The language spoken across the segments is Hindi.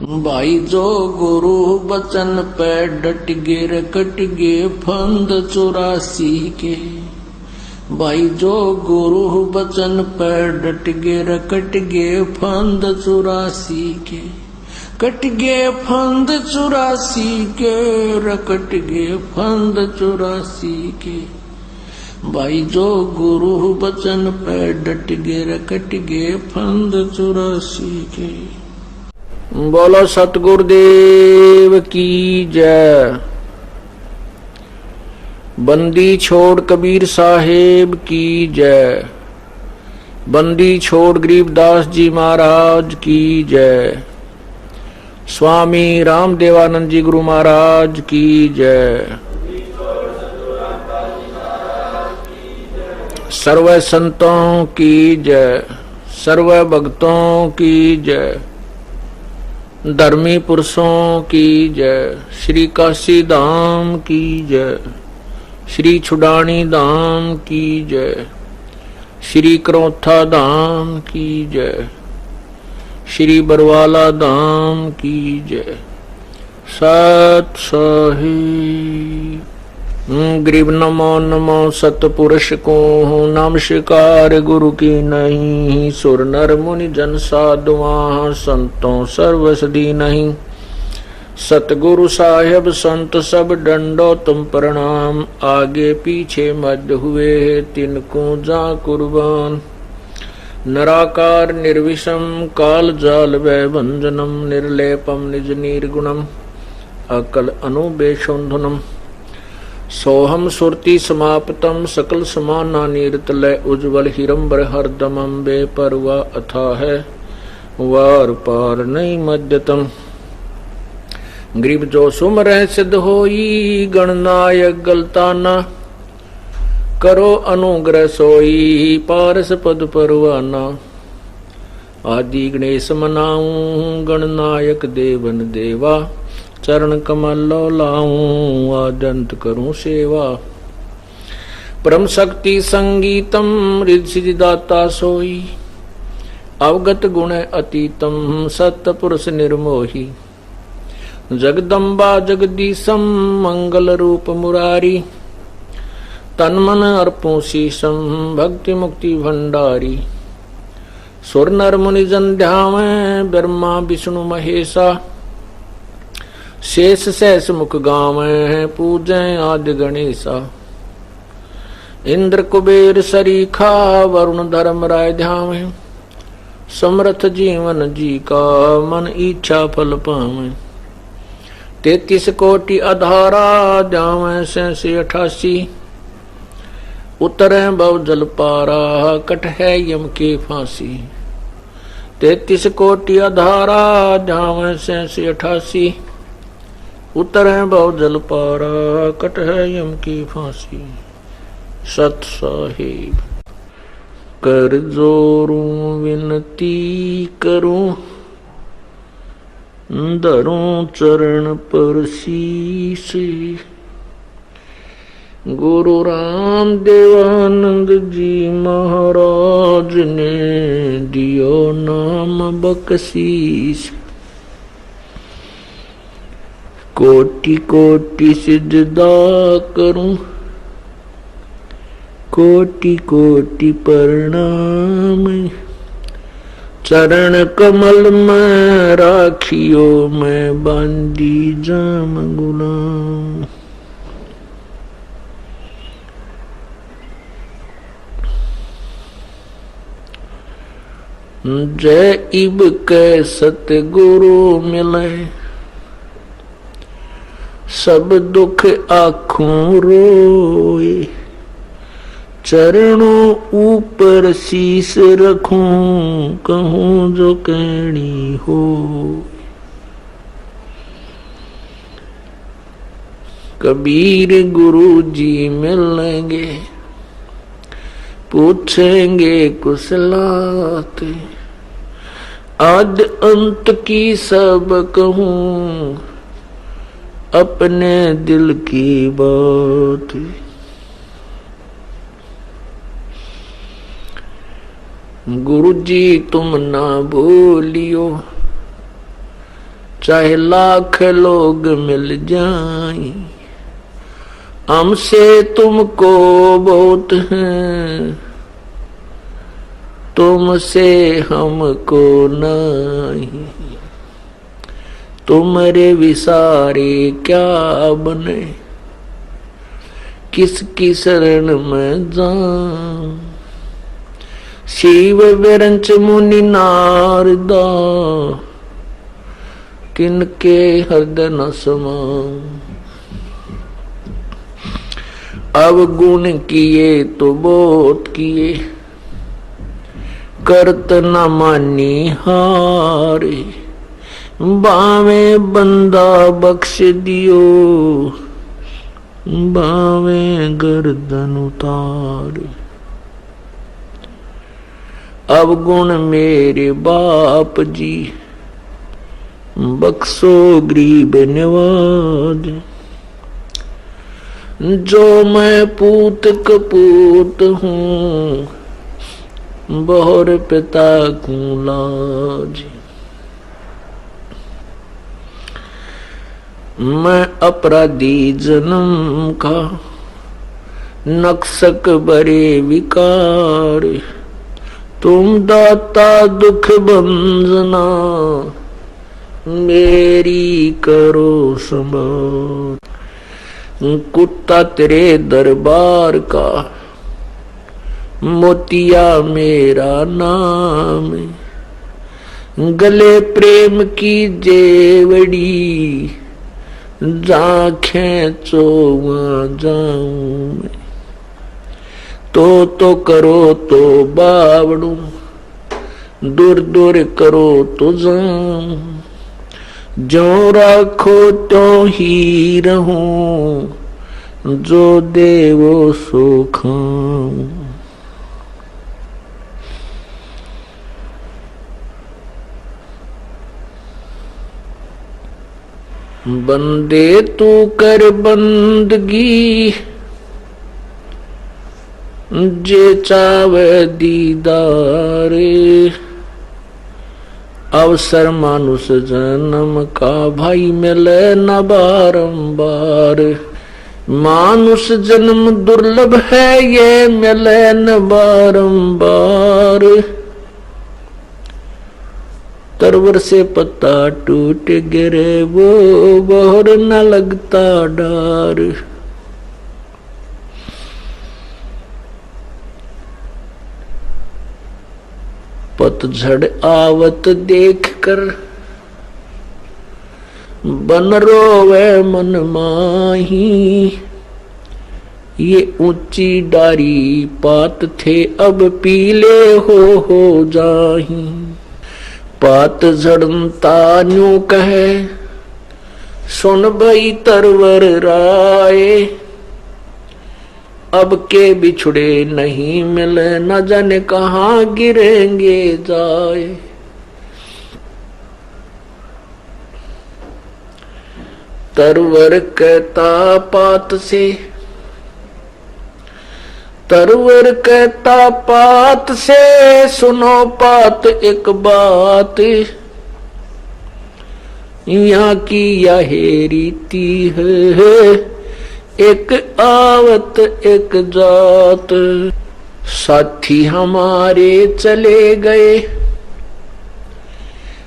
भाई जो गुरु बचन पे डट गे रकट गे फंद 84 के। भाई जो गुरु बचन पे डट गे रकट गे फंद 84 के। कट गे फंद 84 के रकट गे फंद 84 के। भाई जो गुरु बचन पे डट गे रकट गे फंद 84 के। बोलो सतगुरुदेव की जय। बंदी छोड़ कबीर साहेब की जय। बंदी छोड़ गरीबदास जी महाराज की जय। स्वामी रामदेवानंद जी गुरु महाराज की जय। सर्व संतों की जय। सर्व भक्तों की जय। धर्मी पुरुषों की जय। श्री काशी धाम की जय। श्री छुडानी धाम की जय। श्री करोथा धाम की जय। श्री बरवाला धाम की जय। सत साहिब। गरीब नमो नमो सतपुरुष को नमस्कार गुरु की नहीं। सुर नर मुनि जन साधुआ संतों सर्वसदी नहीं। सतगुरु साहेब संत सब डंडो तुम प्रणाम। आगे पीछे मध्य हुए तिनको जा कुर्बान। नराकार निर्विषम काल जाल वै भंजनम। निर्लेपम निज निर्गुणम अकल अनुबेशोधनम। सोहम सुरति समाप्तम सकल समाना नीरतलय। उज्ज्वल हिरंबर हरदमम बेपरवा अथा है वार पार नहीं मध्यतम। गरीब जो सुमर सिद्ध होई गणनायक गलताना। करो अनुग्रह सोई पारस पद परवाना। आदि गणेश मनाऊं गणनायक देवन देवा। चरण कमल लाऊं आदंत करूं सेवा। परम शक्ति संगीतम रिद्धि सिद्धिदाता सोई। अवगत गुण अतीतम सत्य पुरुष निर्मोही। जगदम्बा जगदीशम मंगल रूप मुरारी। तन मन अर्पों शीशम भक्ति मुक्ति भंडारी। सुर नर मुनि जन ध्यावें ब्रह्मा विष्णु महेशा। शेष सहस मुख गावें पूजें आदि गणेशा। इंद्र कुबेर सरीखा वरुण धर्म राय ध्यावें। समर्थ जीवन जी का मन इच्छा फल पावें। 33 कोटि अधारा जावें 88। उतरे भव जल पारा कट है यम के फांसी। 33 कोटि अधारा जावें 88। उतरे भव जल पारा कट है यम की फांसी। सत साहिब। कर जोरूं विनती करूं धरूं चरण पर शीश। गुरु राम देवानंद जी महाराज ने दियो नाम बख्शीश। कोटि कोटि सिजदा करूं कोटि कोटि प्रणाम। चरण कमल में राखियो मैं बांधी जाम गुलाम। जय इब के सतगुरु मिले। सब दुख आँखों रोए। चरणों ऊपर शीस रखूं कहूं जो कहनी हो। कबीर गुरु जी मिलेंगे पूछेंगे कुशलात। आद अंत की सब कहूं अपने दिल की बात। गुरु जी तुम ना भूलियो चाहे लाख लोग मिल जाएं, हमसे तुमको बहुत है, तुमसे हमको नहीं। तुम्हारे विसारे क्या बने, किसकी शरण में जाऊं। शिव विरंच मुनि नारदा, किनके हृदय न समाऊं। अवगुण किए तो बहुत किए, करत न मानी हारे। बावे बंदा बख्श दियो, बावे गर्दन उतार। अवगुण मेरे बाप जी, बख्शो गरीब निवाज। जो मैं पूत कपूत हूँ, बहुर पिता को लाज। मैं अपराधी जन्म का, नक्सक बरे विकार। तुम दाता दुख भंजना, मेरी करो संभाल। कुत्ता तेरे दरबार का, मोतिया मेरा नाम। गले प्रेम की जेवड़ी, जा खेचो वहां जाऊं मैं। तो करो तो बावड़ू, दूर दूर करो तो जाऊं। जो राखो तो ही रहूं, जो देवो सो खाऊं। बंदे तू कर बंदगी, जे चावे दीदार। अवसर मानुष जन्म का, भाई मिले न बारंबार। मानुष जन्म दुर्लभ है, ये मिले न बारंबार। तरवर से पत्ता टूट गिरे, वो बहुर न लगता डार। पतझड़ आवत देख कर, बन रोवे मन माही। ये ऊंची डारी पात थे, अब पीले हो जाही। पात झड़ता न्यू कहे, सुन भई तरवर राय। अब के बिछड़े नहीं मिले, न जाने कहाँ गिरेंगे जाए। तरवर कहता पात से, तरवर कहता पात से, सुनो पात एक बात। यहाँ की यह रीति है, एक आवत एक जात। साथी हमारे चले गए,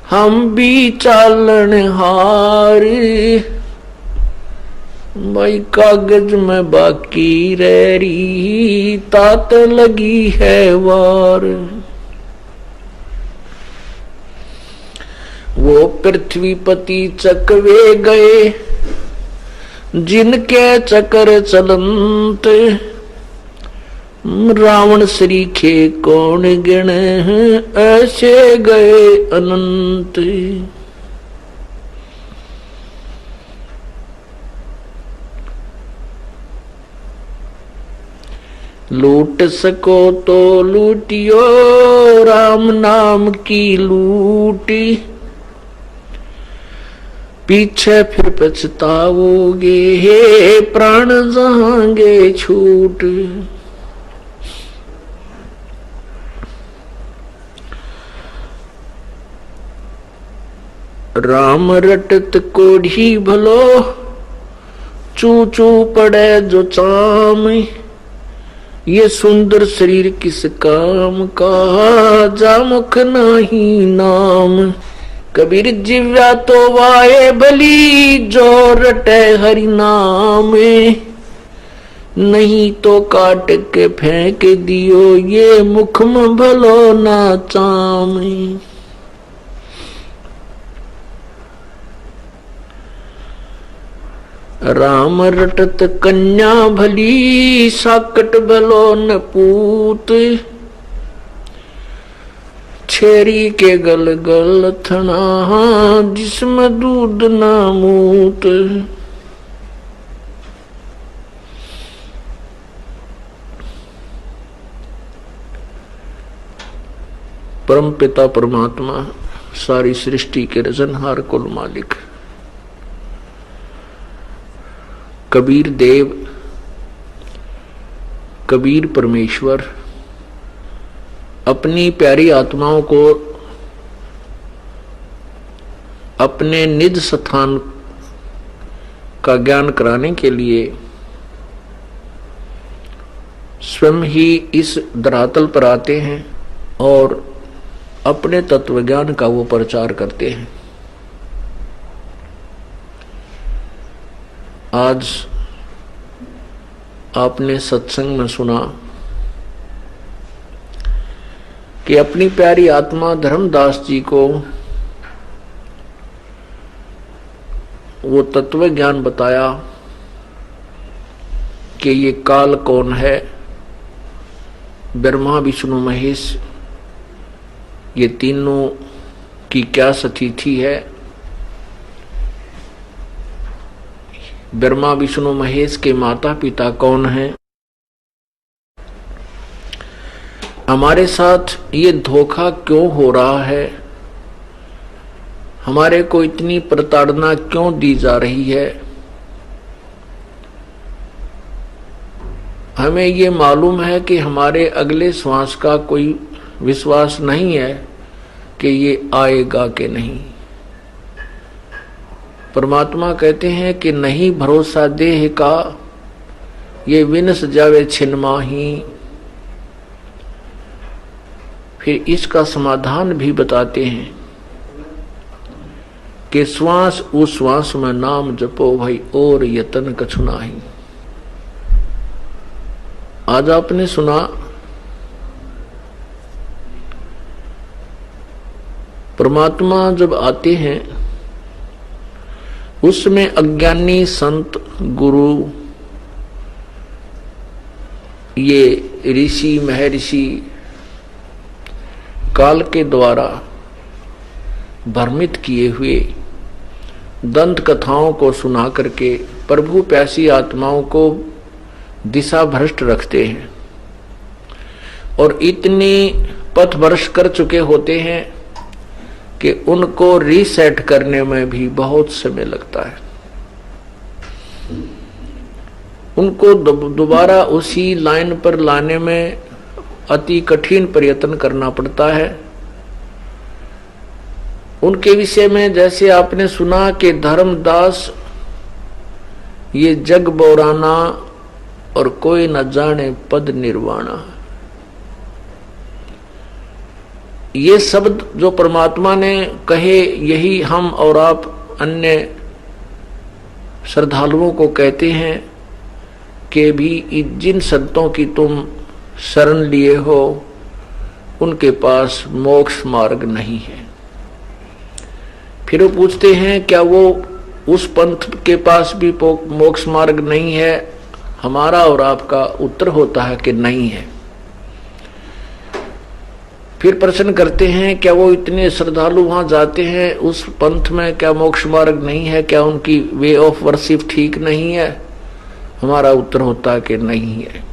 हम भी चालन हार। भाई कागज में बाकी रह रही, तात लगी है वार। वो पृथ्वीपति चकवे गए, जिनके चक्र चलंत। रावण श्रीखे कौन गिने, ऐसे गए अनंत। लूट सको तो लूटियो, राम नाम की लूटी। पीछे फिर पछताओगे, हे प्राण जाएंगे छूट। राम रटत कोढ़ी भलो, चू चू पड़े जो चाम। ये सुंदर शरीर किस काम का, जा मुख नाही नाम। कबीर जिव्या तो वाए भली, जो रटे हरि नाम। नहीं तो काट के फेंक दियो, ये मुख में भलो ना चाम। राम रटत कन्या भली, साकट भलो न पूत। छेरी के गल गल थना, जिसमें दूध ना मूत। परम पिता परमात्मा, सारी सृष्टि के रचनहार, कुल मालिक कबीर देव, कबीर परमेश्वर अपनी प्यारी आत्माओं को अपने निज स्थान का ज्ञान कराने के लिए स्वयं ही इस धरातल पर आते हैं और अपने तत्व ज्ञान का वो प्रचार करते हैं। आज आपने सत्संग में सुना कि अपनी प्यारी आत्मा धर्मदास जी को वो तत्व ज्ञान बताया कि ये काल कौन है, ब्रह्मा विष्णु महेश ये तीनों की क्या स्थिति है, ब्रह्मा विष्णु महेश के माता पिता कौन हैं, हमारे साथ ये धोखा क्यों हो रहा है, हमारे को इतनी प्रताड़ना क्यों दी जा रही है। हमें ये मालूम है कि हमारे अगले श्वास का कोई विश्वास नहीं है कि ये आएगा कि नहीं। परमात्मा कहते हैं कि नहीं भरोसा देह का, ये विनस जावे छिन माही। फिर इसका समाधान भी बताते हैं कि श्वास उस श्वास में नाम जपो भाई, और यतन कछु नाही। आज आपने सुना परमात्मा जब आते हैं उसमें अज्ञानी संत गुरु, ये ऋषि महर्षि काल के द्वारा भ्रमित किए हुए दंत कथाओं को सुना करके प्रभु प्यासी आत्माओं को दिशा भ्रष्ट रखते हैं और इतनी पथ भ्रष्ट कर चुके होते हैं कि उनको रीसेट करने में भी बहुत समय लगता है। उनको दोबारा उसी लाइन पर लाने में अति कठिन प्रयत्न करना पड़ता है। उनके विषय में जैसे आपने सुना कि धर्मदास ये जग बोराना और कोई न जाने पद निर्वाणा, ये शब्द जो परमात्मा ने कहे यही हम और आप अन्य श्रद्धालुओं को कहते हैं कि भी जिन संतों की तुम शरण लिए हो उनके पास मोक्ष मार्ग नहीं है। फिर वो पूछते हैं क्या वो उस पंथ के पास भी मोक्ष मार्ग नहीं है। हमारा और आपका उत्तर होता है कि नहीं है। फिर प्रश्न करते हैं क्या वो इतने श्रद्धालु वहां जाते हैं उस पंथ में क्या मोक्ष मार्ग नहीं है, क्या उनकी वे ऑफ वर्शिप ठीक नहीं है। हमारा उत्तर होता है कि नहीं है।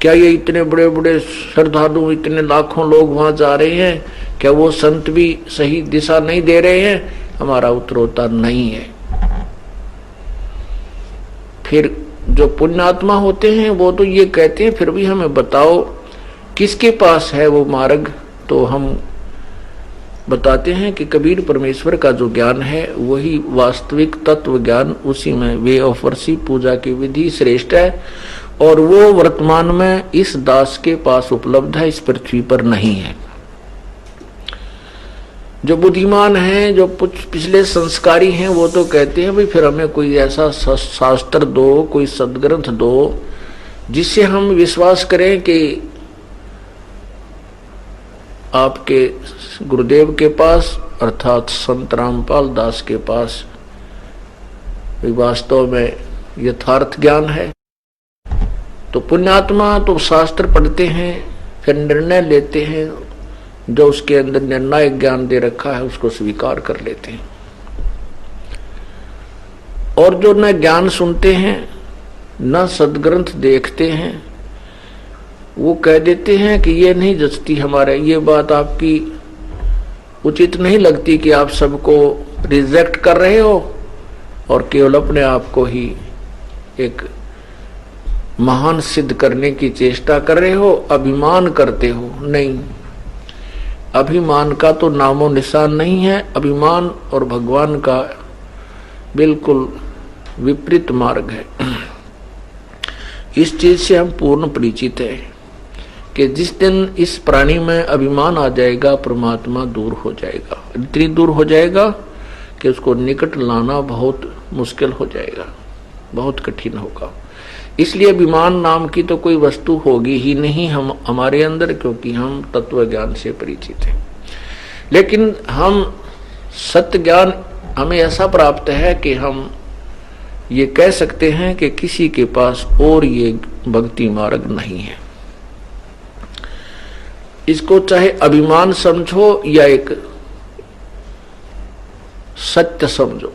क्या ये इतने बड़े बड़े श्रद्धालु इतने लाखों लोग वहां जा रहे हैं, क्या वो संत भी सही दिशा नहीं दे रहे हैं। हमारा उत्तर होता नहीं है। फिर जो पुण्यात्मा होते हैं वो तो ये कहते हैं फिर भी हमें बताओ किसके पास है वो मार्ग, तो हम बताते हैं कि कबीर परमेश्वर का जो ज्ञान है वही वास्तविक तत्व ज्ञान, उसी में वे ऑफ वर्शिप पूजा की विधि श्रेष्ठ है और वो वर्तमान में इस दास के पास उपलब्ध है, इस पृथ्वी पर नहीं है। जो बुद्धिमान हैं, जो पिछले संस्कारी हैं, वो तो कहते हैं भाई फिर हमें कोई ऐसा शास्त्र दो, कोई सदग्रंथ दो जिससे हम विश्वास करें कि आपके गुरुदेव के पास अर्थात संत रामपाल दास के पास वास्तव में यथार्थ ज्ञान है। तो पुण्यात्मा तो शास्त्र पढ़ते हैं, फिर निर्णय लेते हैं, जो उसके अंदर निर्णायक ज्ञान दे रखा है उसको स्वीकार कर लेते हैं। और जो न ज्ञान सुनते हैं न सदग्रंथ देखते हैं, वो कह देते हैं कि ये नहीं जचती हमारे, ये बात आपकी उचित नहीं लगती कि आप सबको रिजेक्ट कर रहे हो और केवल अपने आप को ही एक महान सिद्ध करने की चेष्टा कर रहे हो, अभिमान करते हो। नहीं, अभिमान का तो नामो निशान नहीं है। अभिमान और भगवान का बिल्कुल विपरीत मार्ग है। इस चीज से हम पूर्ण परिचित है कि जिस दिन इस प्राणी में अभिमान आ जाएगा परमात्मा दूर हो जाएगा, इतनी दूर हो जाएगा कि उसको निकट लाना बहुत मुश्किल हो जाएगा, बहुत कठिन होगा। इसलिए अभिमान नाम की तो कोई वस्तु होगी ही नहीं हम हमारे अंदर, क्योंकि हम तत्व ज्ञान से परिचित हैं। लेकिन हम सत्य ज्ञान हमें ऐसा प्राप्त है कि हम ये कह सकते हैं कि किसी के पास और ये भक्ति मार्ग नहीं है। इसको चाहे अभिमान समझो या एक सत्य समझो,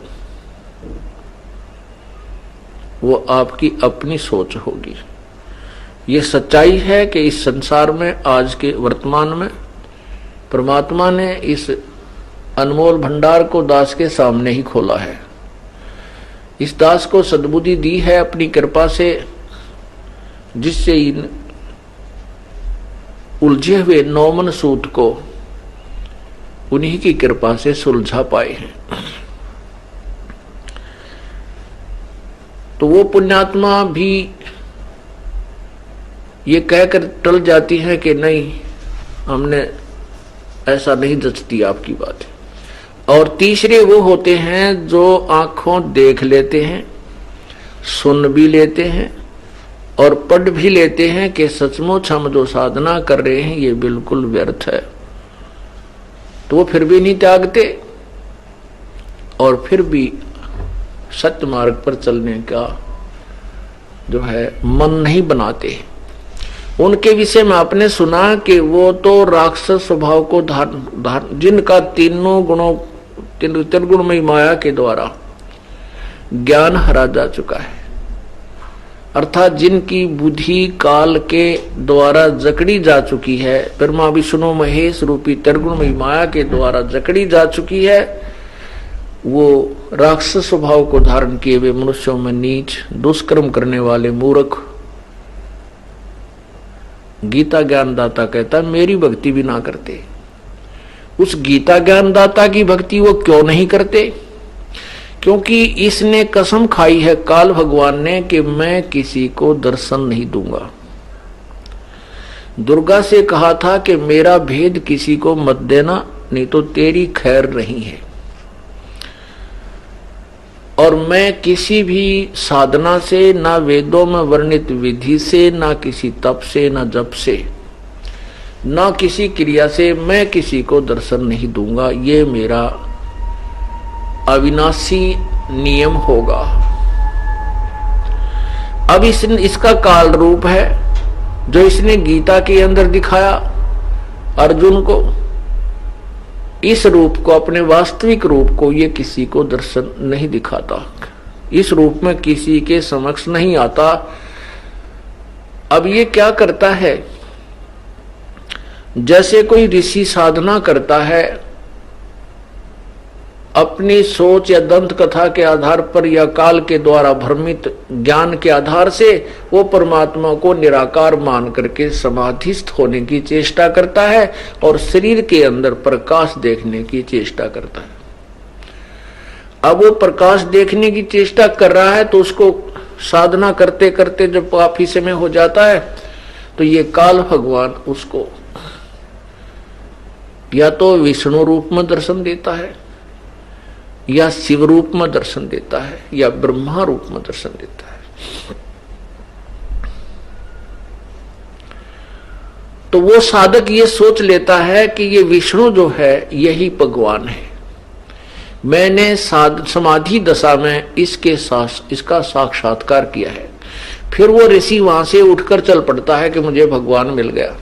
वो आपकी अपनी सोच होगी। ये सच्चाई है कि इस संसार में आज के वर्तमान में परमात्मा ने इस अनमोल भंडार को दास के सामने ही खोला है। इस दास को सद्बुद्धि दी है अपनी कृपा से, जिससे इन उलझे हुए नौमन सूत को उन्हीं की कृपा से सुलझा पाए हैं। तो वो पुण्यात्मा भी ये कहकर टल जाती है कि नहीं, हमने ऐसा नहीं जचती आपकी बात। और तीसरे वो होते हैं जो आंखों देख लेते हैं, सुन भी लेते हैं और पढ़ भी लेते हैं कि सचमुच हम जो साधना कर रहे हैं ये बिल्कुल व्यर्थ है, तो वो फिर भी नहीं त्यागते और फिर भी सत्य मार्ग पर चलने का जो है मन नहीं बनाते। उनके विषय में आपने सुना कि वो तो राक्षस स्वभाव को धारण जिनका तीनों गुणों त्रिगुणमयी माया के द्वारा ज्ञान हरा जा चुका है, अर्थात जिनकी बुद्धि काल के द्वारा जकड़ी जा चुकी है, ब्रह्मा विष्णु महेश रूपी त्रिगुणमयी माया के द्वारा जकड़ी जा चुकी है, वो राक्षस स्वभाव को धारण किए हुए मनुष्यों में नीच दुष्कर्म करने वाले मूर्ख, गीता ज्ञानदाता कहता मेरी भक्ति भी ना करते। उस गीता ज्ञानदाता की भक्ति वो क्यों नहीं करते? क्योंकि इसने कसम खाई है काल भगवान ने कि मैं किसी को दर्शन नहीं दूंगा। दुर्गा से कहा था कि मेरा भेद किसी को मत देना, नहीं तो तेरी खैर नहीं है। और मैं किसी भी साधना से, ना वेदों में वर्णित विधि से, ना किसी तप से, ना जप से, ना किसी क्रिया से मैं किसी को दर्शन नहीं दूंगा। ये मेरा अविनाशी नियम होगा। अब इसका काल रूप है जो इसने गीता के अंदर दिखाया अर्जुन को। इस रूप को, अपने वास्तविक रूप को ये किसी को दर्शन नहीं दिखाता, इस रूप में किसी के समक्ष नहीं आता। अब ये क्या करता है, जैसे कोई ऋषि साधना करता है अपनी सोच या दंत कथा के आधार पर या काल के द्वारा भ्रमित ज्ञान के आधार से वो परमात्मा को निराकार मान करके समाधिस्थ होने की चेष्टा करता है और शरीर के अंदर प्रकाश देखने की चेष्टा करता है। अब वो प्रकाश देखने की चेष्टा कर रहा है तो उसको साधना करते करते जब काफी समय हो जाता है तो ये काल भगवान उसको या तो विष्णु रूप में दर्शन देता है या शिव रूप में दर्शन देता है या ब्रह्मा रूप में दर्शन देता है। तो वो साधक ये सोच लेता है कि ये विष्णु जो है यही भगवान है, मैंने समाधि दशा में इसका साक्षात्कार किया है। फिर वो ऋषि वहां से उठकर चल पड़ता है कि मुझे भगवान मिल गया।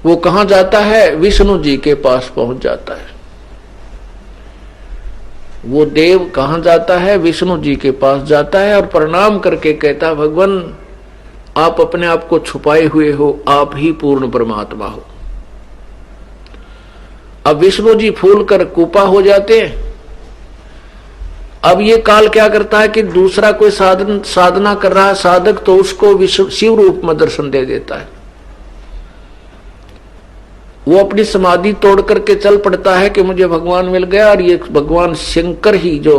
वो कहां जाता है? विष्णु जी के पास पहुंच जाता है। वो देव कहां जाता है? विष्णु जी के पास जाता है और प्रणाम करके कहता है, भगवान आप अपने आप को छुपाए हुए हो, आप ही पूर्ण परमात्मा हो। अब विष्णु जी फूल कर कुपा हो जाते हैं। अब ये काल क्या करता है कि दूसरा कोई साधना कर रहा है साधक, तो उसको शिव रूप में दर्शन दे देता है। वो अपनी समाधि तोड़ करके चल पड़ता है कि मुझे भगवान मिल गया, और ये भगवान शंकर ही जो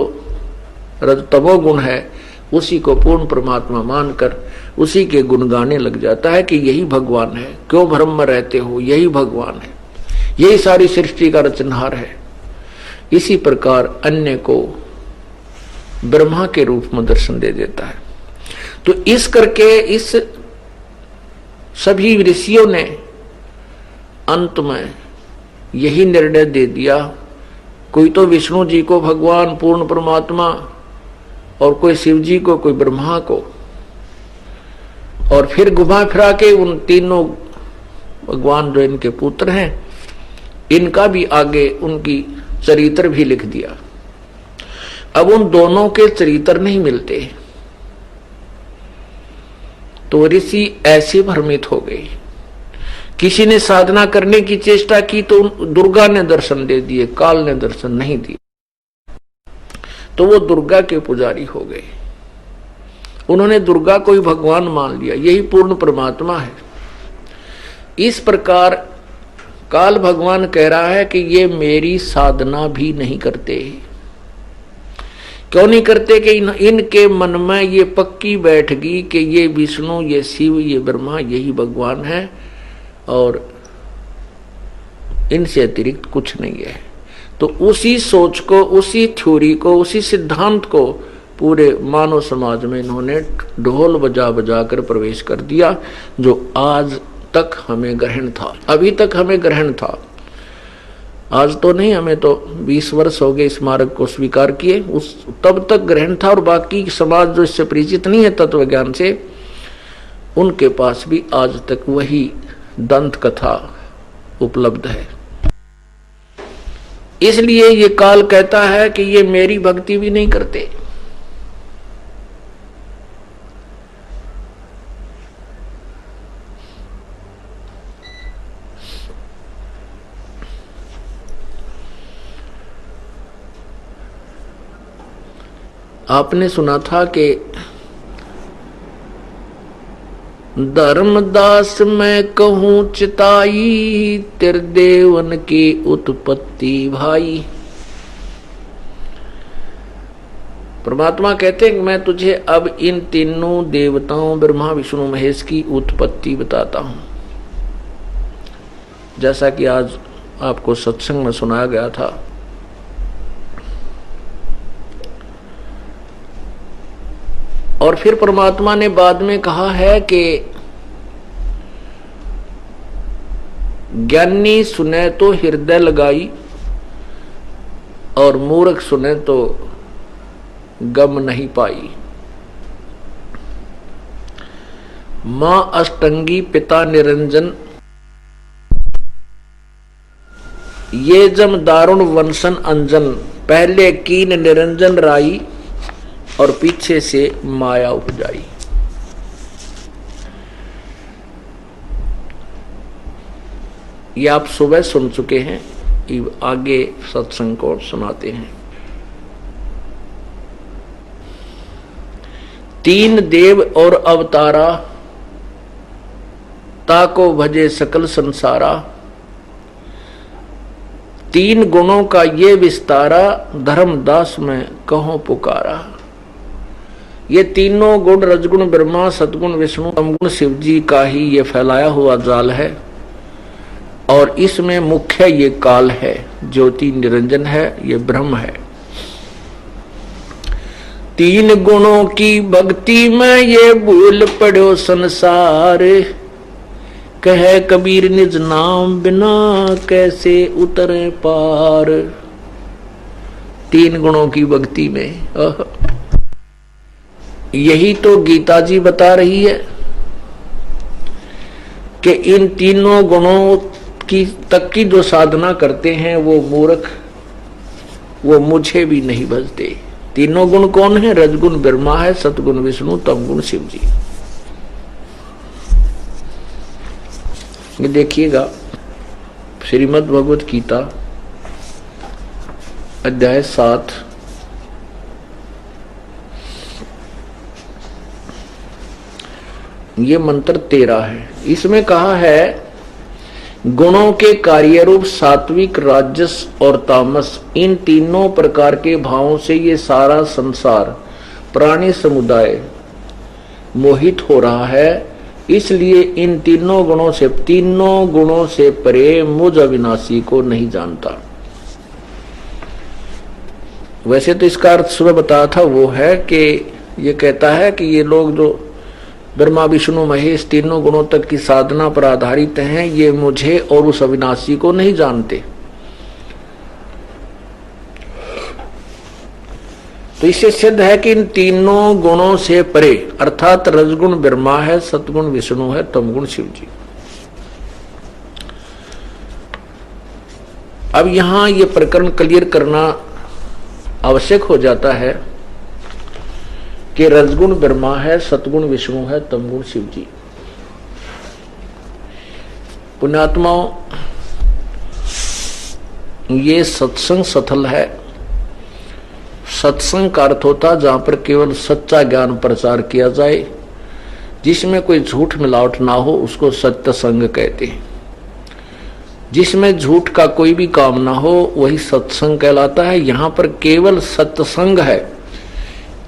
रजतमो गुण है उसी को पूर्ण परमात्मा मानकर उसी के गुण गाने लग जाता है कि यही भगवान है, क्यों भ्रम में रहते हो, यही भगवान है, यही सारी सृष्टि का रचनहार है। इसी प्रकार अन्य को ब्रह्मा के रूप में दर्शन दे देता है। तो इस करके इस सभी ऋषियों ने अंत में यही निर्णय दे दिया, कोई तो विष्णु जी को भगवान पूर्ण परमात्मा, और कोई शिव जी को, कोई ब्रह्मा को, और फिर घुमा फिरा के उन तीनों भगवान जो इनके पुत्र हैं इनका भी आगे उनकी चरित्र भी लिख दिया। अब उन दोनों के चरित्र नहीं मिलते तो ऋषि ऐसे भ्रमित हो गए। किसी ने साधना करने की चेष्टा की तो दुर्गा ने दर्शन दे दिए, काल ने दर्शन नहीं दिए, तो वो दुर्गा के पुजारी हो गए। उन्होंने दुर्गा को ही भगवान मान लिया, यही पूर्ण परमात्मा है। इस प्रकार काल भगवान कह रहा है कि ये मेरी साधना भी नहीं करते। क्यों नहीं करते? कि इनके मन में ये पक्की बैठ गई कि ये विष्णु, ये शिव, ये ब्रह्मा यही भगवान है और इनसे अतिरिक्त कुछ नहीं है। तो उसी सोच को, उसी थ्योरी को, उसी सिद्धांत को पूरे मानव समाज में इन्होंने ढोल बजा बजा कर प्रवेश कर दिया, जो आज तक हमें ग्रहण था। अभी तक हमें ग्रहण था, आज तो नहीं, हमें तो 20 वर्ष हो गए इस मार्ग को स्वीकार किए, उस तब तक ग्रहण था। और बाकी समाज जो इससे परिचित नहीं है तत्व ज्ञान से, उनके पास भी आज तक वही दंत कथा उपलब्ध है। इसलिए ये काल कहता है कि ये मेरी भक्ति भी नहीं करते। आपने सुना था कि धर्मदास मैं कहूं चिताई, त्रिदेवन की उत्पत्ति भाई। परमात्मा कहते हैं कि मैं तुझे अब इन तीनों देवताओं ब्रह्मा विष्णु महेश की उत्पत्ति बताता हूं। जैसा कि आज आपको सत्संग में सुनाया गया था, और फिर परमात्मा ने बाद में कहा है कि ज्ञानी सुने तो हृदय लगाई, और मूर्ख सुने तो गम नहीं पाई। मां अष्टंगी पिता निरंजन, ये जम दारुण वंशन अंजन। पहले कीन निरंजन राई, और पीछे से माया उपजाई। ये आप सुबह सुन चुके हैं। आगे सत्संग को सुनाते हैं। तीन देव और अवतारा, ताको भजे सकल संसारा। तीन गुणों का ये विस्तारा, धर्मदास में कहो पुकारा। ये तीनों गुण रजगुण ब्रह्मा, सतगुण विष्णु, तमगुण शिव जी का ही ये फैलाया हुआ जाल है। और इसमें मुख्य ये काल है, ज्योति निरंजन है, ये ब्रह्म है। तीन गुणों की भक्ति में ये भूल पड़ो संसार। कहे कबीर निज नाम बिना कैसे उतरे पार। तीन गुणों की भक्ति में, यही तो गीता जी बता रही है कि इन तीनों गुणों की तक की जो साधना करते हैं वो मूर्ख, वो मुझे भी नहीं भजते। तीनों गुण कौन है? रजगुण ब्रह्मा है, सतगुण विष्णु, तमगुण शिव जी। ये देखिएगा श्रीमद् भगवत गीता अध्याय 7 ये मंत्र 13 है। इसमें कहा है गुणों के कार्य रूप सात्विक, राजस और तामस, इन तीनों प्रकार के भावों से ये सारा संसार प्राणी समुदाय मोहित हो रहा है। इसलिए इन तीनों गुणों से परे मुझ अविनाशी को नहीं जानता। वैसे तो इसका अर्थ सुबह बताया था, वो है कि ये कहता है कि ये लोग जो ब्रह्मा विष्णु महेश तीनों गुणों तक की साधना पर आधारित हैं, ये मुझे और उस अविनाशी को नहीं जानते। तो इससे सिद्ध है कि इन तीनों गुणों से परे, अर्थात रजगुण ब्रह्मा है, सतगुण विष्णु है, तमगुण शिव जी। अब यहां ये प्रकरण क्लियर करना आवश्यक हो जाता है कि रजगुण ब्रह्मा है, सतगुण विष्णु है, तमगुण शिव जी। पुण्यात्माओं, ये सत्संग सथल है। सत्संग का अर्थ होता जहां पर केवल सच्चा ज्ञान प्रचार किया जाए, जिसमें कोई झूठ मिलावट ना हो, उसको सत्य संग कहते हैं। जिसमें झूठ का कोई भी काम ना हो, वही सत्संग कहलाता है। यहां पर केवल सत्संग है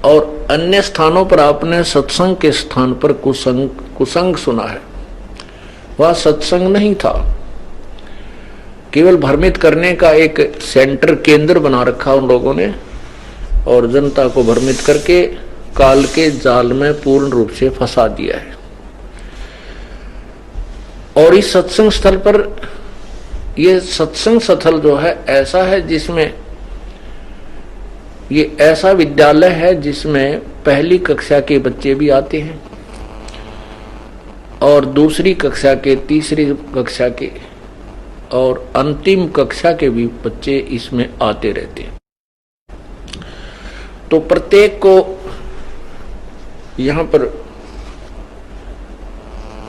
और अन्य स्थानों पर आपने सत्संग के स्थान पर कुसंग सुना है। वह सत्संग नहीं था, केवल भ्रमित करने का एक सेंटर, केंद्र बना रखा उन लोगों ने और जनता को भ्रमित करके काल के जाल में पूर्ण रूप से फंसा दिया है। और इस सत्संग स्थल पर यह सत्संग स्थल जो है ऐसा है जिसमें ये ऐसा विद्यालय है जिसमें पहली कक्षा के बच्चे भी आते हैं और दूसरी कक्षा के, तीसरी कक्षा के और अंतिम कक्षा के भी बच्चे इसमें आते रहते हैं। तो प्रत्येक को यहाँ पर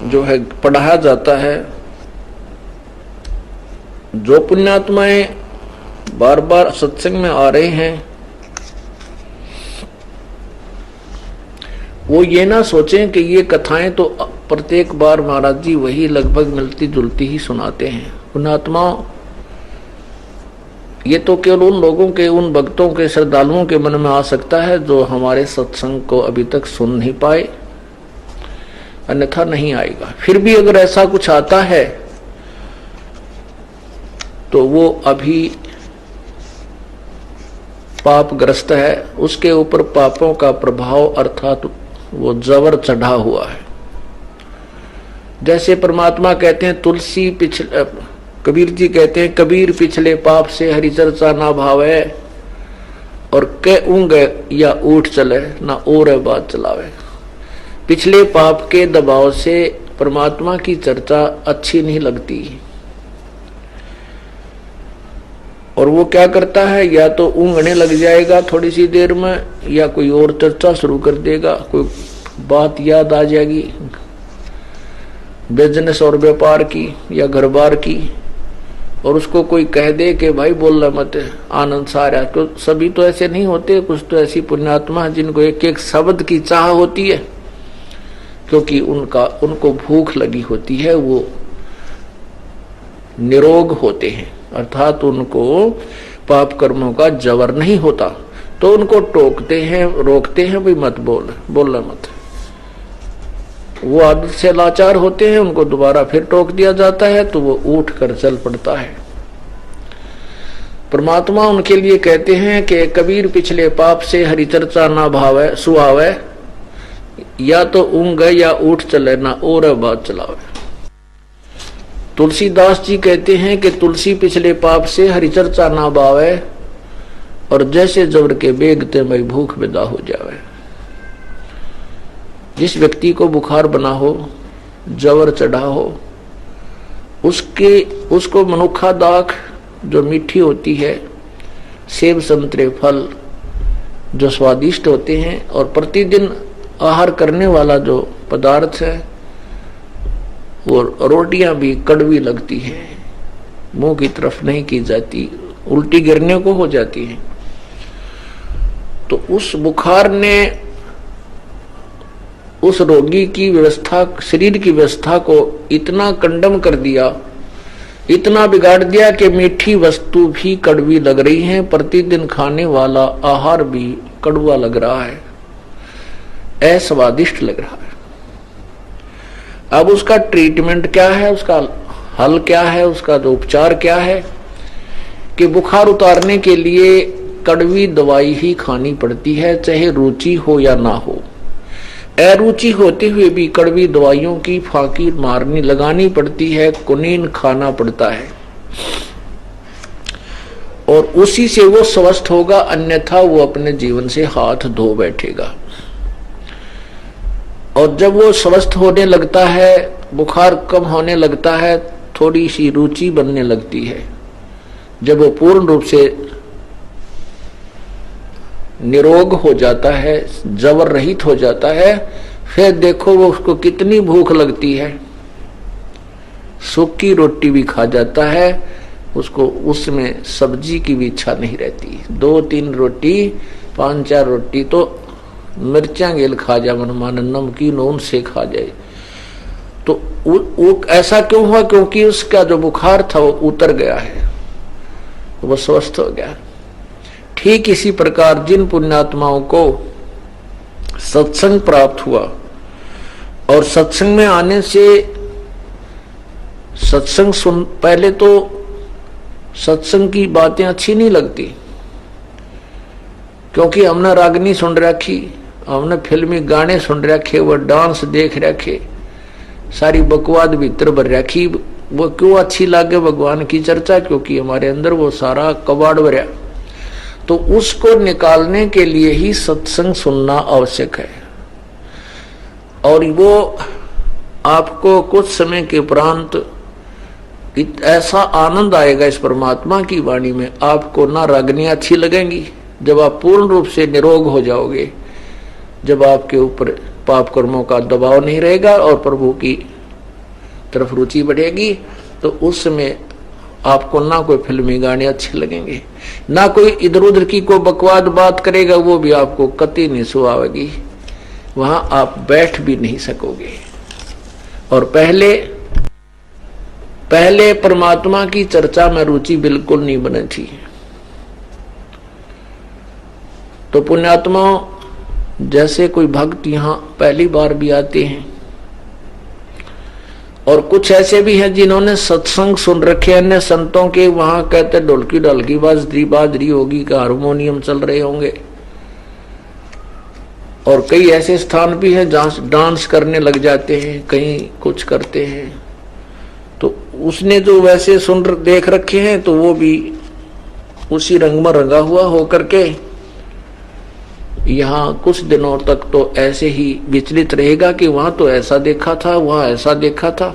जो है पढ़ाया जाता है। जो पुण्यात्माएं बार बार सत्संग में आ रहे हैं वो ये ना सोचें कि ये कथाएं तो प्रत्येक बार महाराज जी वही लगभग मिलती जुलती ही सुनाते हैं। पुण्यात्माओं, ये तो केवल उन लोगों के, उन भक्तों के, श्रद्धालुओं के मन में आ सकता है जो हमारे सत्संग को अभी तक सुन नहीं पाए, अन्यथा नहीं आएगा। फिर भी अगर ऐसा कुछ आता है तो वो अभी पापग्रस्त है, उसके ऊपर पापों का प्रभाव अर्थात वो जबर चढ़ा हुआ है। जैसे परमात्मा कहते हैं तुलसी पिछले, कबीर जी कहते हैं कबीर पिछले पाप से हरि चर्चा ना भावे और के ऊँग या उठ चले ना और बात चलावे। पिछले पाप के दबाव से परमात्मा की चर्चा अच्छी नहीं लगती और वो क्या करता है, या तो ऊँगने लग जाएगा थोड़ी सी देर में, या कोई और चर्चा शुरू कर देगा, कोई बात याद आ जाएगी बिजनेस और व्यापार की या घर बार की, और उसको कोई कह दे कि भाई बोलना मत, आनंद सा रहा, तो सभी तो ऐसे नहीं होते, कुछ तो ऐसी पुण्यात्मा है जिनको एक एक शब्द की चाह होती है, क्योंकि उनको भूख लगी होती है, वो निरोग होते हैं, अर्थात उनको पाप कर्मों का जबर नहीं होता, तो उनको टोकते हैं, रोकते हैं, भाई मत बोलना मत। वो आदत से लाचार होते हैं, उनको दोबारा फिर टोक दिया जाता है तो वो उठ कर चल पड़ता है। परमात्मा उनके लिए कहते हैं कि कबीर पिछले पाप से हरि चर्चा ना भावे सुहावे, या तो ऊँग या उठ चले ना और बात चलावे। तुलसीदास जी कहते हैं कि तुलसी पिछले पाप से हरि चर्चा ना भावे, और जैसे जबर के बेगते में भूख विदा हो जावे। जिस व्यक्ति को बुखार बना हो, जवर चढ़ा हो, उसको मनुखा दाख जो मीठी होती है, सेब संतरे फल जो स्वादिष्ट होते हैं, और प्रतिदिन आहार करने वाला जो पदार्थ है, वो रोटियां भी कड़वी लगती है, मुंह की तरफ नहीं की जाती, उल्टी गिरने को हो जाती है। तो उस बुखार ने उस रोगी की व्यवस्था, शरीर की व्यवस्था को इतना कंडम कर दिया, इतना बिगाड़ दिया कि मीठी वस्तु भी कड़वी लग रही है, प्रतिदिन खाने वाला आहार भी कड़वा लग रहा है, अस्वादिष्ट लग रहा है। अब उसका ट्रीटमेंट क्या है, उसका हल क्या है, उसका जो उपचार क्या है, कि बुखार उतारने के लिए कड़वी दवाई ही खानी पड़ती है, चाहे रुचि हो या ना हो। अरुचि होते हुए भी कड़वी दवाइयों की फांकी लगानी पड़ती है, कुनीन खाना पड़ता है, और उसी से वो स्वस्थ होगा, अन्यथा वो अपने जीवन से हाथ धो बैठेगा। और जब वो स्वस्थ होने लगता है, बुखार कम होने लगता है, थोड़ी सी रुचि बनने लगती है, जब वो पूर्ण रूप से निरोग हो जाता है, जबर रहित हो जाता है, फिर देखो वो उसको कितनी भूख लगती है, सूखी रोटी भी खा जाता है, उसको उसमें सब्जी की भी इच्छा नहीं रहती। 2-3 रोटी 5-4 रोटी तो मिर्चा गेल खा जाए, मन नमकीन उनसे खा जाए। तो वो ऐसा क्यों हुआ? क्योंकि उसका जो बुखार था वो उतर गया है, वो स्वस्थ हो गया। ठीक इसी प्रकार जिन पुण्यात्माओं को सत्संग प्राप्त हुआ, और सत्संग में आने से सत्संग सुन, पहले तो सत्संग की बातें अच्छी नहीं लगती, क्योंकि हमने रागनी सुन रखी, हमने फिल्मी गाने सुन रखे, वो डांस देख रखे, सारी बकवाद भीतर भर रखी। वो क्यों अच्छी लगे भगवान की चर्चा? क्योंकि हमारे अंदर वो सारा कबाड़ भरा। तो उसको निकालने के लिए ही सत्संग सुनना आवश्यक है, और वो आपको कुछ समय के उपरांत ऐसा आनंद आएगा इस परमात्मा की वाणी में, आपको ना रागनियां अच्छी लगेंगी। जब आप पूर्ण रूप से निरोग हो जाओगे, जब आपके ऊपर पाप कर्मों का दबाव नहीं रहेगा और प्रभु की तरफ रुचि बढ़ेगी, तो उस समय आपको ना कोई फिल्मी गाने अच्छे लगेंगे, ना कोई इधर उधर की कोई बकवाद बात करेगा, वो भी आपको कतई नहीं सुहावेगी, वहां आप बैठ भी नहीं सकोगे। और पहले परमात्मा की चर्चा में रुचि बिल्कुल नहीं बनी थी। तो पुण्यात्मा जैसे कोई भक्त यहाँ पहली बार भी आते हैं, और कुछ ऐसे भी हैं जिन्होंने सत्संग सुन रखे अन्य संतों के, वहां कहते ढोलकी ढोलकी बाजरी होगी, का हारमोनियम चल रहे होंगे, और कई ऐसे स्थान भी हैं जहां डांस करने लग जाते हैं, कहीं कुछ करते हैं। तो उसने जो वैसे सुन देख रखे हैं, तो वो भी उसी रंग में रंगा हुआ होकर के यहाँ कुछ दिनों तक तो ऐसे ही विचलित रहेगा कि वहां तो ऐसा देखा था, वहां ऐसा देखा था,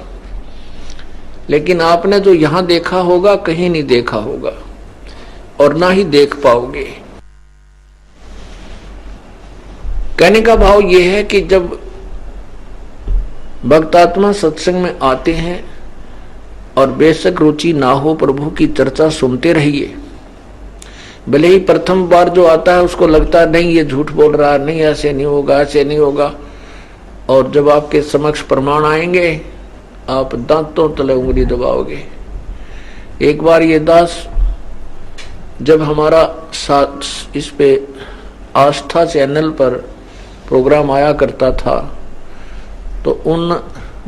लेकिन आपने जो यहां देखा होगा कहीं नहीं देखा होगा, और ना ही देख पाओगे। कहने का भाव यह है कि जब भक्तात्मा सत्संग में आते हैं और बेशक रुचि ना हो, प्रभु की चर्चा सुनते रहिए। भले ही प्रथम बार जो आता है उसको लगता है नहीं ये झूठ बोल रहा है, नहीं ऐसे नहीं होगा, ऐसे नहीं होगा, और जब आपके समक्ष प्रमाण आएंगे आप दांतों तले उंगली दबाओगे। एक बार ये दास जब हमारा साथ इस पे आस्था चैनल पर प्रोग्राम आया करता था तो उन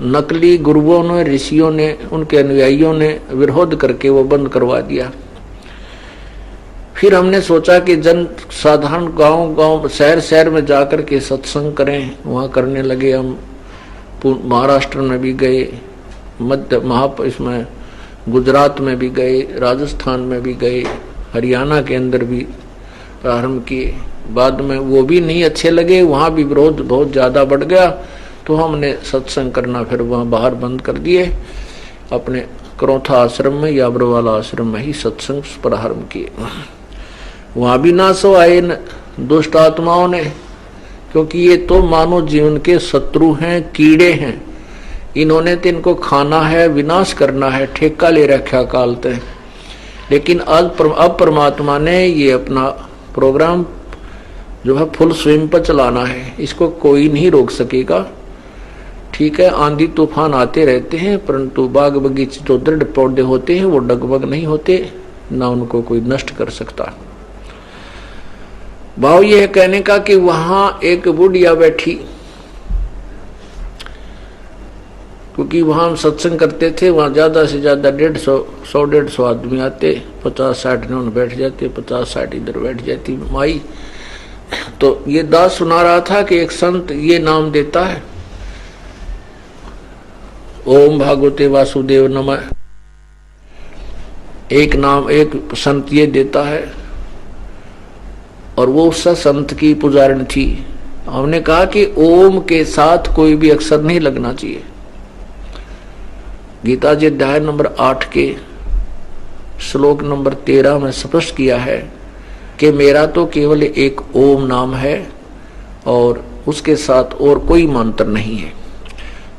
नकली गुरुओं ने, ऋषियों ने, उनके अनुयायियों ने विरोध करके वो बंद करवा दिया। फिर हमने सोचा कि जन साधारण गांव शहर शहर में जाकर के सत्संग करें। वहाँ करने लगे। हम महाराष्ट्र में भी गए, इसमें गुजरात में भी गए, राजस्थान में भी गए, हरियाणा के अंदर भी प्रारंभ किए। बाद में वो भी नहीं अच्छे लगे, वहाँ भी विरोध बहुत ज़्यादा बढ़ गया, तो हमने सत्संग करना फिर वहाँ बाहर बंद कर दिए। अपने करौथा आश्रम में या बरवाला आश्रम में ही सत्संग प्रारंभ किए। वहाँ भी ना सो आए दुष्ट आत्माओं ने, क्योंकि ये तो मानव जीवन के शत्रु हैं, कीड़े हैं। इन्होंने तो इनको खाना है, विनाश करना है, ठेका ले रखा कालते। लेकिन अब परमात्मा ने ये अपना प्रोग्राम जो है फुल स्विंग पर चलाना है, इसको कोई नहीं रोक सकेगा। ठीक है, आंधी तूफान आते रहते हैं, परंतु बाग बगीचे जो दृढ़ पौधे होते हैं वो डगमग नहीं होते, ना उनको कोई नष्ट कर सकता। भाव यह है कहने का कि वहां एक बुढ़िया बैठी, क्योंकि वहां हम सत्संग करते थे, वहां ज्यादा से ज्यादा 150 आदमी आते, 50-60 ने बैठ जाते, 50-60 इधर बैठ जाती माई। तो ये दास सुना रहा था कि एक संत ये नाम देता है, ओम भागवते वासुदेव नमः। एक नाम एक संत ये देता है, और वो उस संत की पुजारिण थी। हमने कहा कि ओम के साथ कोई भी अक्षर नहीं लगना चाहिए। गीता जी अध्याय नंबर 8 के श्लोक नंबर 13 में स्पष्ट किया है कि मेरा तो केवल एक ओम नाम है और उसके साथ और कोई मंत्र नहीं है।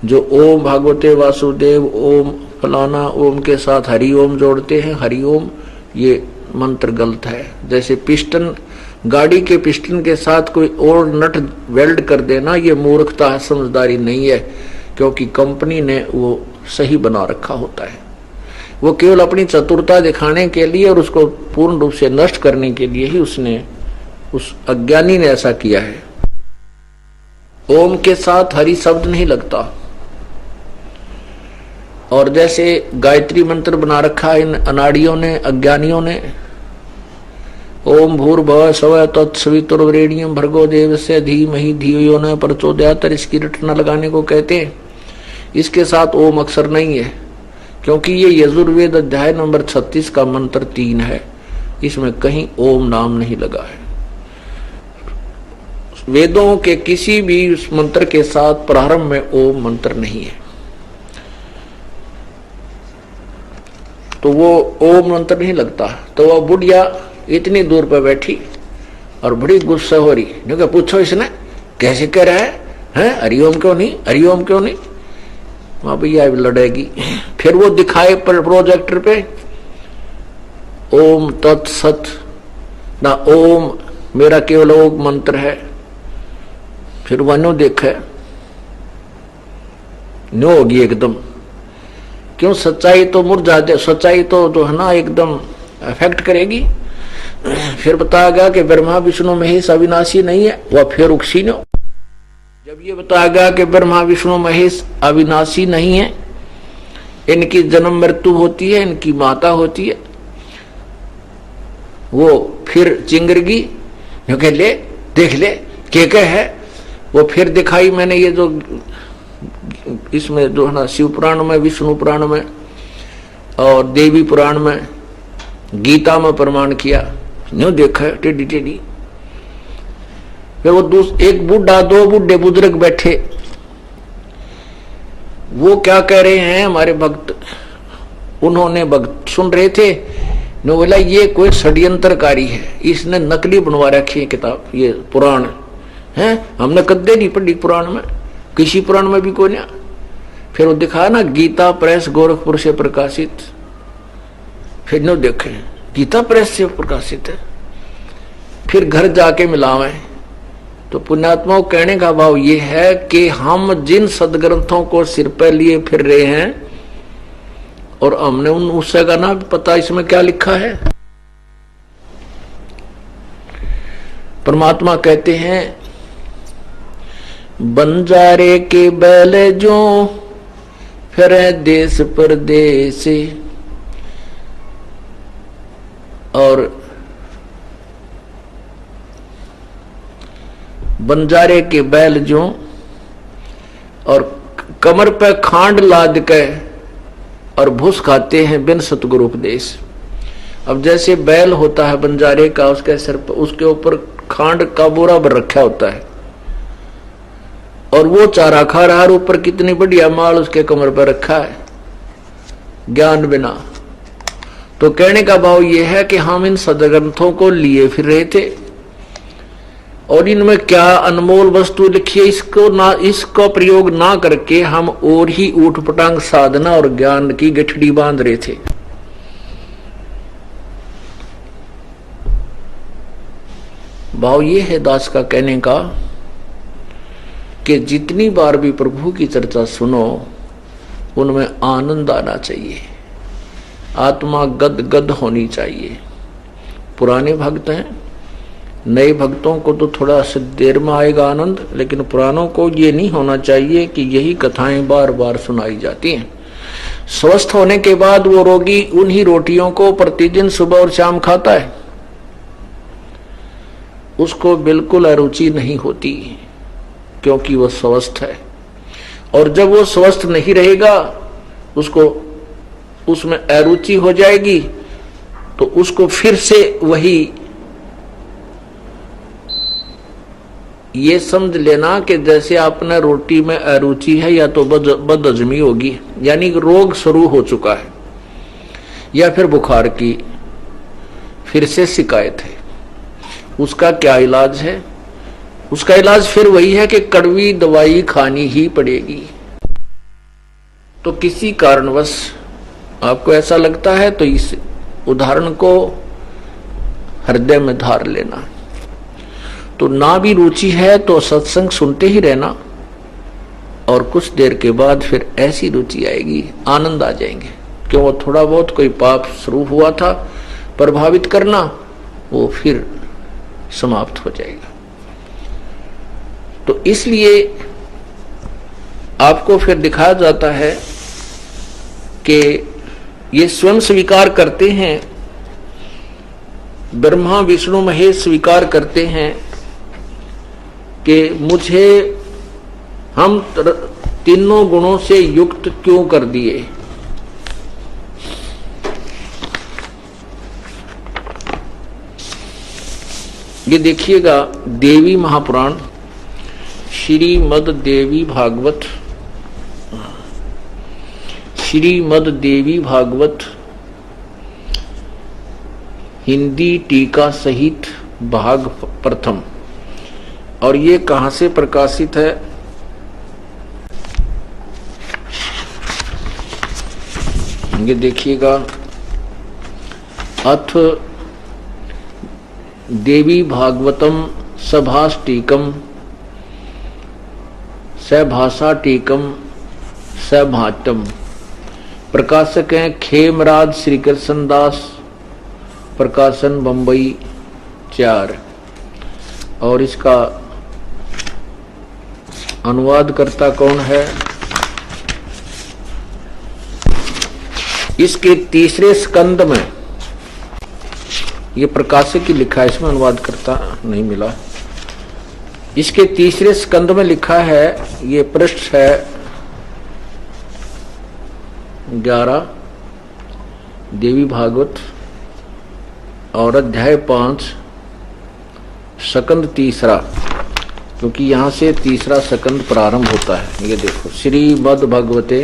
जो ओम भागवते वासुदेव, ओम फलाना, ओम के साथ हरि ओम जोड़ते हैं, हरि ओम, ये मंत्र गलत है। जैसे पिस्टन, गाड़ी के पिस्टन के साथ कोई और नट वेल्ड कर देना, ये मूर्खता है, समझदारी नहीं है, क्योंकि कंपनी ने वो सही बना रखा होता है। वो केवल अपनी चतुरता दिखाने के लिए और उसको पूर्ण रूप से नष्ट करने के लिए ही उसने, उस अज्ञानी ने ऐसा किया है। ओम के साथ हरि शब्द नहीं लगता। और जैसे गायत्री मंत्र बना रखा इन अनाड़ियों ने, अज्ञानियों ने, ओम भूर्भुवः स्वः तत्सवितुर्वरेण्यं भर्गो देवस्य धीमहि धियो यो न प्रचोदयात्, इसकी रट न लगाने को कहते हैं। इसके साथ ओम अक्षर नहीं है, क्योंकि ये यजुर्वेद अध्याय नंबर 36 का मंत्र 3 है, इसमें कहीं ओम नाम नहीं लगा है। वेदों के किसी भी उस मंत्र के साथ प्रारंभ में ओम मंत्र नहीं है, तो वो ओम मंत्र नहीं लगता। तो वह बुढ़िया इतनी दूर पर बैठी और बड़ी गुस्सा हो रही, क्योंकि पूछो इसने कैसे कह रहा है, हरिओम क्यों नहीं, हरिओम क्यों नहीं। वहां भैया लड़ेगी। फिर वो दिखाए पर प्रोजेक्टर पे ओम तत्सत ना, ओम मेरा केवल ओम मंत्र है। फिर वनो देखे नो होगी एकदम, क्यों सच्चाई तो मुरझा दे, सच्चाई तो जो है ना एकदम अफेक्ट करेगी। फिर बताया गया कि ब्रह्मा विष्णु महेश अविनाशी नहीं है, वह फिर उकसी नो। जब ये बताया गया कि ब्रह्मा विष्णु महेश अविनाशी नहीं है, इनकी जन्म मृत्यु होती है, इनकी माता होती है, वो फिर चिंगरगी, क्योंकि ले देख ले के है। वो फिर दिखाई मैंने ये जो इसमें जो है ना शिव पुराण में, विष्णु पुराण में और देवी पुराण में, गीता में प्रमाण किया, न्यू देखा टेढ़ी टेढ़ी। फिर वो एक बूढ़ा, 2 बूढ़े बुजुर्ग बैठे, वो क्या कह रहे हैं हमारे भक्त, उन्होंने भक्त सुन रहे थे, ने बोला ये कोई षड्यंत्रकारी है, इसने नकली बनवा रखी है किताब, ये पुराण है, हमने कदे नहीं पढ़ी पुराण में, किसी पुराण में भी कोई नहीं। फिर वो दिखाया ना गीता प्रेस गोरखपुर से प्रकाशित, फिर नो देखे गीता प्रेस से प्रकाशित है, फिर घर जाके मिलावे। तो पुण्यात्माओं कहने का भाव ये है कि हम जिन सदग्रंथों को सिर पर लिए फिर रहे हैं और हमने उन उससे का ना पता इसमें क्या लिखा है। परमात्मा कहते हैं बंजारे के बैल जो फिरे देश परदेश, और बंजारे के बैल जो और कमर पे खांड लाद के और भूस खाते हैं बिन सतगुरु उपदेश। अब जैसे बैल होता है बंजारे का, उसके सिर पर उसके ऊपर खांड का बोरा भर रखा होता है और वो चारा खा रहा है, ऊपर कितनी बढ़िया माल उसके कमर पर रखा है ज्ञान बिना। तो कहने का भाव यह है कि हम इन सदग्रंथों को लिए फिर रहे थे और इनमें क्या अनमोल वस्तु लिखी है, इसको प्रयोग ना करके हम और ही ऊट पटांग साधना और ज्ञान की गठड़ी बांध रहे थे। भाव ये है दास का कहने का कि जितनी बार भी प्रभु की चर्चा सुनो उनमें आनंद आना चाहिए, आत्मा गद गद होनी चाहिए। पुराने भक्त हैं, नए भक्तों को तो थोड़ा सा देर में आएगा आनंद, लेकिन पुरानों को ये नहीं होना चाहिए कि यही कथाएं बार बार सुनाई जाती हैं। स्वस्थ होने के बाद वो रोगी उन्हीं रोटियों को प्रतिदिन सुबह और शाम खाता है, उसको बिल्कुल अरुचि नहीं होती क्योंकि वह स्वस्थ है। और जब वो स्वस्थ नहीं रहेगा, उसको उसमें अरुचि हो जाएगी, तो उसको फिर से वही ये समझ लेना कि जैसे आपने रोटी में अरुचि है या तो बदहजमी होगी, यानी रोग शुरू हो चुका है, या फिर बुखार की फिर से शिकायत है। उसका क्या इलाज है? उसका इलाज फिर वही है कि कड़वी दवाई खानी ही पड़ेगी। तो किसी कारणवश आपको ऐसा लगता है तो इस उदाहरण को हृदय में धार लेना। तो ना भी रुचि है तो सत्संग सुनते ही रहना, और कुछ देर के बाद फिर ऐसी रुचि आएगी, आनंद आ जाएंगे, क्यों वो थोड़ा बहुत कोई पाप शुरू हुआ था प्रभावित करना, वो फिर समाप्त हो जाएगा। तो इसलिए आपको फिर दिखाया जाता है कि ये स्वयं स्वीकार करते हैं, ब्रह्मा विष्णु महेश स्वीकार करते हैं कि मुझे हम तीनों गुणों से युक्त क्यों कर दिए। ये देखिएगा देवी महापुराण श्रीमद देवी भागवत, श्रीमद देवी भागवत हिंदी टीका सहित भाग प्रथम। और ये कहां से प्रकाशित है? ये देखिएगा अथ देवी भागवतम सभास टीकम सभाषा टीकम सभाटम। प्रकाशक हैं खेमराज श्री कृष्ण दास, प्रकाशन बंबई 4। और इसका अनुवादकर्ता कौन है? इसके तीसरे स्कंद में, ये प्रकाशक की लिखा है, इसमें अनुवादकर्ता नहीं मिला। इसके तीसरे स्कंद में लिखा है, ये पृष्ठ है 11 देवी भागवत और अध्याय 5 सकंद तीसरा, क्योंकि यहां से तीसरा सकंद प्रारंभ होता है। ये देखो श्रीमद भगवते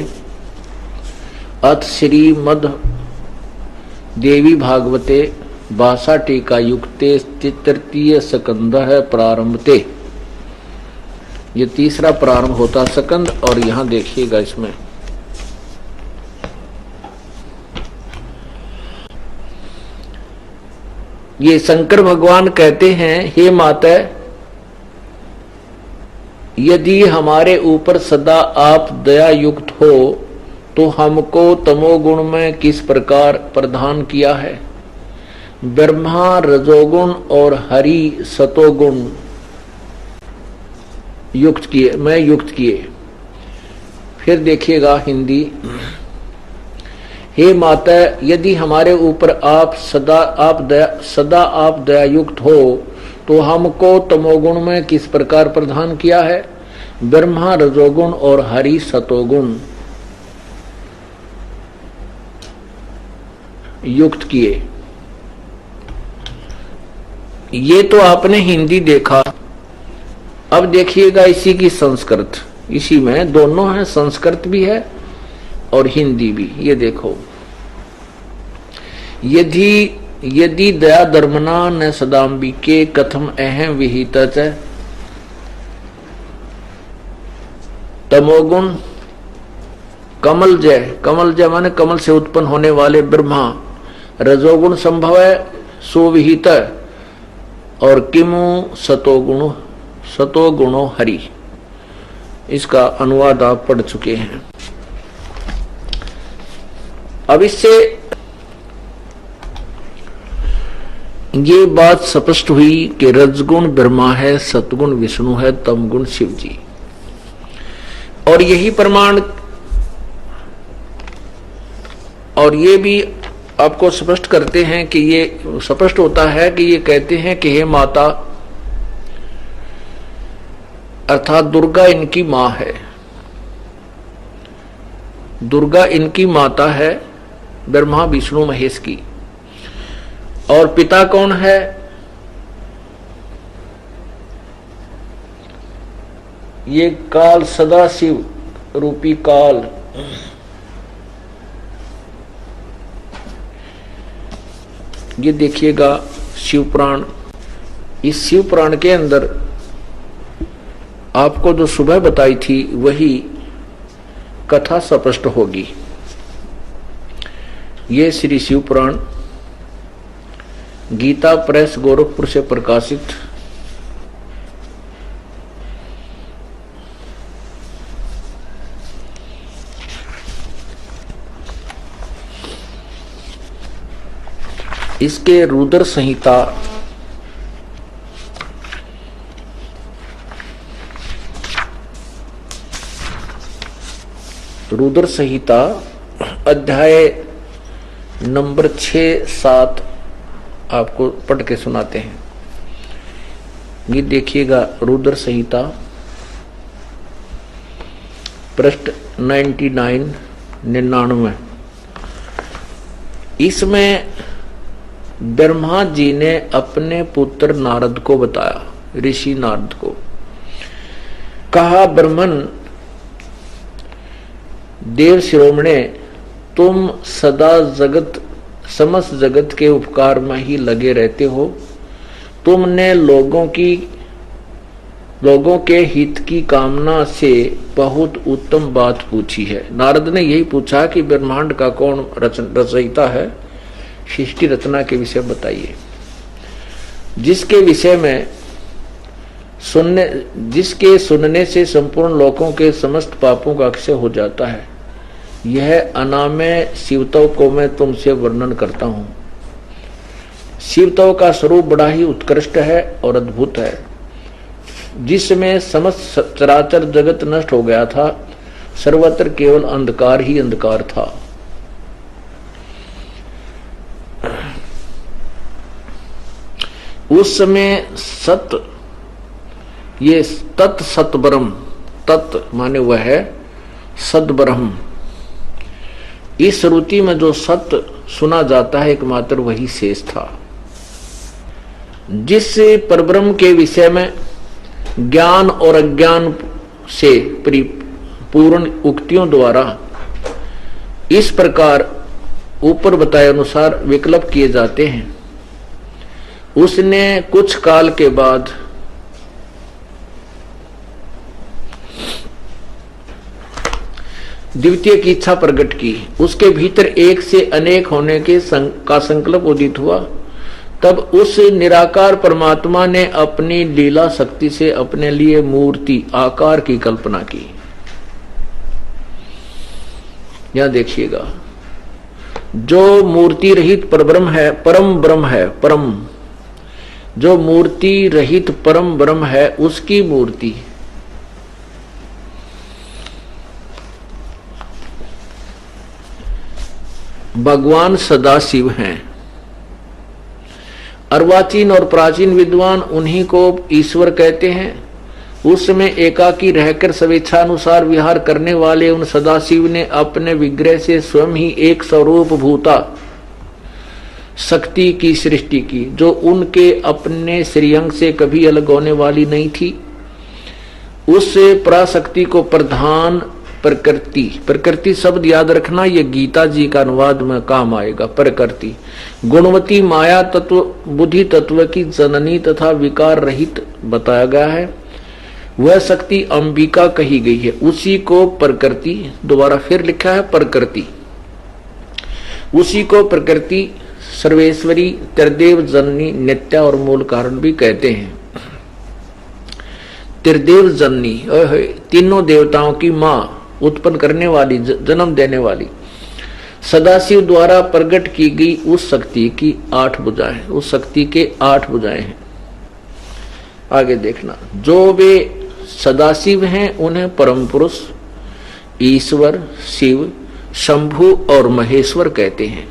अथ श्रीमद देवी भागवते भाषा टीका युक्ते तृतीय सकंद है प्रारंभते। ये तीसरा प्रारंभ होता सकंद। और यहां देखिएगा इसमें ये शंकर भगवान कहते हैं, हे माता, यदि हमारे ऊपर सदा आप दया युक्त हो तो हमको तमोगुण में किस प्रकार प्रदान किया है। ब्रह्मा रजोगुण और हरि सतोगुण युक्त किए। फिर देखिएगा हिंदी। हे माता, यदि हमारे ऊपर आप सदा आप दया युक्त हो तो हमको तमोगुण में किस प्रकार प्रदान किया है। ब्रह्मा रजोगुण और हरि सतोगुण युक्त किए। ये तो आपने हिंदी देखा। अब देखिएगा इसी की संस्कृत। इसी में दोनों है, संस्कृत भी है और हिंदी भी। ये देखो, यदि दया धर्मना न सदाम्बिके कथम अहम विहित तमोगुण कमल जय माने कमल से उत्पन्न होने वाले ब्रह्मा, रजोगुण संभव है सुविहित, और किमु सतोगुणो हरि। इसका अनुवाद आप पढ़ चुके हैं। अब इससे ये बात स्पष्ट हुई कि रजगुण ब्रह्मा है, सतगुण विष्णु है, तमगुण शिव जी। और यही प्रमाण, और ये भी आपको स्पष्ट करते हैं कि ये स्पष्ट होता है कि ये कहते हैं कि हे माता, अर्थात दुर्गा इनकी मां है। दुर्गा इनकी माता है, ब्रह्मा विष्णु महेश की। और पिता कौन है? ये काल, सदा शिव रूपी काल। ये देखिएगा शिव पुराण। इस शिव पुराण के अंदर आपको जो सुबह बताई थी वही कथा स्पष्ट होगी। ये श्री शिव पुराण गीता प्रेस गोरखपुर से प्रकाशित इसके रुद्र संहिता अध्याय नंबर 6-7 आपको पढ़ के सुनाते हैं। ये देखिएगा, रुद्र संहिता पृष्ठ 99। इसमें ब्रह्मा जी ने अपने पुत्र नारद को बताया, ऋषि नारद को कहा, ब्रह्मन देव शिरोमणे, तुम सदा समस्त जगत के उपकार में ही लगे रहते हो। तुमने लोगों के हित की कामना से बहुत उत्तम बात पूछी है। नारद ने यही पूछा कि ब्रह्मांड का कौन रचयिता है, सृष्टि रचना के विषय बताइए। जिसके विषय में सुनने से संपूर्ण लोकों के समस्त पापों का अक्षय हो जाता है। यह अनामय शिवतव को मैं तुमसे वर्णन करता हूं। शिवतव का स्वरूप बड़ा ही उत्कृष्ट है और अद्भुत है, जिसमें समस्त चराचर जगत नष्ट हो गया था। सर्वत्र केवल अंधकार ही अंधकार था। उस समय ये तत् सत ब्रह्म, तत् माने वह है सद ब्रह्म। इस श्रुति में जो सत्य सुना जाता है एकमात्र वही शेष था। जिस परब्रह्म के विषय में ज्ञान और अज्ञान से पूर्ण उक्तियों द्वारा इस प्रकार ऊपर बताए अनुसार विकल्प किए जाते हैं, उसने कुछ काल के बाद द्वितीय की इच्छा प्रकट की। उसके भीतर एक से अनेक होने का संकल्प उदित हुआ। तब उस निराकार परमात्मा ने अपनी लीला शक्ति से अपने लिए मूर्ति आकार की कल्पना की। यहां देखिएगा, जो मूर्ति रहित परब्रह्म है, परम ब्रह्म है, परम, जो मूर्ति रहित परम ब्रह्म है उसकी मूर्ति भगवान सदाशिव हैं। अर्वाचीन और प्राचीन विद्वान उन्हीं को ईश्वर कहते हैं। उस समय एकाकी रहकर स्वेच्छानुसार विहार करने वाले उन सदाशिव ने अपने विग्रह से स्वयं ही एक स्वरूप भूता शक्ति की सृष्टि की, जो उनके अपने श्रीअंग से कभी अलग होने वाली नहीं थी। उस पराशक्ति को प्रधान प्रकृति, प्रकृति शब्द याद रखना, ये गीता जी का अनुवाद में काम आएगा। प्रकृति गुणवती माया तत्व, बुद्धि तत्व की जननी तथा विकार रहित बताया गया है। वह शक्ति अंबिका कही गई है, उसी को प्रकृति, दोबारा फिर लिखा है प्रकृति, उसी को प्रकृति, सर्वेश्वरी, त्रिदेव जननी, नित्या और मूल कारण भी कहते हैं। त्रिदेव जननी तीनों देवताओं की माँ, उत्पन्न करने वाली, जन्म देने वाली, सदाशिव द्वारा प्रकट की गई उस शक्ति की 8 भुजाएं, उस शक्ति के 8 भुजाएं हैं। आगे देखना, जो वे सदाशिव हैं उन्हें परम पुरुष, ईश्वर, शिव, शंभु और महेश्वर कहते हैं।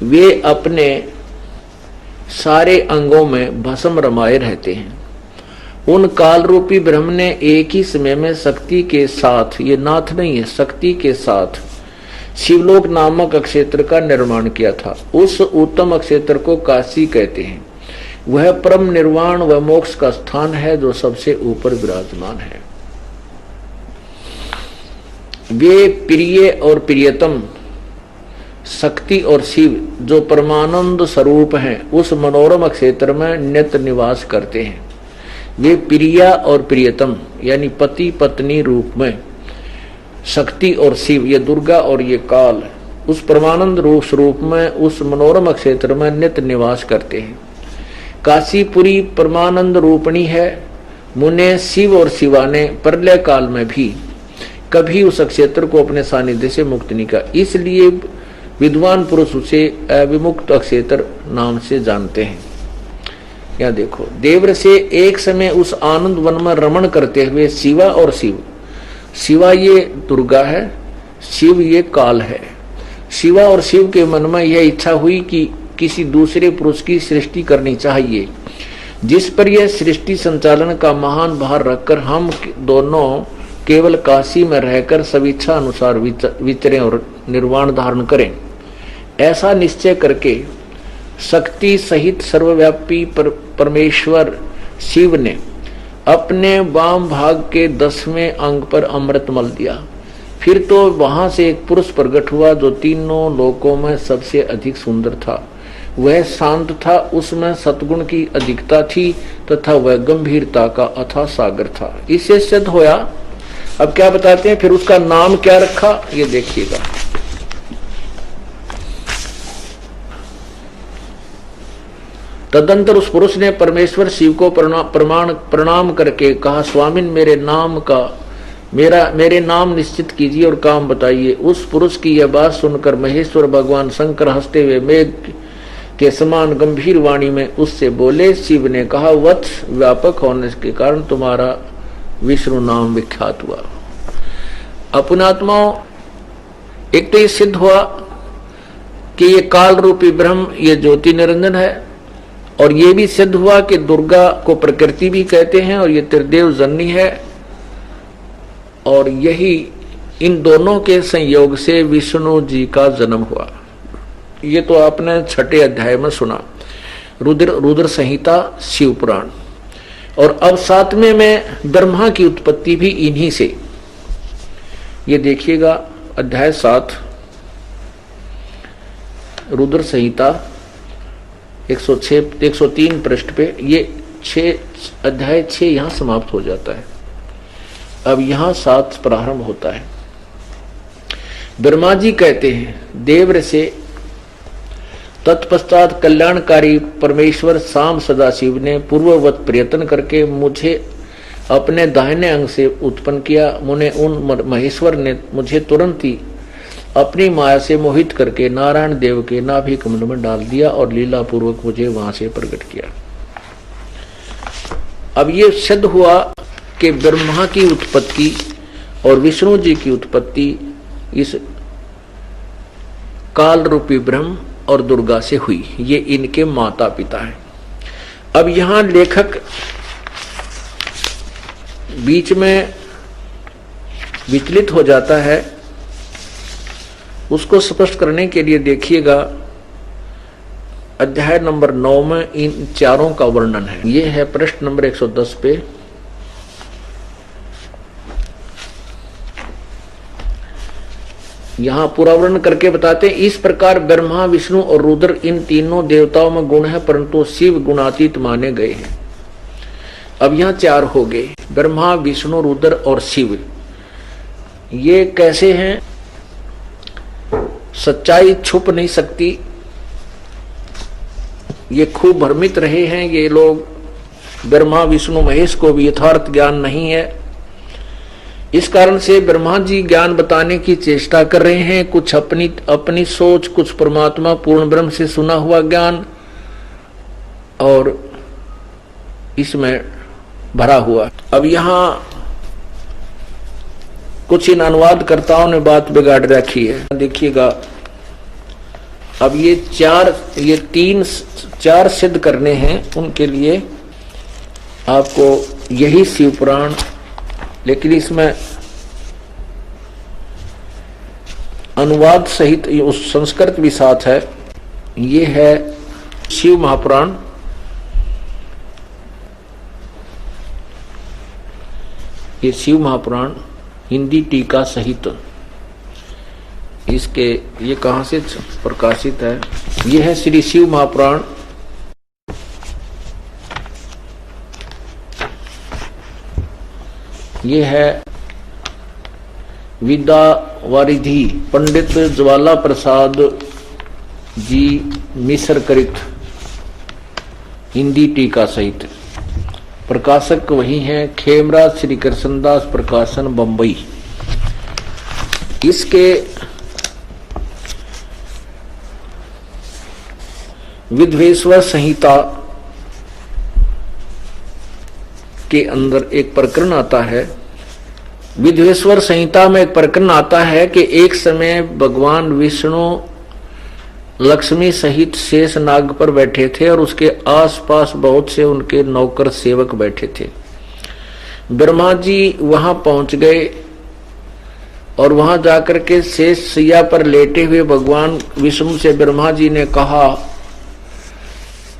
वे अपने सारे अंगों में भस्म रमाए रहते हैं। उन काल रूपी ब्रह्म ने एक ही समय में शक्ति के साथ, ये नाथ नहीं है, शक्ति के साथ शिवलोक नामक अक्षेत्र का निर्माण किया था। उस उत्तम अक्षेत्र को काशी कहते हैं। वह परम निर्वाण व मोक्ष का स्थान है जो सबसे ऊपर विराजमान है। वे प्रिय और प्रियतम शक्ति और शिव जो परमानंद स्वरूप हैं, उस मनोरम क्षेत्र में नित्य निवास करते हैं। वे प्रिया और प्रियतम यानी पति पत्नी रूप में शक्ति और शिव, ये दुर्गा और ये काल, उस परमानंद रूप स्वरूप में उस मनोरम क्षेत्र में नित्य निवास करते हैं। काशीपुरी परमानंद रूपणी है। मुने शिव और शिवा ने प्रलय काल में भी कभी उस क्षेत्र को अपने सानिध्य से मुक्त नहीं किया, इसलिए विद्वान पुरुष उसे अविमुक्त क्षेत्र नाम से जानते हैं। यहाँ देखो, देवर से एक समय उस आनंद वन में रमण करते हुए शिवा और शिव, शिवा ये दुर्गा है, शिव ये काल है। शिवा और शिव के मन में यह इच्छा हुई कि किसी दूसरे पुरुष की सृष्टि करनी चाहिए, जिस पर यह सृष्टि संचालन का महान भार रखकर हम दोनों केवल काशी में रहकर स्वेच्छा अनुसार विचरें और निर्वाण धारण करें। ऐसा निश्चय करके शक्ति सहित सर्वव्यापी परमेश्वर शिव ने अपने वाम भाग के 10वें अंग पर अमृत मल दिया। फिर तो वहां से एक पुरुष प्रकट हुआ जो तीनों लोकों में सबसे अधिक सुंदर था। वह शांत था, उसमें सद्गुण की अधिकता थी तथा वह गंभीरता का अथाह सागर था। इससे सिद्ध होया। अब क्या बताते हैं, फिर उसका नाम क्या रखा, ये देखिएगा। तदंतर उस पुरुष ने परमेश्वर शिव को प्रणाम करके कहा, स्वामिन मेरे नाम निश्चित कीजिए और काम बताइए। उस पुरुष की यह बात सुनकर महेश्वर भगवान शंकर हंसते हुए मेघ के समान गंभीर वाणी में उससे बोले। शिव ने कहा, वत्स व्यापक होने के कारण तुम्हारा विष्णु नाम विख्यात हुआ। अपनात्माओं, एक तो ये सिद्ध हुआ कि ये काल रूपी ब्रह्म ये ज्योति निरंजन है, और ये भी सिद्ध हुआ कि दुर्गा को प्रकृति भी कहते हैं और ये त्रिदेव जननी है, और यही इन दोनों के संयोग से विष्णु जी का जन्म हुआ। ये तो आपने 6ठे अध्याय में सुना, रुद्र संहिता, शिव पुराण। और अब 7वें में ब्रह्मा की उत्पत्ति भी इन्हीं से। ये देखिएगा अध्याय 7 रुद्र संहिता 103 पृष्ठ पे। ये 6 अध्याय 6 यहां समाप्त हो जाता है। अब यहां 7 प्रारंभ होता है। ब्रह्मा जी कहते हैं, देवर से तत्पश्चात कल्याणकारी परमेश्वर शाम सदाशिव ने पूर्ववत प्रयत्न करके मुझे अपने दाहिने अंग से उत्पन्न किया। मुने उन महेश्वर ने मुझे तुरंत ही अपनी माया से मोहित करके नारायण देव के नाभि कमल में डाल दिया और लीला पूर्वक मुझे वहां से प्रकट किया। अब ये सिद्ध हुआ कि ब्रह्मा की उत्पत्ति और विष्णु जी की उत्पत्ति इस काल रूपी ब्रह्म और दुर्गा से हुई। ये इनके माता पिता हैं। अब यहां लेखक बीच में विचलित हो जाता है, उसको स्पष्ट करने के लिए देखिएगा अध्याय नंबर 9 में इन चारों का वर्णन है। ये है प्रश्न नंबर 110 पे। यहां पूरा वर्णन करके बताते हैं, इस प्रकार ब्रह्मा विष्णु और रुद्र इन तीनों देवताओं में गुण है, परंतु शिव गुणातीत माने गए हैं। अब यहां चार हो गए, ब्रह्मा विष्णु रुद्र और शिव। ये कैसे हैं? सच्चाई छुप नहीं सकती, ये खूब भ्रमित रहे हैं ये लोग। ब्रह्मा विष्णु महेश को भी यथार्थ ज्ञान नहीं है। इस कारण से ब्रह्मा जी ज्ञान बताने की चेष्टा कर रहे हैं, कुछ अपनी सोच, कुछ परमात्मा पूर्ण ब्रह्म से सुना हुआ ज्ञान और इसमें भरा हुआ। अब यहां कुछ इन अनुवादकर्ताओं ने बात बिगाड़ रखी है, देखिएगा। अब ये चार सिद्ध करने हैं, उनके लिए आपको यही शिव पुराण, लेकिन इसमें अनुवाद सहित उस संस्कृत भी साथ है। ये है शिव महापुराण, ये शिव महापुराण हिंदी टीका सहित। इसके ये कहां से प्रकाशित है? ये है श्री शिव महापुराण, ये है विद्या वारिधि पंडित ज्वाला प्रसाद जी मिश्र कृत हिंदी टीका सहित। प्रकाशक वही हैं, खेमराज श्री कृष्णदास प्रकाशन बंबई। इसके विद्वेश्वर संहिता के अंदर एक प्रकरण आता है। विद्वेश्वर संहिता में एक प्रकरण आता है कि एक समय भगवान विष्णु लक्ष्मी सहित शेष नाग पर बैठे थे और उसके आसपास बहुत से उनके नौकर सेवक बैठे थे। ब्रह्मा जी वहां पहुंच गए और वहां जाकर के शेष सैया पर लेटे हुए भगवान विष्णु से ब्रह्मा जी ने कहा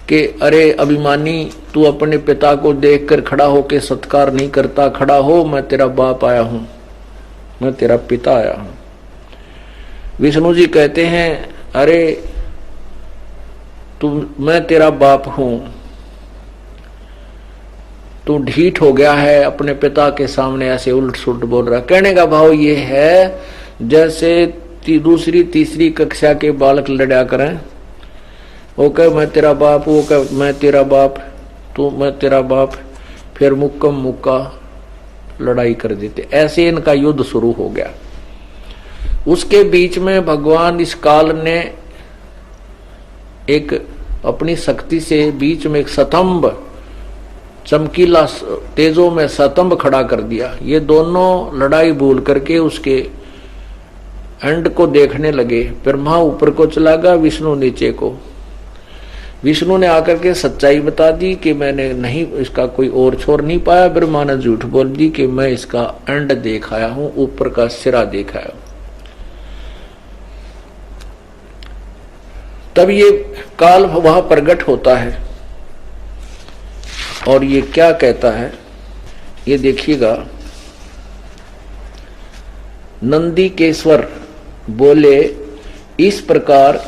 कि अरे अभिमानी, तू अपने पिता को देखकर खड़ा होकर सत्कार नहीं करता, खड़ा हो, मैं तेरा बाप आया हूं, मैं तेरा पिता आया हूं। विष्णु जी कहते हैं, अरे मैं तेरा बाप हूं, तू ढीठ हो गया है, अपने पिता के सामने ऐसे उल्ट सुलट बोल रहा। कहने का भाव ये है जैसे दूसरी तीसरी कक्षा के बालक लड़ा करें, वो कहे मैं तेरा बाप, वो कहे मैं तेरा बाप, तू मैं तेरा बाप, फिर मुक्का लड़ाई कर देते। ऐसे इनका युद्ध शुरू हो गया। उसके बीच में भगवान इस काल ने एक अपनी शक्ति से बीच में एक स्तंभ, चमकीला तेजों में स्तंभ खड़ा कर दिया। ये दोनों लड़ाई भूल करके उसके एंड को देखने लगे। ब्रह्मा ऊपर को चला गया, विष्णु नीचे को। विष्णु ने आकर के सच्चाई बता दी कि मैंने नहीं, इसका कोई और छोर नहीं पाया। ब्रह्मा ने झूठ बोल दी कि मैं इसका एंड देख आया हूं, ऊपर का सिरा देख आया हूं। तब ये काल वहां प्रकट होता है और ये क्या कहता है, ये देखिएगा। नंदीकेश्वर बोले, इस प्रकार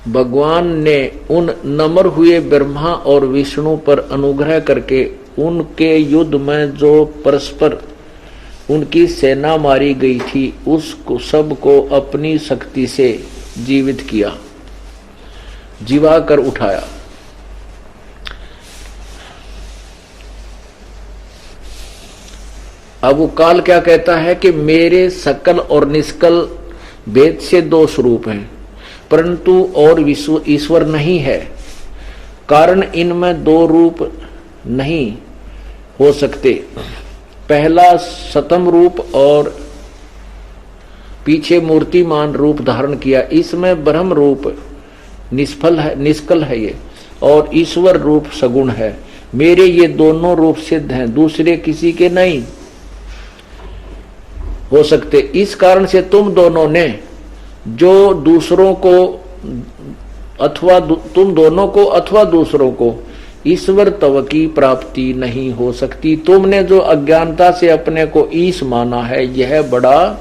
भगवान ने उन नम्र हुए ब्रह्मा और विष्णु पर अनुग्रह करके उनके युद्ध में जो परस्पर उनकी सेना मारी गई थी, उसको सबको अपनी शक्ति से जीवित किया, जीवा कर उठाया। अब वो काल क्या कहता है कि मेरे सकल और निष्कल भेद से दो स्वरूप हैं, परंतु और विश्व ईश्वर नहीं है, कारण इनमें दो रूप नहीं हो सकते। पहला सतम रूप और पीछे मूर्तिमान रूप धारण किया, इसमें ब्रह्म रूप निष्फल है, निष्कल है ये, और ईश्वर रूप सगुण है। मेरे ये दोनों रूप सिद्ध हैं, दूसरे किसी के नहीं हो सकते। इस कारण से तुम दोनों ने जो दूसरों को अथवा तुम दोनों को अथवा दूसरों को ईश्वर तव की प्राप्ति नहीं हो सकती। तुमने जो अज्ञानता से अपने को ईश माना है, यह बड़ा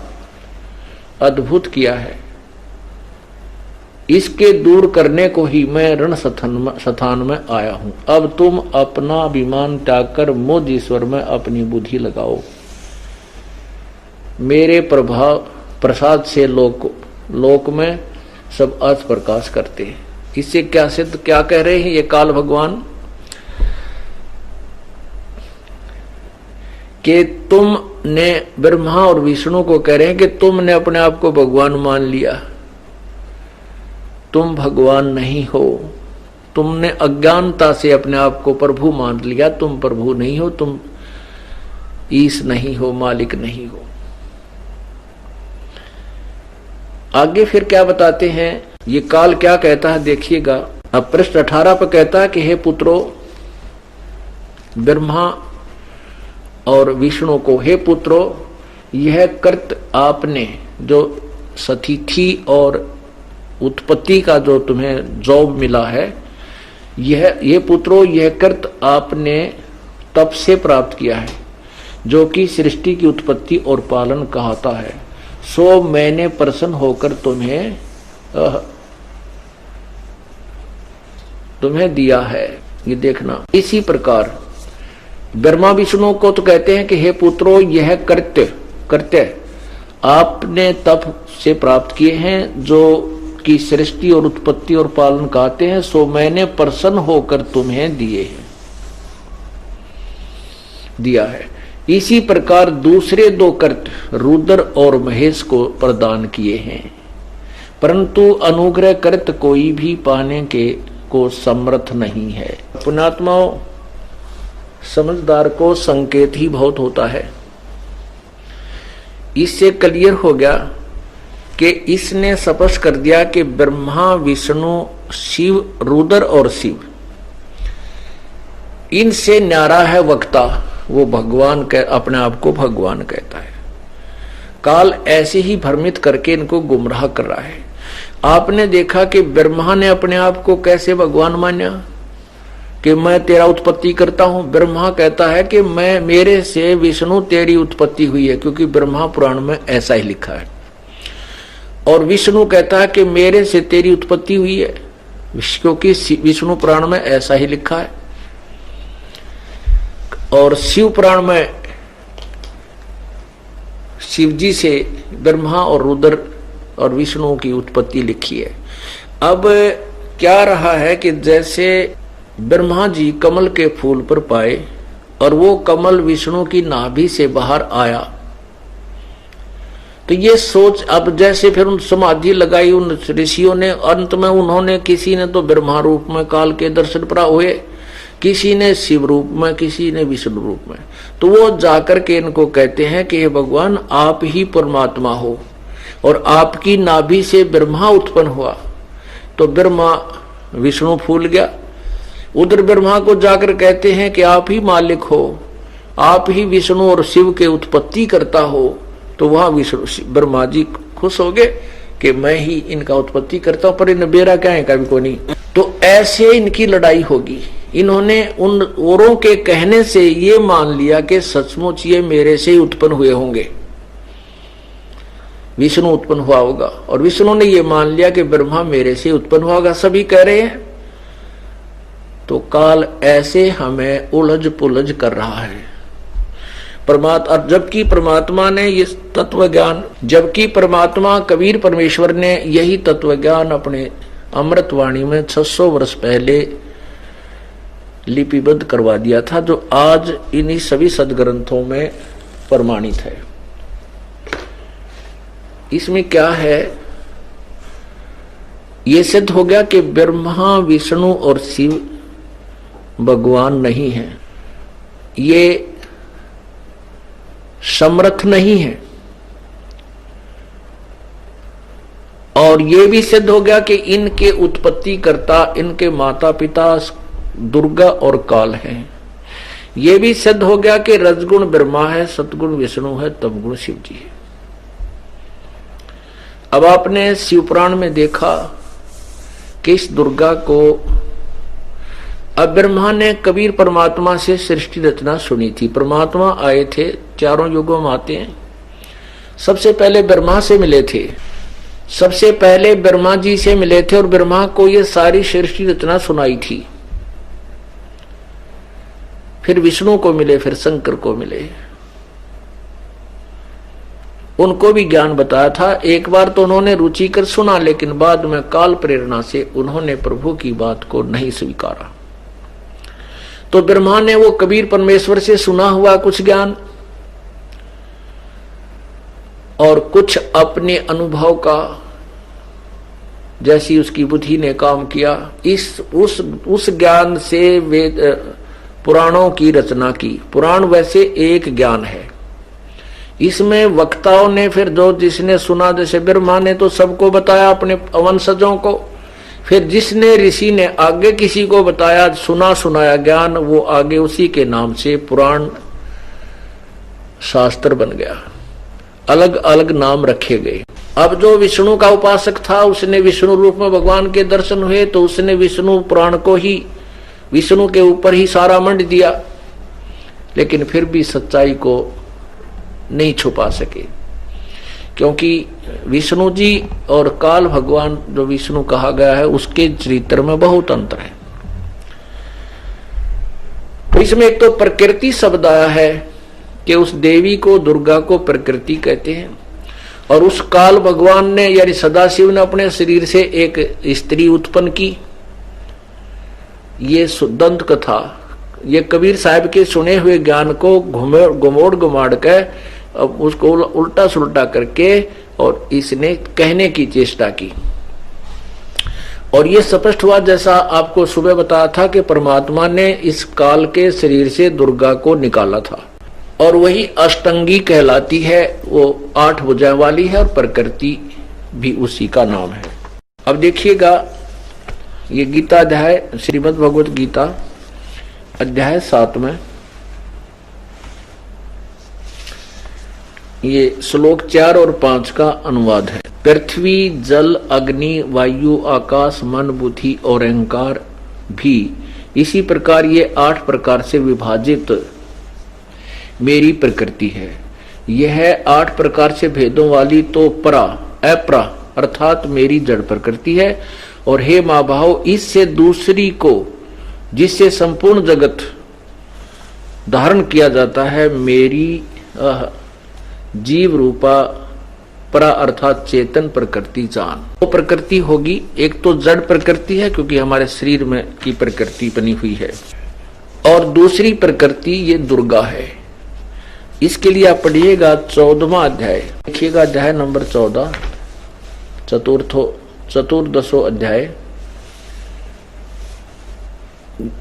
अद्भुत किया है। इसके दूर करने को ही मैं रण स्थान में आया हूं। अब तुम अपना अभिमान त्याग कर मुझ ईश्वर में अपनी बुद्धि लगाओ। मेरे प्रभाव प्रसाद से लोक में सब अर्थ प्रकाश करते हैं। इससे क्या सिद्ध, क्या कह रहे हैं ये काल भगवान कि तुमने ब्रह्मा और विष्णु को कह रहे हैं कि तुमने अपने आप को भगवान मान लिया, तुम भगवान नहीं हो। तुमने अज्ञानता से अपने आप को प्रभु मान लिया, तुम प्रभु नहीं हो, तुम ईश नहीं हो, मालिक नहीं हो। आगे फिर क्या बताते हैं, ये काल क्या कहता है देखिएगा। अब पृष्ठ 18 पर कहता है कि हे पुत्रो, ब्रह्मा और विष्णु को, हे पुत्रो, यह कृत आपने जो सतिथि और उत्पत्ति का जो तुम्हें जॉब मिला है, ये पुत्रो, यह कृत आपने तप से प्राप्त किया है, जो कि सृष्टि की उत्पत्ति और पालन कहता है। सो मैंने प्रसन्न होकर तुम्हें दिया है। ये देखना, इसी प्रकार ब्रह्मा विष्णु को तो कहते हैं कि हे पुत्रो, यह कृत्य आपने तप से प्राप्त किए हैं, जो कि सृष्टि और उत्पत्ति और पालन कहते हैं। सो मैंने प्रसन्न होकर तुम्हें दिया है। इसी प्रकार दूसरे दो कृत्य रुद्र और महेश को प्रदान किए हैं, परंतु अनुग्रह कृत्य कोई भी पाने को समर्थ नहीं है। पुण्यात्माओं, समझदार को संकेत ही बहुत होता है। इससे क्लियर हो गया कि इसने स्पष्ट कर दिया कि ब्रह्मा विष्णु शिव, रुद्र और शिव, इनसे न्यारा है वक्ता, वो भगवान अपने आप को भगवान कहता है। काल ऐसे ही भ्रमित करके इनको गुमराह कर रहा है। आपने देखा कि ब्रह्मा ने अपने आप को कैसे भगवान माना कि मैं तेरा उत्पत्ति करता हूं। ब्रह्मा कहता है कि मेरे से विष्णु तेरी उत्पत्ति हुई है, क्योंकि ब्रह्मा पुराण में ऐसा ही लिखा है। और विष्णु कहता है कि मेरे से तेरी उत्पत्ति हुई है, क्योंकि विष्णु पुराण में ऐसा ही लिखा है। और शिव पुराण में शिव जी से ब्रह्मा और रुद्र और विष्णु की उत्पत्ति लिखी है। अब क्या रहा है कि जैसे ब्रह्मा जी कमल के फूल पर पाए और वो कमल विष्णु की नाभि से बाहर आया, तो ये सोच, अब जैसे फिर उन समाधि लगाई उन ऋषियों ने, अंत में उन्होंने, किसी ने तो ब्रह्मा रूप में काल के दर्शन प्राप्त हुए, किसी ने शिव रूप में, किसी ने विष्णु रूप में। तो वो जाकर के इनको कहते हैं कि हे भगवान, आप ही परमात्मा हो और आपकी नाभि से ब्रह्मा उत्पन्न हुआ। तो ब्रह्मा विष्णु फूल गया। उधर ब्रह्मा को जाकर कहते हैं कि आप ही मालिक हो, आप ही विष्णु और शिव के उत्पत्ति करता हो। तो वहां विष्णु ब्रह्मा जी खुश हो गए कि मैं ही इनका उत्पत्ति करता हूं, पर इन बेरा क्या है कभी को नहीं। तो ऐसे इनकी लड़ाई होगी। इन्होंने उन औरों के कहने से ये मान लिया कि सचमुच ये मेरे से ही उत्पन्न हुए होंगे, विष्णु उत्पन्न हुआ होगा। और विष्णु ने ये मान लिया कि ब्रह्मा मेरे से उत्पन्न हुआ होगा, सभी कह रहे हैं। तो काल ऐसे हमें उलझ पुलझ कर रहा है। जबकि परमात्मा ने ये तत्व ज्ञान, जबकि परमात्मा कबीर परमेश्वर ने यही तत्व ज्ञान अपने अमृतवाणी में 600 वर्ष पहले लिपिबद्ध करवा दिया था, जो आज इन्हीं सभी सदग्रंथों में प्रमाणित है। इसमें क्या है, ये सिद्ध हो गया कि ब्रह्मा विष्णु और शिव भगवान नहीं है, ये समर्थ नहीं है। और ये भी सिद्ध हो गया कि इनके उत्पत्ति करता, इनके माता पिता दुर्गा और काल हैं। ये भी सिद्ध हो गया कि रजगुण ब्रह्मा है, सतगुण विष्णु है, तमगुण शिव जी है। अब आपने शिव पुराण में देखा कि इस दुर्गा को, अब ब्रह्मा ने कबीर परमात्मा से सृष्टि रचना सुनी थी। परमात्मा आए थे, चारों युगों में आते हैं। सबसे पहले ब्रह्मा से मिले थे, सबसे पहले ब्रह्मा जी से मिले थे और ब्रह्मा को ये सारी सृष्टि रचना सुनाई थी। फिर विष्णु को मिले, फिर शंकर को मिले, उनको भी ज्ञान बताया था। एक बार तो उन्होंने रुचि कर सुना, लेकिन बाद में काल प्रेरणा से उन्होंने प्रभु की बात को नहीं स्वीकारा। तो ब्रह्मा ने वो कबीर परमेश्वर से सुना हुआ कुछ ज्ञान और कुछ अपने अनुभव का, जैसी उसकी बुद्धि ने काम किया, उस ज्ञान से वेद पुराणों की रचना की। पुराण वैसे एक ज्ञान है, इसमें वक्ताओं ने फिर जो जिसने सुना, जैसे ब्रह्मा ने तो सबको बताया अपने वंशजों को, फिर जिसने ऋषि ने आगे किसी को बताया, सुना सुनाया ज्ञान, वो आगे उसी के नाम से पुराण शास्त्र बन गया। अलग अलग नाम रखे गए। अब जो विष्णु का उपासक था, उसने विष्णु रूप में भगवान के दर्शन हुए, तो उसने विष्णु पुराण को ही, विष्णु के ऊपर ही सारा मंड दिया, लेकिन फिर भी सच्चाई को नहीं छुपा सके, क्योंकि विष्णु जी और काल भगवान जो विष्णु कहा गया है, उसके चरित्र में बहुत अंतर है। तो इसमें एक तो प्रकृति शब्द आया है कि उस देवी को, दुर्गा को प्रकृति कहते हैं, और उस काल भगवान ने यानी सदाशिव ने अपने शरीर से एक स्त्री उत्पन्न की। ये दंत कथा, ये कबीर साहब के सुने हुए ज्ञान को घुमोड़ घुमाड़ के उसको उल्टा सुल्टा करके और इसने कहने की चेष्टा की। और ये स्पष्ट हुआ, जैसा आपको सुबह बताया था, कि परमात्मा ने इस काल के शरीर से दुर्गा को निकाला था, और वही अष्टंगी कहलाती है, वो 8 भुजाएं वाली है, और प्रकृति भी उसी का नाम है। अब देखिएगा, ये गीता अध्याय, श्रीमद् भगवत गीता अध्याय 7 में ये श्लोक 4 और 5 का अनुवाद है। पृथ्वी, जल, अग्नि, वायु, आकाश, मन, बुद्धि और अहंकार भी इसी प्रकार ये 8 प्रकार से विभाजित मेरी प्रकृति है। यह 8 प्रकार से भेदों वाली तो परा अपरा अर्थात मेरी जड़ प्रकृति है। और हे माँ भाव, इससे दूसरी को, जिससे संपूर्ण जगत धारण किया जाता है, मेरी जीव रूपा परा अर्थात चेतन प्रकृति जान। वो प्रकृति होगी, एक तो जड़ प्रकृति है क्योंकि हमारे शरीर में की प्रकृति बनी हुई है, और दूसरी प्रकृति ये दुर्गा है। इसके लिए आप पढ़िएगा 14वां अध्याय, देखिएगा अध्याय नंबर 14, चतुर्दशो अध्याय।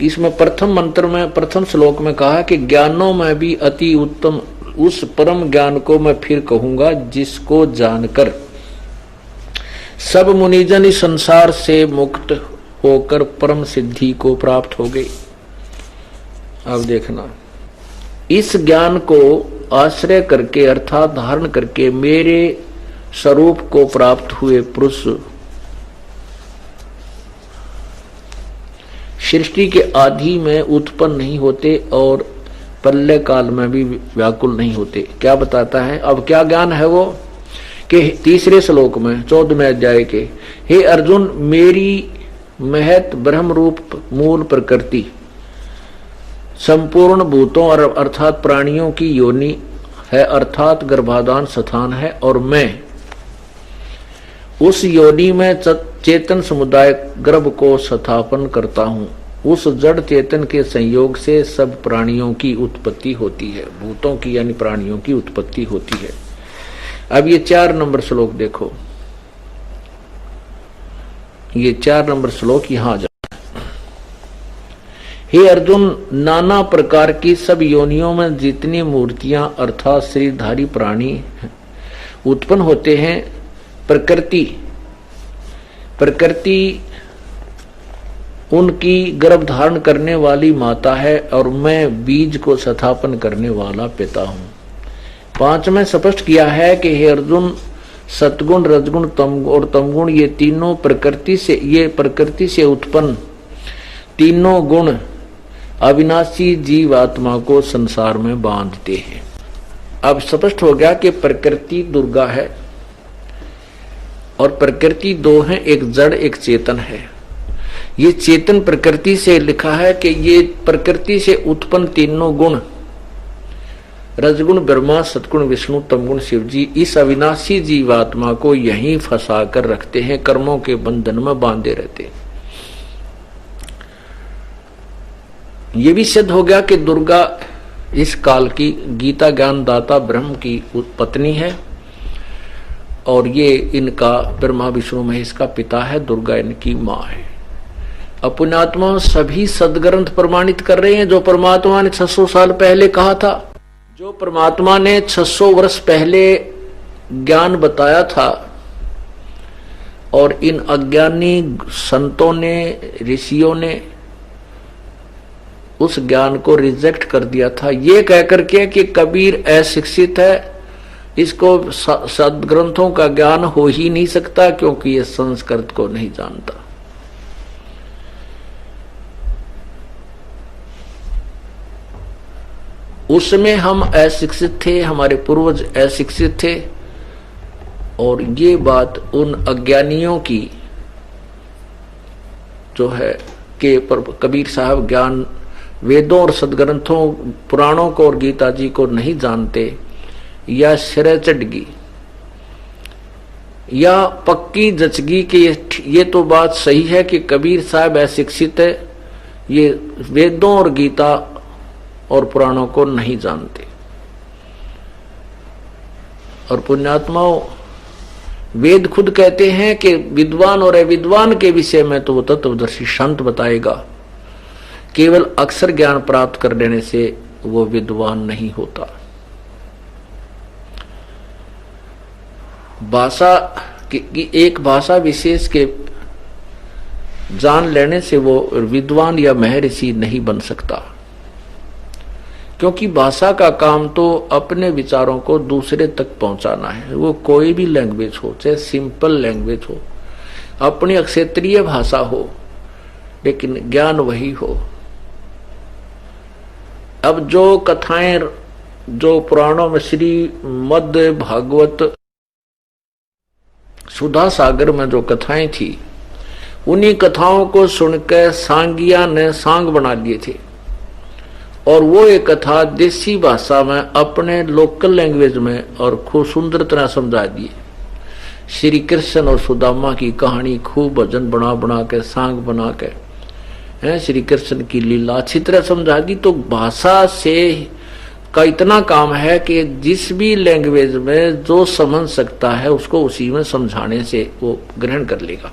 इसमें प्रथम मंत्र में, प्रथम श्लोक में कहा कि ज्ञानों में भी अति उत्तम उस परम ज्ञान को मैं फिर कहूंगा, जिसको जानकर सब मुनिजन इस संसार से मुक्त होकर परम सिद्धि को प्राप्त हो गए। अब देखना, इस ज्ञान को आश्रय करके अर्थात धारण करके मेरे स्वरूप को प्राप्त हुए पुरुष सृष्टि के आदि में उत्पन्न नहीं होते और प्रलय काल में भी व्याकुल नहीं होते। क्या बताता है? अब क्या ज्ञान है वो कि तीसरे श्लोक में 14वें अध्याय के, हे अर्जुन, मेरी महत ब्रह्म रूप मूल प्रकृति संपूर्ण भूतों और अर्थात प्राणियों की योनि है, अर्थात गर्भाधान स्थान है, और मैं उस योनि में चेतन समुदाय गर्भ को स्थापन करता हूँ। उस जड़ चेतन के संयोग से सब प्राणियों की उत्पत्ति होती है, भूतों की यानी प्राणियों की उत्पत्ति होती है। अब ये 4 नंबर श्लोक देखो, ये 4 नंबर श्लोक यहां आ जाए। हे अर्जुन, नाना प्रकार की सब योनियों में जितनी मूर्तियां अर्थात शरीरधारी प्राणी उत्पन्न होते हैं, प्रकृति उनकी गर्भ धारण करने वाली माता है, और मैं बीज को स्थापन करने वाला पिता हूं। 5 में स्पष्ट किया है कि हे अर्जुन, सतगुण, रजगुण और तमगुण ये तीनों प्रकृति से उत्पन्न तीनों गुण अविनाशी जीव आत्मा को संसार में बांधते हैं। अब स्पष्ट हो गया कि प्रकृति दुर्गा है और प्रकृति 2 है, एक जड़ एक चेतन है। ये चेतन प्रकृति से लिखा है कि ये प्रकृति से उत्पन्न तीनों गुण, रजगुण ब्रह्मा, सतगुण विष्णु, तमगुण शिव जी, इस अविनाशी जीवात्मा को यहीं फंसा कर रखते हैं, कर्मों के बंधन में बांधे रहते हैं। ये भी सिद्ध हो गया कि दुर्गा इस काल की गीता ज्ञान दाता ब्रह्म की पत्नी है, और ये इनका ब्रह्मा विष्णु महेश का पिता है, दुर्गा इनकी माँ है। अपनात्मा सभी सदग्रंथ प्रमाणित कर रहे हैं जो परमात्मा ने 600 साल पहले कहा था, जो परमात्मा ने 600 वर्ष पहले ज्ञान बताया था, और इन अज्ञानी संतों ने, ऋषियों ने उस ज्ञान को रिजेक्ट कर दिया था, ये कहकर के कि कबीर अशिक्षित है, इसको सदग्रंथों का ज्ञान हो ही नहीं सकता क्योंकि ये संस्कृत को नहीं जानता। उसमें हम अशिक्षित थे, हमारे पूर्वज अशिक्षित थे, और ये बात उन अज्ञानियों की जो है कि कबीर साहब ज्ञान वेदों और सदग्रंथों, पुराणों को और गीता जी को नहीं जानते, या सिरे चढ़गी या पक्की जचगी कि ये तो बात सही है कि कबीर साहब अशिक्षित है, ये वेदों और गीता और पुराणों को नहीं जानते। और पुण्यात्माओं, वेद खुद कहते हैं कि विद्वान और अविद्वान के विषय में तो वो तत्वदर्शी संत बताएगा, केवल अक्षर ज्ञान प्राप्त कर लेने से वो विद्वान नहीं होता। भाषा की एक भाषा विशेष के जान लेने से वो विद्वान या महर्षि नहीं बन सकता, क्योंकि भाषा का काम तो अपने विचारों को दूसरे तक पहुंचाना है। वो कोई भी लैंग्वेज हो, चाहे सिंपल लैंग्वेज हो, अपनी क्षेत्रीय भाषा हो, लेकिन ज्ञान वही हो। अब जो कथाएं, जो पुराणों में श्रीमद् भागवत सुधा सागर में जो कथाएं थी, उन्हीं कथाओं को सुनकर सांगिया ने सांग बना लिए थे, और वो एक कथा देसी भाषा में अपने लोकल लैंग्वेज में और खूब सुंदर तरह समझा दिए। श्री कृष्ण और सुदामा की कहानी खूब भजन बना बना के, सांग बना के, श्री कृष्ण की लीला अच्छी तरह समझा दी। तो भाषा से का इतना काम है कि जिस भी लैंग्वेज में जो समझ सकता है उसको उसी में समझाने से वो ग्रहण कर लेगा।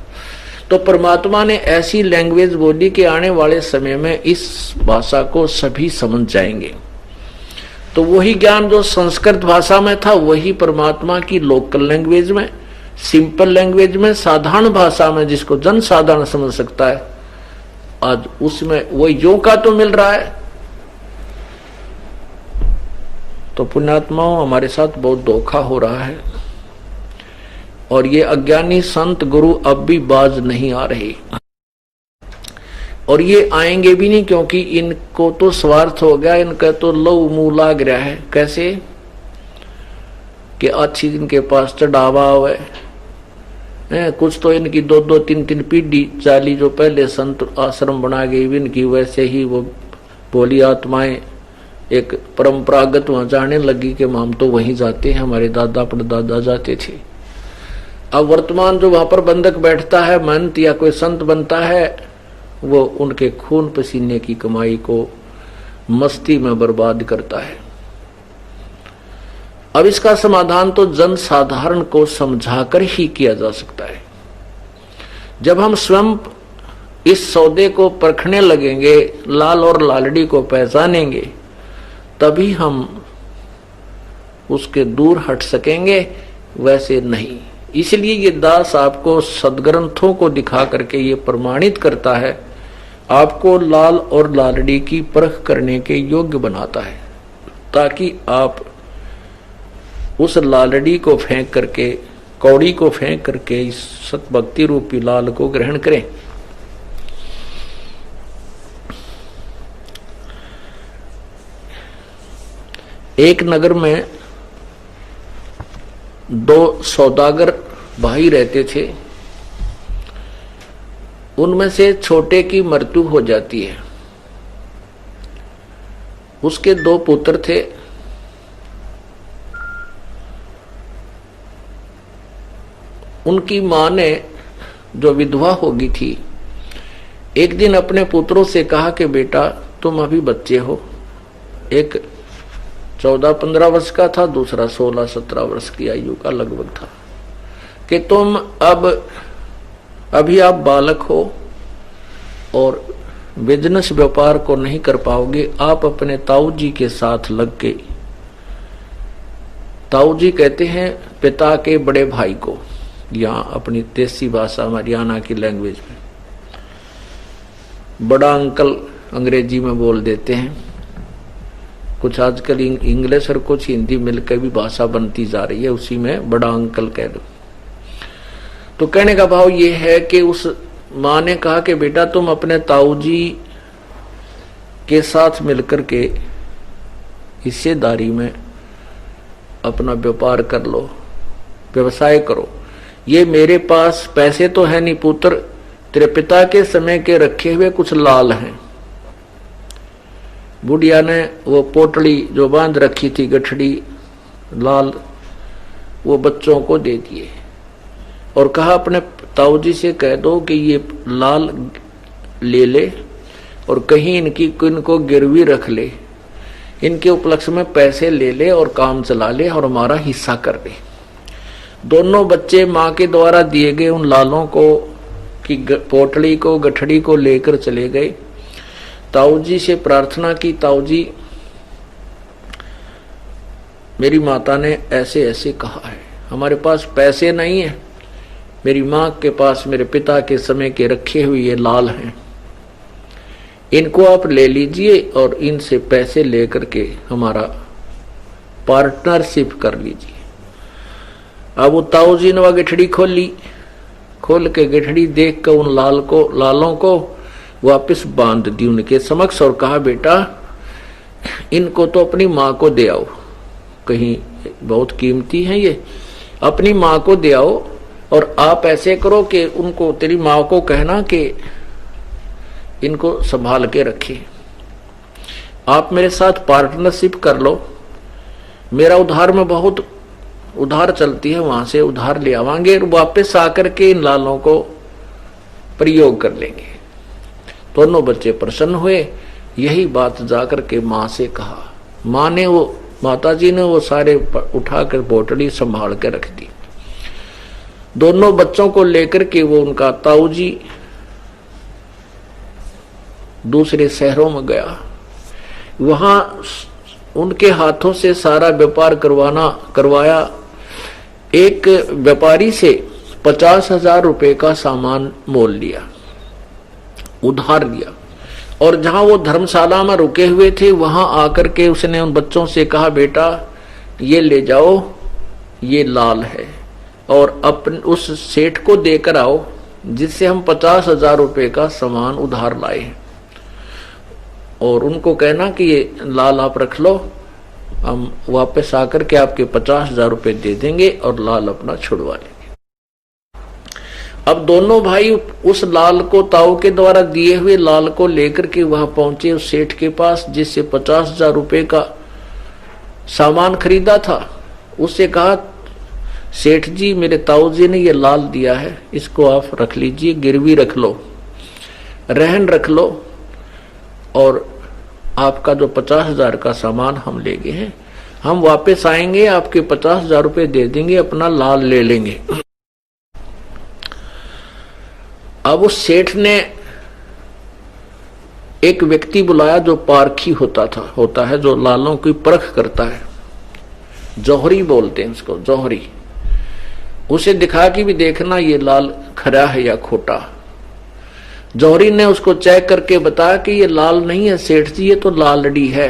तो परमात्मा ने ऐसी लैंग्वेज बोली कि आने वाले समय में इस भाषा को सभी समझ जाएंगे। तो वही ज्ञान जो संस्कृत भाषा में था, वही परमात्मा की लोकल लैंग्वेज में, सिंपल लैंग्वेज में, साधारण भाषा में, जिसको जन साधारण समझ सकता है, आज उसमें वो योग का तो मिल रहा है। तो पुण्यात्माओं, हमारे साथ बहुत धोखा हो रहा है, और ये अज्ञानी संत गुरु अब भी बाज नहीं आ रहे, और ये आएंगे भी नहीं, क्योंकि इनको तो स्वार्थ हो गया, इनका तो लव मुंह लाग रहा है। कैसे कि अच्छी इनके पास चढ़ावा हुआ है, कुछ तो इनकी 2-2, 3-3 पीढ़ी चाली जो पहले संत आश्रम बना गई, इनकी वैसे ही वो भोली आत्माएं एक परंपरागत वहां जाने लगी कि हम तो वहीं जाते हैं, हमारे दादा परदादा जाते थे। अब वर्तमान जो वहां पर बंधक बैठता है, महंत या कोई संत बनता है, वो उनके खून पसीने की कमाई को मस्ती में बर्बाद करता है। अब इसका समाधान तो जन साधारण को समझाकर ही किया जा सकता है। जब हम स्वयं इस सौदे को परखने लगेंगे, लाल और लालड़ी को पहचानेंगे, तभी हम उसके दूर हट सकेंगे, वैसे नहीं। इसलिए ये दास आपको सदग्रंथों को दिखा करके ये प्रमाणित करता है, आपको लाल और लालड़ी की परख करने के योग्य बनाता है, ताकि आप उस लालड़ी को फेंक करके, कौड़ी को फेंक करके इस सतभक्ति रूपी लाल को ग्रहण करें। एक नगर में दो सौदागर भाई रहते थे। उनमें से छोटे की मृत्यु हो जाती है। उसके दो पुत्र थे। उनकी मां ने, जो विधवा हो गई थी, एक दिन अपने पुत्रों से कहा कि बेटा तुम अभी बच्चे हो, एक 14-15 वर्ष का था, दूसरा 16-17 वर्ष की आयु का लगभग था, कि तुम अभी आप बालक हो और बिजनेस व्यापार को नहीं कर पाओगे। आप अपने ताऊ जी के साथ लग के, ताऊ जी कहते हैं पिता के बड़े भाई को, यहाँ अपनी देसी भाषा हरियाणा की लैंग्वेज में बड़ा अंकल अंग्रेजी में बोल देते हैं। कुछ आजकल इंग्लिश और कुछ हिंदी मिलकर भी भाषा बनती जा रही है, उसी में बड़ा अंकल कह दो। तो कहने का भाव ये है कि उस माँ ने कहा कि बेटा तुम अपने ताऊ जी के साथ मिलकर के हिस्सेदारी में अपना व्यापार कर लो, व्यवसाय करो। ये मेरे पास पैसे तो है नहीं पुत्र, तेरे पिता के समय के रखे हुए कुछ लाल हैं। बुढ़िया ने वो पोटली जो बांध रखी थी, गठड़ी लाल, वो बच्चों को दे दिए और कहा अपने ताऊ जी से कह दो कि ये लाल ले ले और कहीं इनको गिरवी रख ले, इनके उपलक्ष्य में पैसे ले ले और काम चला ले और हमारा हिस्सा कर ले। दोनों बच्चे माँ के द्वारा दिए गए उन लालों को की पोटली को, गठड़ी को लेकर चले गए। ताऊ जी से प्रार्थना की, ताऊ जी मेरी माता ने ऐसे ऐसे कहा है, हमारे पास पैसे नहीं है, मेरी माँ के पास मेरे पिता के समय के रखे हुए ये लाल हैं, इनको आप ले लीजिए और इनसे पैसे लेकर के हमारा पार्टनरशिप कर लीजिए। अब वो ताऊ जी ने वह गठड़ी खोल के गठड़ी देख कर उन लालों को वापस बांध दी उनके समक्ष और कहा बेटा इनको तो अपनी माँ को दे आओ, कहीं बहुत कीमती है ये, अपनी माँ को दे आओ और आप ऐसे करो कि उनको, तेरी माँ को कहना कि इनको संभाल के रखे, आप मेरे साथ पार्टनरशिप कर लो, मेरा उधार में बहुत उधार चलती है, वहां से उधार ले आवांगे और वापस आकर के इन लालों को प्रयोग कर लेंगे। दोनों बच्चे प्रसन्न हुए। यही बात जाकर के माँ से कहा। माँ ने माताजी ने वो सारे उठाकर बोतली संभाल के रख दी। दोनों बच्चों को लेकर के वो उनका ताऊ जी दूसरे शहरों में गया। वहां उनके हाथों से सारा व्यापार करवाया। एक व्यापारी से 50,000 रुपए का सामान मोल लिया, उधार लिया, और जहां वो धर्मशाला में रुके हुए थे वहां आकर के उसने उन बच्चों से कहा बेटा ये ले जाओ, ये लाल है, और अपने उस सेठ को देकर आओ जिससे हम 50,000 रुपए का सामान उधार लाए हैं, और उनको कहना कि ये लाल आप रख लो, हम वापस आकर के आपके 50,000 रुपए दे देंगे और लाल अपना छुड़वा लेंगे। अब दोनों भाई उस लाल को, ताऊ के द्वारा दिए हुए लाल को लेकर के वहां पहुंचे उस सेठ के पास जिससे 50,000 रुपए का सामान खरीदा था। उससे कहा, सेठ जी मेरे ताऊ जी ने ये लाल दिया है, इसको आप रख लीजिए, गिरवी रख लो, रहन रख लो, और आपका जो 50,000 का सामान हम ले गए हैं, हम वापस आएंगे आपके 50,000 रुपए दे देंगे, अपना लाल ले लेंगे। अब उस सेठ ने एक व्यक्ति बुलाया जो पारखी होता है, जो लालों की परख करता है, जौहरी बोलते हैं उसको, जौहरी। उसे दिखा कि भी देखना ये लाल खरा है या खोटा। जौहरी ने उसको चेक करके बताया कि ये लाल नहीं है सेठ जी, ये तो लालड़ी है,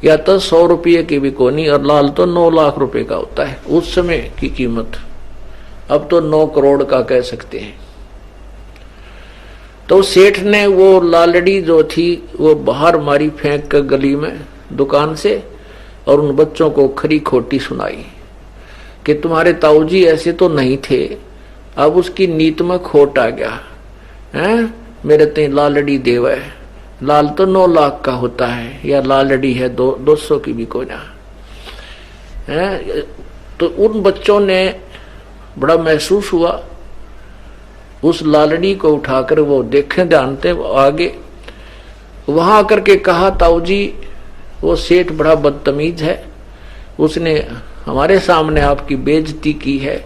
या तो 100 रुपये की भी कोनी, और लाल तो 9 लाख रुपए का होता है उस समय की कीमत, अब तो 9 करोड़ का कह सकते हैं। तो सेठ ने वो लालड़ी जो थी वो बाहर मारी फेंक कर गली में दुकान से, और उन बच्चों को खरी खोटी सुनाई कि तुम्हारे ताऊजी ऐसे तो नहीं थे, अब उसकी नीत में खोट आ गया है, मेरे ते लालड़ी देवे, लाल तो 9 लाख का होता है, या लालड़ी है 200 की भी कोई ना है। तो उन बच्चों ने बड़ा महसूस हुआ, उस लालड़ी को उठाकर वो देखें ध्यान से आगे, वहां आकर के कहा, ताऊजी वो सेठ बड़ा बदतमीज है, उसने हमारे सामने आपकी बेइज्जती की है,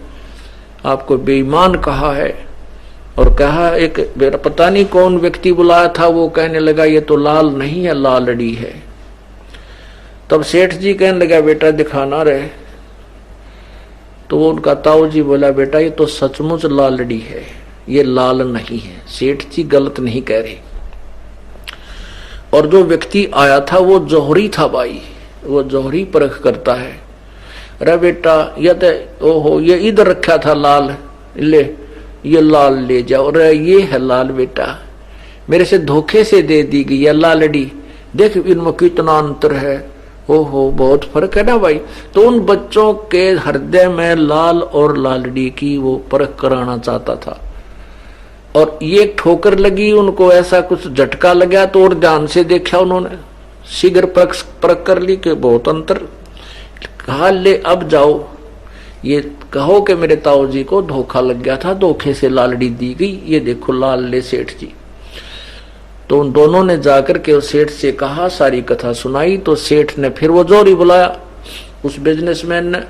आपको बेईमान कहा है, और कहा, एक मेरा पता नहीं कौन व्यक्ति बुलाया था, वो कहने लगा ये तो लाल नहीं है, लालड़ी है। तब सेठ जी कहने लगा, बेटा दिखाना रहे। तो वो उनका ताऊ जी बोला, बेटा ये तो सचमुच लालड़ी है, ये लाल नहीं है, सेठ जी गलत नहीं कह रहे। और जो व्यक्ति आया था वो जौहरी था भाई, वो जौहरी परख करता है। अरे बेटा ये तो ओहो, ये इधर रखा था लाल, ले ये लाल ले जाओ, अरे ये है लाल बेटा, मेरे से धोखे से दे दी गई है लालड़ी, देख इनमें कितना अंतर है, ओहो बहुत फर्क है ना भाई। तो उन बच्चों के हृदय में लाल और लालड़ी की वो परख कराना चाहता था, और ये ठोकर लगी उनको, ऐसा कुछ झटका लगा तो और ध्यान से देखा उन्होंने, शीघ्र परख कर ली कि बहुत अंतर। कहा, ले अब जाओ ये कहो कि मेरे ताऊ जी को धोखा लग गया था, धोखे से लालड़ी दी गई, ये देखो लाल ले सेठ जी। तो उन दोनों ने जाकर के उस सेठ से कहा, सारी कथा सुनाई। तो सेठ ने फिर वो जौहरी बुलाया, उस बिजनेसमैन ने।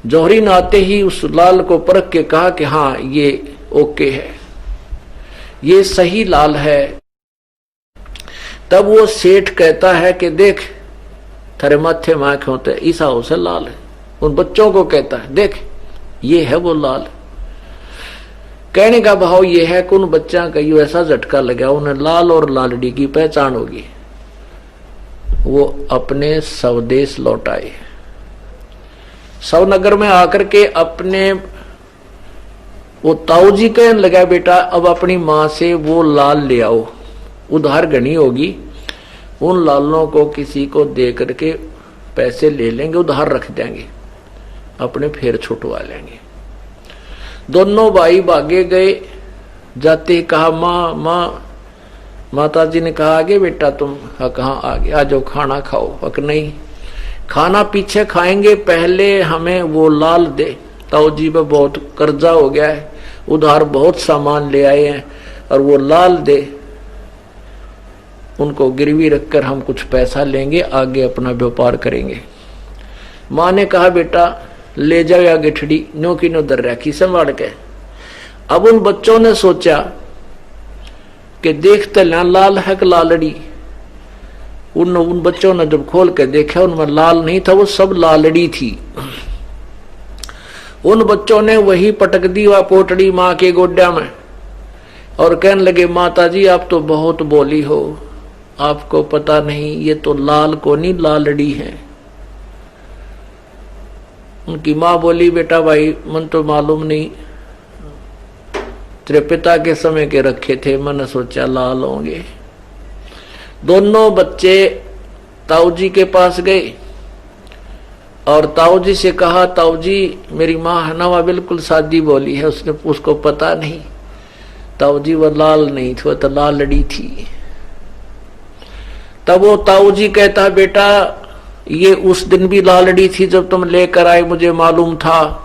जौहरी ने आते ही उस लाल को परख के कहा कि हाँ ये ओके है, ये सही लाल है। तब वो सेठ कहता है कि देख थारे माथे माख होते इस हाउ से लाल है, उन बच्चों को कहता है देख ये है वो लाल। कहने का भाव ये है कि उन बच्चा का यू ऐसा झटका लगा, उन्हें लाल और लालड़ी की पहचान होगी। वो अपने स्वदेश लौट आए, सवनगर में आकर के अपने वो ताऊ जी कहने लगा, बेटा अब अपनी माँ से वो लाल ले आओ, उधार घनी होगी, उन लालों को किसी को दे करके पैसे ले लेंगे, उधार रख देंगे, अपने फिर छुटवा लेंगे। दोनों भाई भागे गए, जाते ही कहा माँ माँ, माता जी ने कहा आगे बेटा तुम, कहाँ आगे, आ जाओ खाना खाओ। हक नहीं, खाना पीछे खाएंगे, पहले हमें वो लाल दे, ताऊ जी पे बहुत कर्जा हो गया है, उधार बहुत सामान ले आए हैं, और वो लाल दे, उनको गिरवी रखकर हम कुछ पैसा लेंगे, आगे अपना व्यापार करेंगे। माँ ने कहा बेटा ले जाओ या गिठड़ी, नो की नो दर रखी संभाल के। अब उन बच्चों ने सोचा कि देखते लाल है कि लालड़ी। उन बच्चों ने जब खोल के देखा उनमें लाल नहीं था, वो सब लालड़ी थी। उन बच्चों ने वही पटक दी वह पोटड़ी माँ के गोड्या में, और कहने लगे माता जी आप तो बहुत बोली हो, आपको पता नहीं ये तो लाल को नहीं लालड़ी है। उनकी माँ बोली बेटा भाई मन तो मालूम नहीं, तेरे पिता के समय के रखे थे, मैंने सोचा लाल होंगे। दोनों बच्चे ताऊ जी के पास गए, और ताऊ जी से कहा, ताऊ जी मेरी माँ हनवा बिल्कुल सादी बोली है, उसको पता नहीं। ताऊ जी वो लाल नहीं थी, वो तो लाल लड़ी थी। तब वो ताऊ जी कहता, बेटा ये उस दिन भी लालड़ी थी जब तुम लेकर आए, मुझे मालूम था।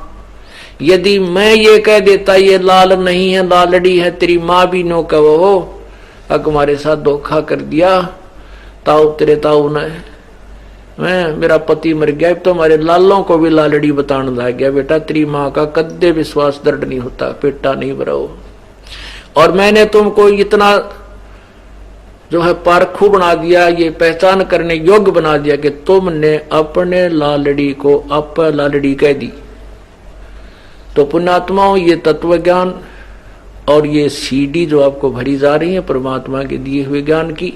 यदि मैं ये कह देता ये लाल नहीं है लालड़ी है, तेरी माँ भी नो कहो अग हमारे साथ धोखा कर दिया। ताऊ तेरे ताऊ ने, मैं मेरा पति मर गया, तो हमारे लालों को भी लालड़ी बताने लग गया। बेटा तेरी माँ का कद्दे विश्वास दर्द नहीं होता, पेटा नहीं भराओ। और मैंने तुमको इतना जो है पारखू बना दिया, ये पहचान करने योग्य बना दिया कि तुमने अपने लालड़ी को अप लालड़ी कह दी। तो पुण्यात्माओं, ये तत्व ज्ञान और ये सीडी जो आपको भरी जा रही है परमात्मा के दिए हुए ज्ञान की,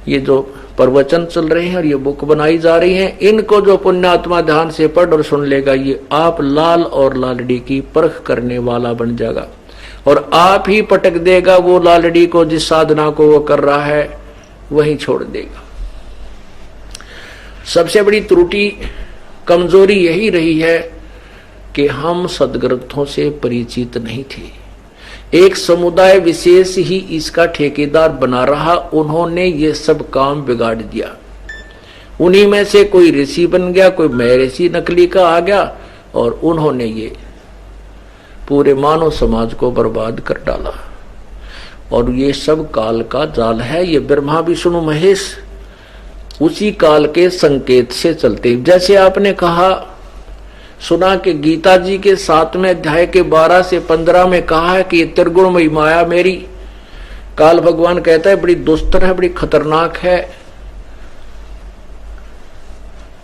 ये जो प्रवचन चल रहे हैं और ये बुक बनाई जा रही है, इनको जो पुण्यात्मा ध्यान से पढ़ और सुन लेगा, ये आप लाल और लालड़ी की परख करने वाला बन जाएगा और आप ही पटक देगा वो लालड़ी को, जिस साधना को वो कर रहा है वही छोड़ देगा। सबसे बड़ी त्रुटि कमजोरी यही रही है कि हम सदग्रंथों से परिचित नहीं थे। एक समुदाय विशेष ही इसका ठेकेदार बना रहा, उन्होंने ये सब काम बिगाड़ दिया। उन्हीं में से कोई ऋषि बन गया, कोई मैं ऋषि नकली का आ गया और उन्होंने ये पूरे मानव समाज को बर्बाद कर डाला। और ये सब काल का जाल है। ये ब्रह्मा विष्णु महेश उसी काल के संकेत से चलते। जैसे आपने कहा सुना कि गीता जी के 7वें अध्याय के 12 से 15 में कहा है कि ये त्रिगुणमयी माया मेरी, काल भगवान कहता है बड़ी दुस्तर है, बड़ी खतरनाक है।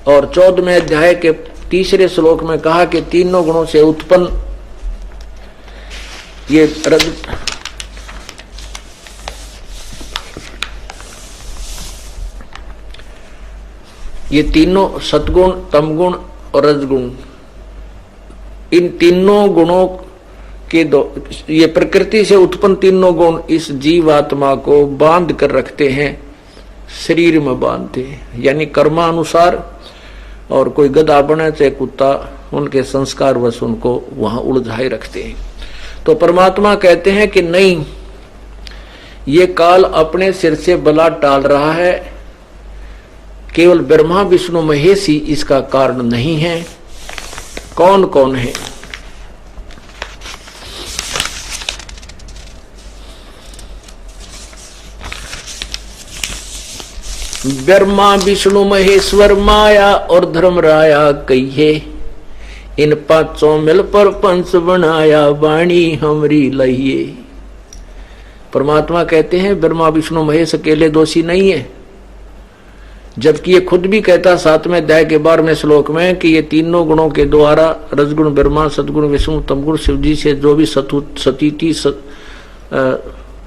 और 14वें अध्याय के 3रे श्लोक में कहा कि तीनों गुणों से उत्पन्न ये तीनों सतगुण, तमगुण और रजगुण, इन तीनों गुणों के ये प्रकृति से उत्पन्न तीनों गुण इस जीवात्मा को बांध कर रखते हैं, शरीर में बांधते हैं, यानी कर्मानुसार। और कोई गधा बने चाहे कुत्ता, उनके संस्कार वश उनको वहां उलझाए रखते हैं। तो परमात्मा कहते हैं कि नहीं, ये काल अपने सिर से बला टाल रहा है, केवल ब्रह्मा विष्णु महेश ही इसका कारण नहीं है। कौन कौन है? ब्रह्मा विष्णु महेश्वर माया और धर्मराया कहिए, इन पांचों मिल पर पंच बनाया, वाणी हमरी लहिए। परमात्मा कहते हैं ब्रह्मा विष्णु महेश अकेले दोषी नहीं है, जबकि ये खुद भी कहता 7वें अध्याय के 12वें श्लोक में कि ये तीनों गुणों के द्वारा रजगुण ब्रह्मा, सदगुण विष्णु, तमगुण शिव जी से जो भी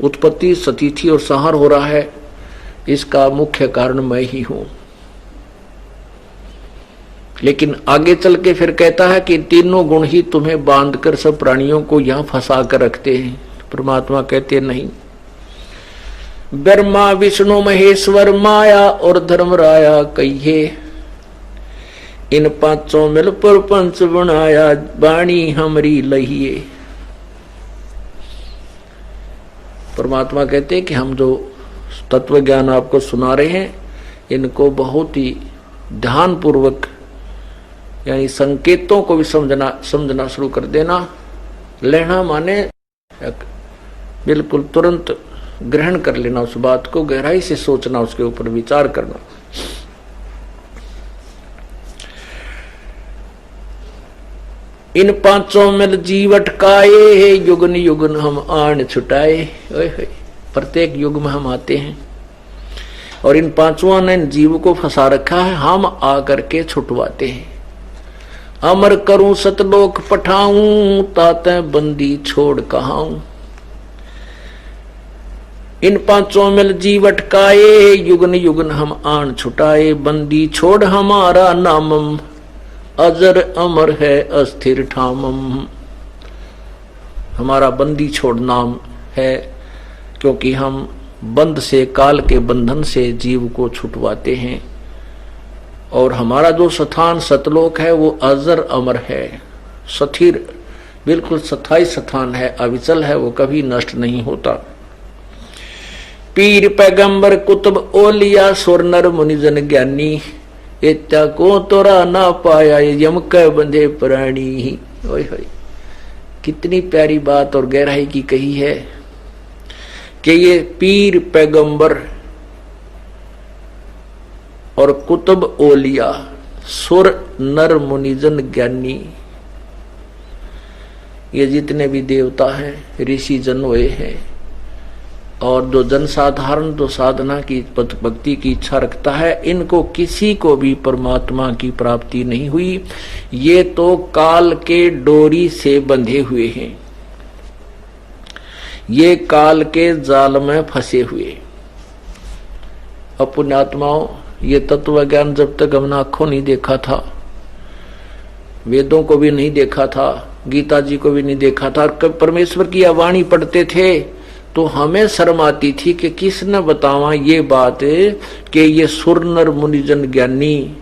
उत्पत्ति, सतीथि और संहार हो रहा है, इसका मुख्य कारण मैं ही हूं। लेकिन आगे चल के फिर कहता है कि तीनों गुण ही तुम्हें बांधकर सब प्राणियों को यहां फंसा कर रखते हैं। परमात्मा कहते नहीं, ब्रह्मा विष्णु महेश्वर माया और धर्मराया कहिए, इन पांचों मिल पर पंच बनाया, वाणी हमरी लहिए। परमात्मा कहते हैं कि हम जो तत्व ज्ञान आपको सुना रहे हैं, इनको बहुत ही ध्यान पूर्वक यानी संकेतों को भी समझना शुरू कर देना। लेना माने बिल्कुल तुरंत ग्रहण कर लेना, उस बात को गहराई से सोचना, उसके ऊपर विचार करना। इन पांचों मिल जीवट काए, युगन युगन हम आन छुटाए। प्रत्येक युग में हम आते हैं और इन पांचों ने जीव को फंसा रखा है, हम आकर के छुटवाते हैं। अमर करूं सतलोक पठाऊं, ताते बंदी छोड़ कहाऊं। इन पांचों मिल जीवट काए, युगन युगन हम आन छुटाए, बंदी छोड़ हमारा नामम, अजर अमर है अस्थिर ठामम। हमारा बंदी छोड़ नाम है, क्योंकि हम बंध से, काल के बंधन से जीव को छुटवाते हैं और हमारा जो स्थान सतलोक है वो अजर अमर है, स्थिर, बिल्कुल स्थायी स्थान है, अविचल है, वो कभी नष्ट नहीं होता। पीर पैगंबर कुतुब ओलिया सुर नर मुनिजन ज्ञानी, इत्या को तोरा ना पाया यम कै बंधे प्राणी। ओए होए, कितनी प्यारी बात और गहराई की कही है कि ये पीर पैगंबर और कुतुब ओलिया सुर नर मुनिजन ज्ञानी, ये जितने भी देवता हैं, ऋषि जन हुए हैं, और जो जनसाधारण जो साधना की भक्ति की इच्छा रखता है, इनको किसी को भी परमात्मा की प्राप्ति नहीं हुई। ये तो काल के डोरी से बंधे हुए हैं, ये काल के जाल में फंसे हुए। अब पुण्यात्माओं, ये तत्व ज्ञान जब तक हमने आंखों नहीं देखा था, वेदों को भी नहीं देखा था, गीता जी को भी नहीं देखा था, और परमेश्वर की वाणी पढ़ते थे तो हमें शर्म आती थी कि किसने बतावा ये बात कि ये सुर नर मुनिजन ज्ञानी,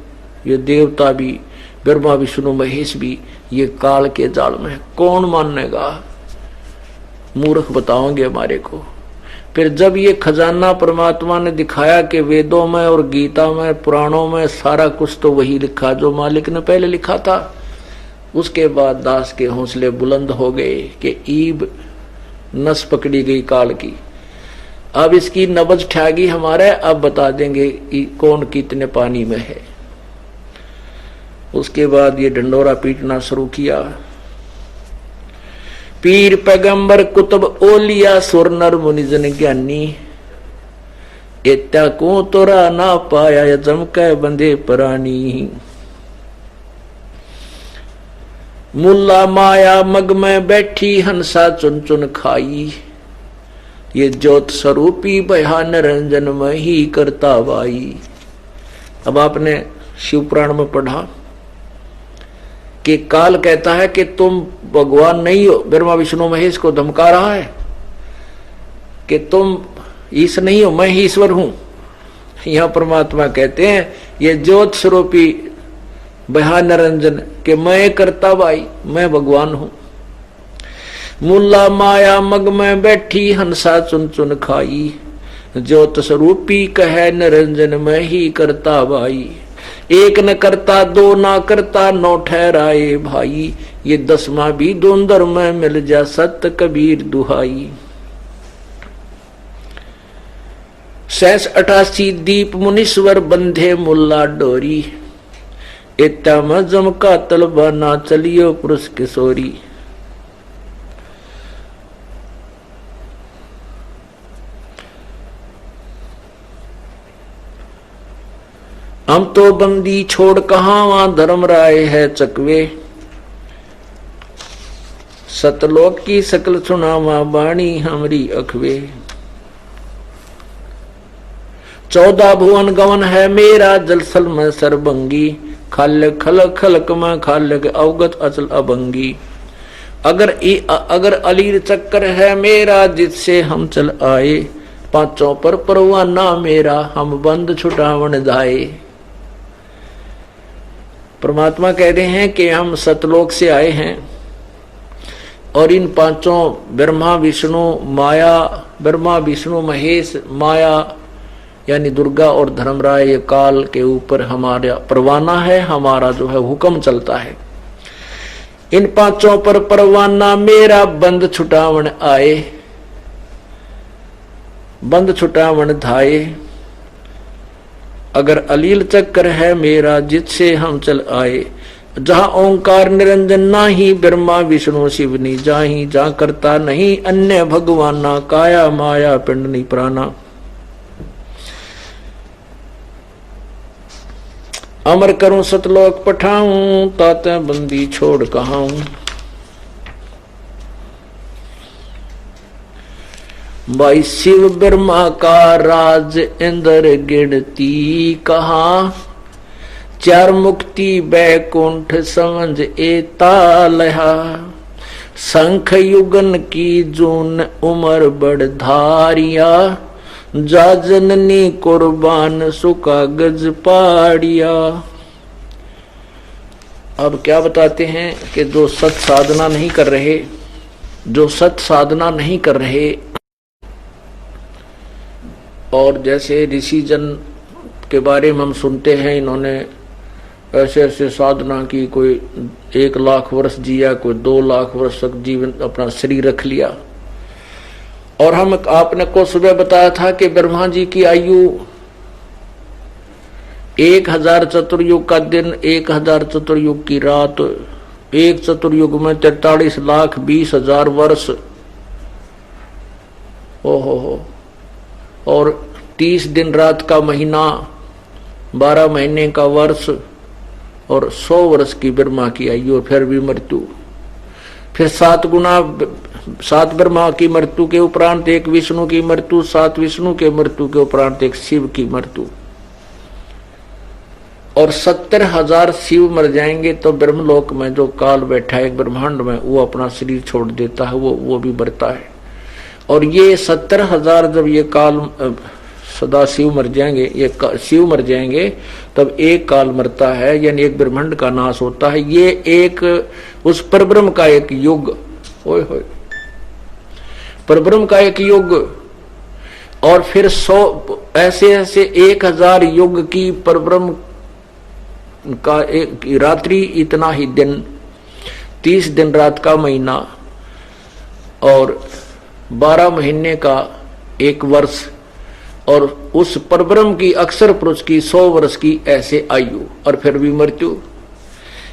ये देवता भी, ब्रह्मा विष्णु महेश भी, ये काल के जाल में कौन मानेगा, मूर्ख बताओगे हमारे को। फिर जब ये खजाना परमात्मा ने दिखाया कि वेदों में और गीता में, पुराणों में सारा कुछ तो वही लिखा जो मालिक ने पहले लिखा था, उसके बाद दास के हौसले बुलंद हो गए कि ईब नस पकड़ी गई काल की, अब इसकी नब्ज ठहगी हमारे, अब बता देंगे कौन कितने पानी में है। उसके बाद ये ढंडोरा पीटना शुरू किया। पीर पैगंबर कुतुब ओलिया सुर नर मुनिजन ज्ञानी, इत्या को तोरा ना पाया जम कै बंधे प्राणी। मुल्ला माया मग में बैठी हंसा चुन चुन खाई, ये ज्योत स्वरूपी बया निरंजन में ही करता बाई। अब आपने शिव पुराण में पढ़ा कि काल कहता है कि तुम भगवान नहीं हो, ब्रह्मा विष्णु महेश को धमका रहा है कि तुम ईश नहीं हो, मैं ही ईश्वर हूं। यहां परमात्मा कहते हैं ये ज्योत स्वरूपी बहा निरंजन के मैं करता भाई, मैं भगवान हूं। मुल्ला माया मग में बैठी हंसा चुन चुन खाई, ज्योत स्वरूपी कहे निरंजन में ही करता भाई। एक न करता दो ना करता नौ ठहराए भाई, ये 10वां भी दोंदर में मिल जा सत कबीर दुहाई। 88 दीप मुनीश्वर बंधे मुल्ला डोरी, इत्ता मजम का तलबा ना चलियो पुरुष किशोरी। हम तो बंदी छोड़ कहां वहां धर्म राय है चकवे, सतलोक की सकल सुनावा बाणी हमरी अखवे। 14 भुवन गवन है मेरा जलसल में सरबंगी, खाल खल खलक में खालक अवगत अचल अभंगी। अगर अलीर चक्कर है मेरा जिससे हम चल आए, पांचों पर परवाना मेरा हम बंद छुटावन जाए। परमात्मा कह रहे हैं कि हम सतलोक से आए हैं और इन पांचों ब्रह्मा विष्णु महेश माया यानी दुर्गा और धर्मराय, ये काल के ऊपर हमारा परवाना है, हमारा जो है हुक्म चलता है। इन पांचों पर परवाना मेरा बंद छुटावन आए, बंद छुटावन धाये। अगर अलील चक्कर है मेरा जिससे हम चल आए, जहां ओंकार निरंजन नाही ब्रह्मा विष्णु शिवनी जाही, जहां करता नहीं अन्य भगवाना काया माया पिंड नहीं प्राणा। अमर करूं सतलोक पठाऊं, ताते बंदी छोड़ कहाऊं। भाई शिव ब्रह्मा का राज इंद्र गिनती कहा, 4 मुक्ति बैकुंठ समझ एता लहा। शंख युगन की जून उमर बड़ धारिया, जा जननी कुर्बान सुका गज पाड़िया। अब क्या बताते हैं कि जो सत साधना नहीं कर रहे, जो सत साधना नहीं कर रहे, और जैसे ऋषि जन के बारे में हम सुनते हैं, इन्होंने ऐसे ऐसे साधना की, कोई 1 लाख वर्ष जिया, कोई 2 लाख वर्ष तक जीवन अपना शरीर रख लिया। और हम आपने को सुबह बताया था कि ब्रह्मा जी की आयु 1000 चतुर्युग का दिन, 1000 चतुर्युग की रात, एक चतुर्युग में 43,20,000 वर्ष। ओहो, और 30 दिन रात का महीना, 12 महीने का वर्ष, और 100 वर्ष की ब्रह्मा की आयु, और फिर भी मृत्यु। फिर 7 ब्रह्मा की मृत्यु के उपरांत 1 विष्णु की मृत्यु, 7 विष्णु के मृत्यु के उपरांत 1 शिव की मृत्यु, और 70,000 शिव मर जाएंगे तो ब्रह्मलोक में जो काल बैठा है ब्रह्मांड में, वो अपना शरीर छोड़ देता है, वो भी मरता है। और ये 70,000 जब ये काल सदा शिव मर जाएंगे, ये शिव मर जाएंगे, तब एक काल मरता है, यानी एक ब्रह्मांड का नाश होता है। ये एक उस परब्रह्म का एक युग, ओए होए, परब्रह्म का एक युग। और फिर 100 ऐसे 1000 युग की परब्रह्म का एक रात्रि, इतना ही दिन, 30 दिन रात का महीना, और 12 महीने का 1 वर्ष, और उस परब्रह्म की अक्षर पुरुष की 100 वर्ष की ऐसे आयु, और फिर भी मृत्यु।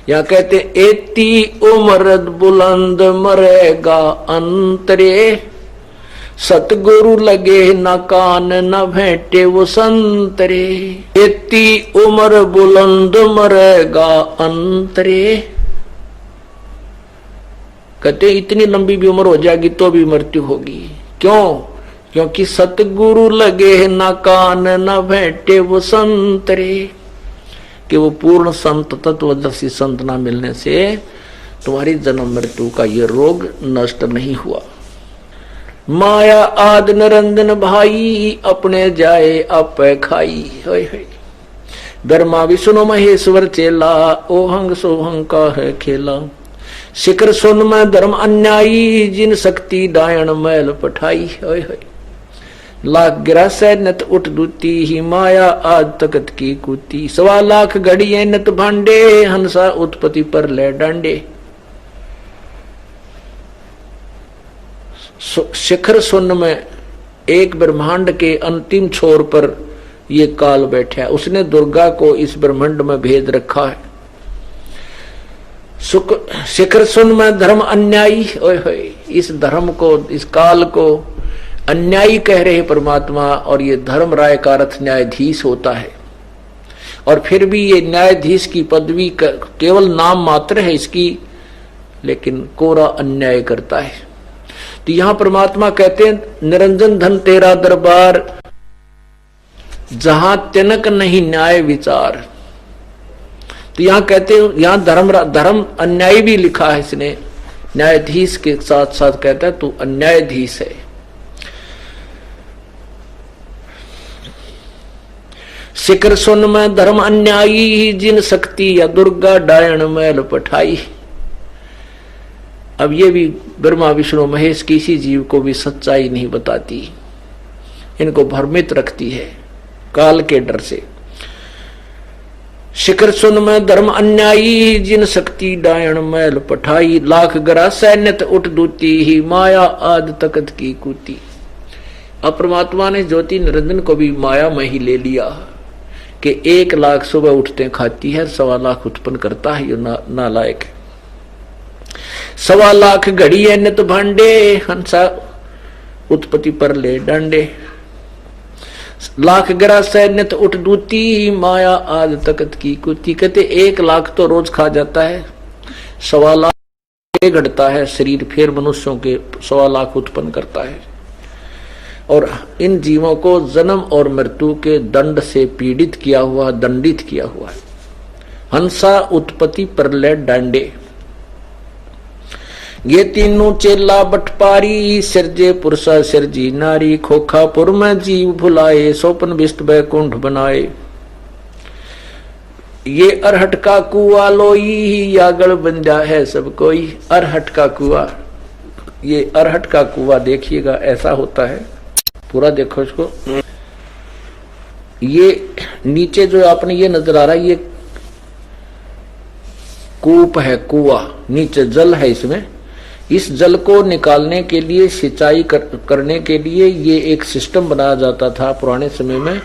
यहाँ कहते एती उम्र बुलंद मरेगा अंतरे, सतगुरु लगे न कान न भेंटे वो संतरे। एती उम्र बुलंद मरेगा अंतरे, कहते इतनी लंबी भी उम्र हो जाएगी तो भी मृत्यु होगी। क्यों? क्योंकि सतगुरु लगे न कान न भेंटे वो संतरे, कि वो पूर्ण संत तत्वदर्शी संत ना मिलने से तुम्हारी जन्म मृत्यु का ये रोग नष्ट नहीं हुआ। माया आद निरंजन भाई, अपने जाए आप खाई। ब्रह्मा विष्णु महेश्वर चेला, ओहंग सोहंग का है खेला। शिखर सुन में धर्म अन्यायी, जिन शक्ति डायण मैल पठाई। लाख गिरा से नत उठ दूती, ही माया आज तकत की कूती। 1.25 लाख घड़िए नत भांडे, हंसा उत्पत्ति पर ले डांडे। शिखर सुन में एक ब्रह्मांड के अंतिम छोर पर ये काल बैठा है, उसने दुर्गा को इस ब्रह्मांड में भेद रखा है। शिखर सुन में धर्म अन्यायी, ओए होए, इस धर्म को, इस काल को अन्यायी कह रहे परमात्मा, और ये धर्म राय का अर्थ न्यायाधीश होता है। और फिर भी ये न्यायाधीश की पदवी केवल नाम मात्र है इसकी, लेकिन कोरा अन्याय करता है। तो यहां परमात्मा कहते हैं निरंजन धन तेरा दरबार, जहां तिनक नहीं न्याय विचार। तो यहां कहते हैं, यहां धर्म अन्यायी भी लिखा है इसने, न्यायाधीश के साथ साथ कहता है तू अन्यायाधीश है। शिखर सुन में धर्म अन्यायी, जिन शक्ति या दुर्गा डायण मैल पठाई। अब ये भी ब्रह्मा विष्णु महेश किसी जीव को भी सच्चाई नहीं बताती, इनको भ्रमित रखती है काल के डर से। शिखर सुन में धर्म अन्यायी, जिन शक्ति डायण मैल पठाई। लाख गरा सैन्यत उठ दूती, ही माया आद तकत की कूती। अब परमात्मा ने ज्योति निरंजन को भी माया में ही ले लिया कि 1 लाख सुबह उठते खाती है, 1.25 लाख उत्पन्न करता है, ये नालायक है। 1.25 लाख घड़ी है नित भांडे, हंसा उत्पत्ति पर ले डांडे। लाख गिरा से नित उठ दूती, माया आज तकत की कुती। कहते 1 लाख तो रोज खा जाता है, 1.25 लाख घटता है शरीर, फिर मनुष्यों के 1.25 लाख उत्पन्न करता है। और इन जीवों को जन्म और मृत्यु के दंड से पीड़ित किया हुआ, दंडित किया हुआ है। हंसा उत्पत्ति प्रलय डांडे, ये तीनों चेला बटपारी। सिरजे पुरुषा सिरजी नारी, खोखापुर में जीव भुलाए, सोपन विष्ट बैकुंठ बनाए। ये अरहट का कुआ लोई यागड़ बंजा है सब कोई। अरहट का कुआ, ये अरहट का कुआ देखिएगा ऐसा होता है, पूरा देखो इसको। ये नीचे जो आपने ये नजर आ रहा है, ये कूप है, कुआ, नीचे जल है इसमें। इस जल को निकालने के लिए, सिंचाई करने के लिए ये एक सिस्टम बनाया जाता था पुराने समय में।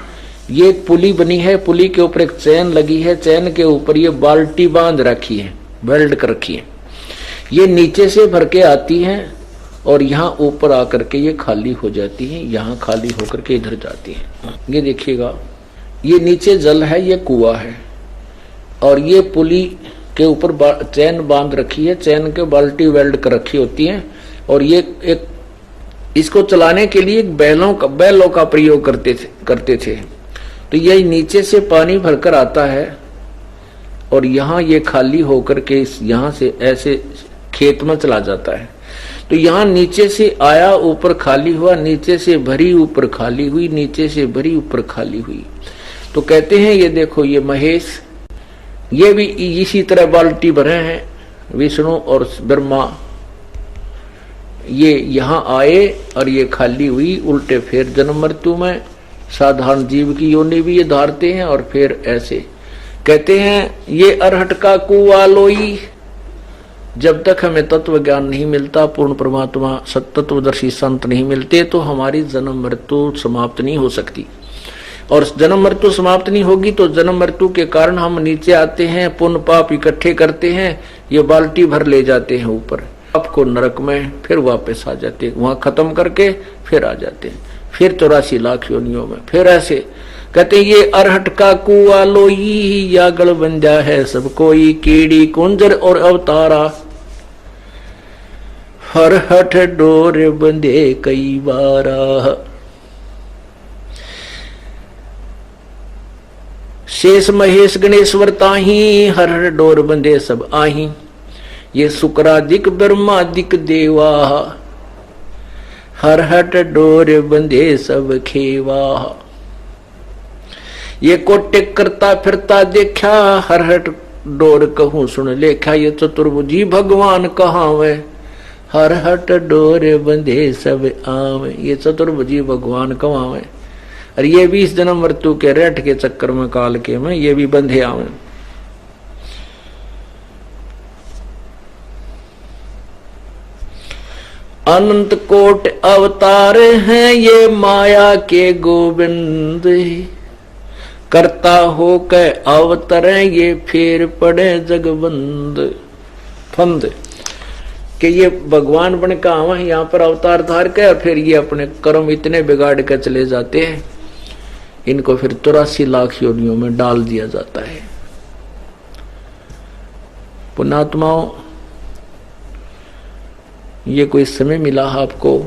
ये एक पुली बनी है, पुली के ऊपर एक चैन लगी है, चैन के ऊपर ये बाल्टी बांध रखी है, वेल्ड कर रखी है। ये नीचे से भर के आती है और यहाँ ऊपर आकर के ये खाली हो जाती है, यहाँ खाली होकर के इधर जाती है। ये देखिएगा, ये नीचे जल है, ये कुआं है और ये पुली के ऊपर चैन बांध रखी है, चैन के बाल्टी वेल्ड कर रखी होती है। और ये एक इसको चलाने के लिए बैलों का प्रयोग करते थे। तो ये नीचे से पानी भरकर आता है और यहाँ ये खाली होकर के यहाँ से ऐसे खेत में चला जाता है। तो यहाँ नीचे से आया, ऊपर खाली हुआ, नीचे से भरी, ऊपर खाली हुई, नीचे से भरी, ऊपर खाली हुई। तो कहते हैं ये देखो, ये महेश, ये भी इसी तरह बाल्टी भरे हैं, विष्णु और ब्रह्मा। ये यहाँ आए और ये खाली हुई, उल्टे फिर जन्म मृत्यु में साधारण जीव की योनि भी ये धारते हैं और फिर ऐसे कहते हैं। ये अरहट का कुआ लोई, जब तक हमें तत्व ज्ञान नहीं मिलता, पूर्ण परमात्मा सत्तत्वदर्शी संत नहीं मिलते, तो हमारी जन्म मृत्यु समाप्त नहीं हो सकती। और जन्म मृत्यु समाप्त नहीं होगी तो जन्म मृत्यु के कारण हम नीचे आते हैं, पुण्य पाप इकट्ठे करते हैं, ये बाल्टी भर ले जाते हैं ऊपर, आपको नरक में, फिर वापस आ जाते हैं, वहां खत्म करके फिर आ जाते हैं, फिर 84 लाख योनियों में, फिर ऐसे कहते हैं। ये अरहट का कुआ लोई या गढ़ बंजा है सब कोई, कीड़ी कुंजर और अवतारा, हर हठ डोर बंधे कई बारा। शेष महेश गणेश्वर ताही, हर हर डोर बंधे सब आही। ये शुक्रादिक ब्रह्मादिक देवा, हर हट डोर बंधे सब खेवा। ये कोटे करता फिरता देखा, हर हट डोर कहूं सुन लेखा। ये चतुर्भुजी भगवान कहाँ वे, हर हट डोर बंधे सब आवे। ये चतुर्भुजी भगवान कहाँ वे, और ये भी इस जन्म मृत्यु के रेट के चक्कर में, काल के में ये भी बंधे आवे। अनंत कोट अवतार हैं ये माया के गोविंद, करता हो के अवतरे ये फिर पड़े जगबंद फंद। कि ये भगवान बन का आवा यहाँ पर अवतार धार के, और फिर ये अपने कर्म इतने बिगाड़ के चले जाते हैं, इनको फिर 84 लाख योनियों में डाल दिया जाता है। पुण्यात्माओं, ये कोई समय मिला आपको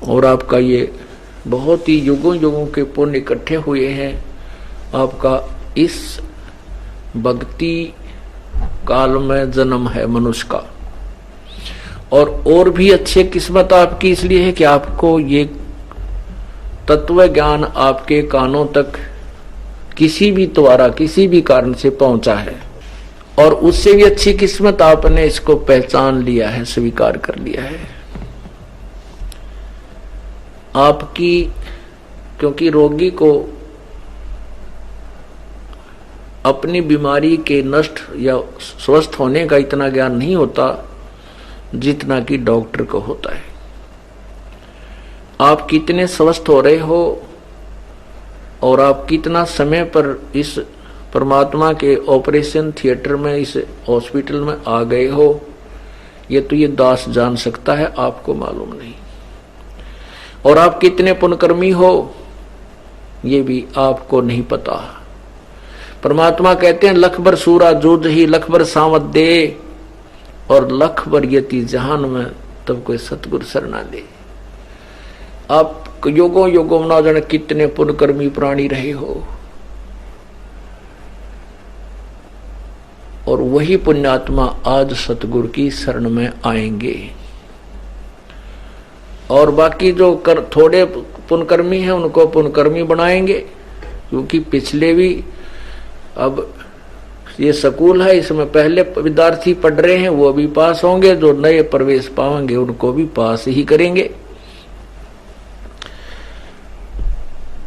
और आपका ये बहुत ही युगों युगों के पुण्य इकट्ठे हुए हैं, आपका इस भक्ति काल में जन्म है मनुष्य का। और भी अच्छी किस्मत आपकी इसलिए है कि आपको ये तत्व ज्ञान आपके कानों तक किसी भी द्वारा, किसी भी कारण से पहुंचा है। और उससे भी अच्छी किस्मत आपने इसको पहचान लिया है, स्वीकार कर लिया है आपकी। क्योंकि रोगी को अपनी बीमारी के नष्ट या स्वस्थ होने का इतना ज्ञान नहीं होता जितना कि डॉक्टर को होता है। आप कितने स्वस्थ हो रहे हो और आप कितना समय पर इस परमात्मा के ऑपरेशन थिएटर में, इस हॉस्पिटल में आ गए हो, ये तो ये दास जान सकता है, आपको मालूम नहीं। और आप कितने पुण्यकर्मी हो ये भी आपको नहीं पता। परमात्मा कहते हैं लख बर सूरा जूझ ही लख बर सावत दे, और लख बर यति जहान में तब कोई सतगुरु शरणा ले। आप योगों योगों ना जाने कितने पुण्यकर्मी प्राणी रहे हो, और वही पुण्यात्मा आज सतगुरु की शरण में आएंगे। और बाकी जो थोड़े पुण्यकर्मी हैं उनको पुण्यकर्मी बनाएंगे, क्योंकि पिछले भी, अब ये स्कूल है, इसमें पहले विद्यार्थी पढ़ रहे हैं वो भी पास होंगे, जो नए प्रवेश पाएंगे उनको भी पास ही करेंगे।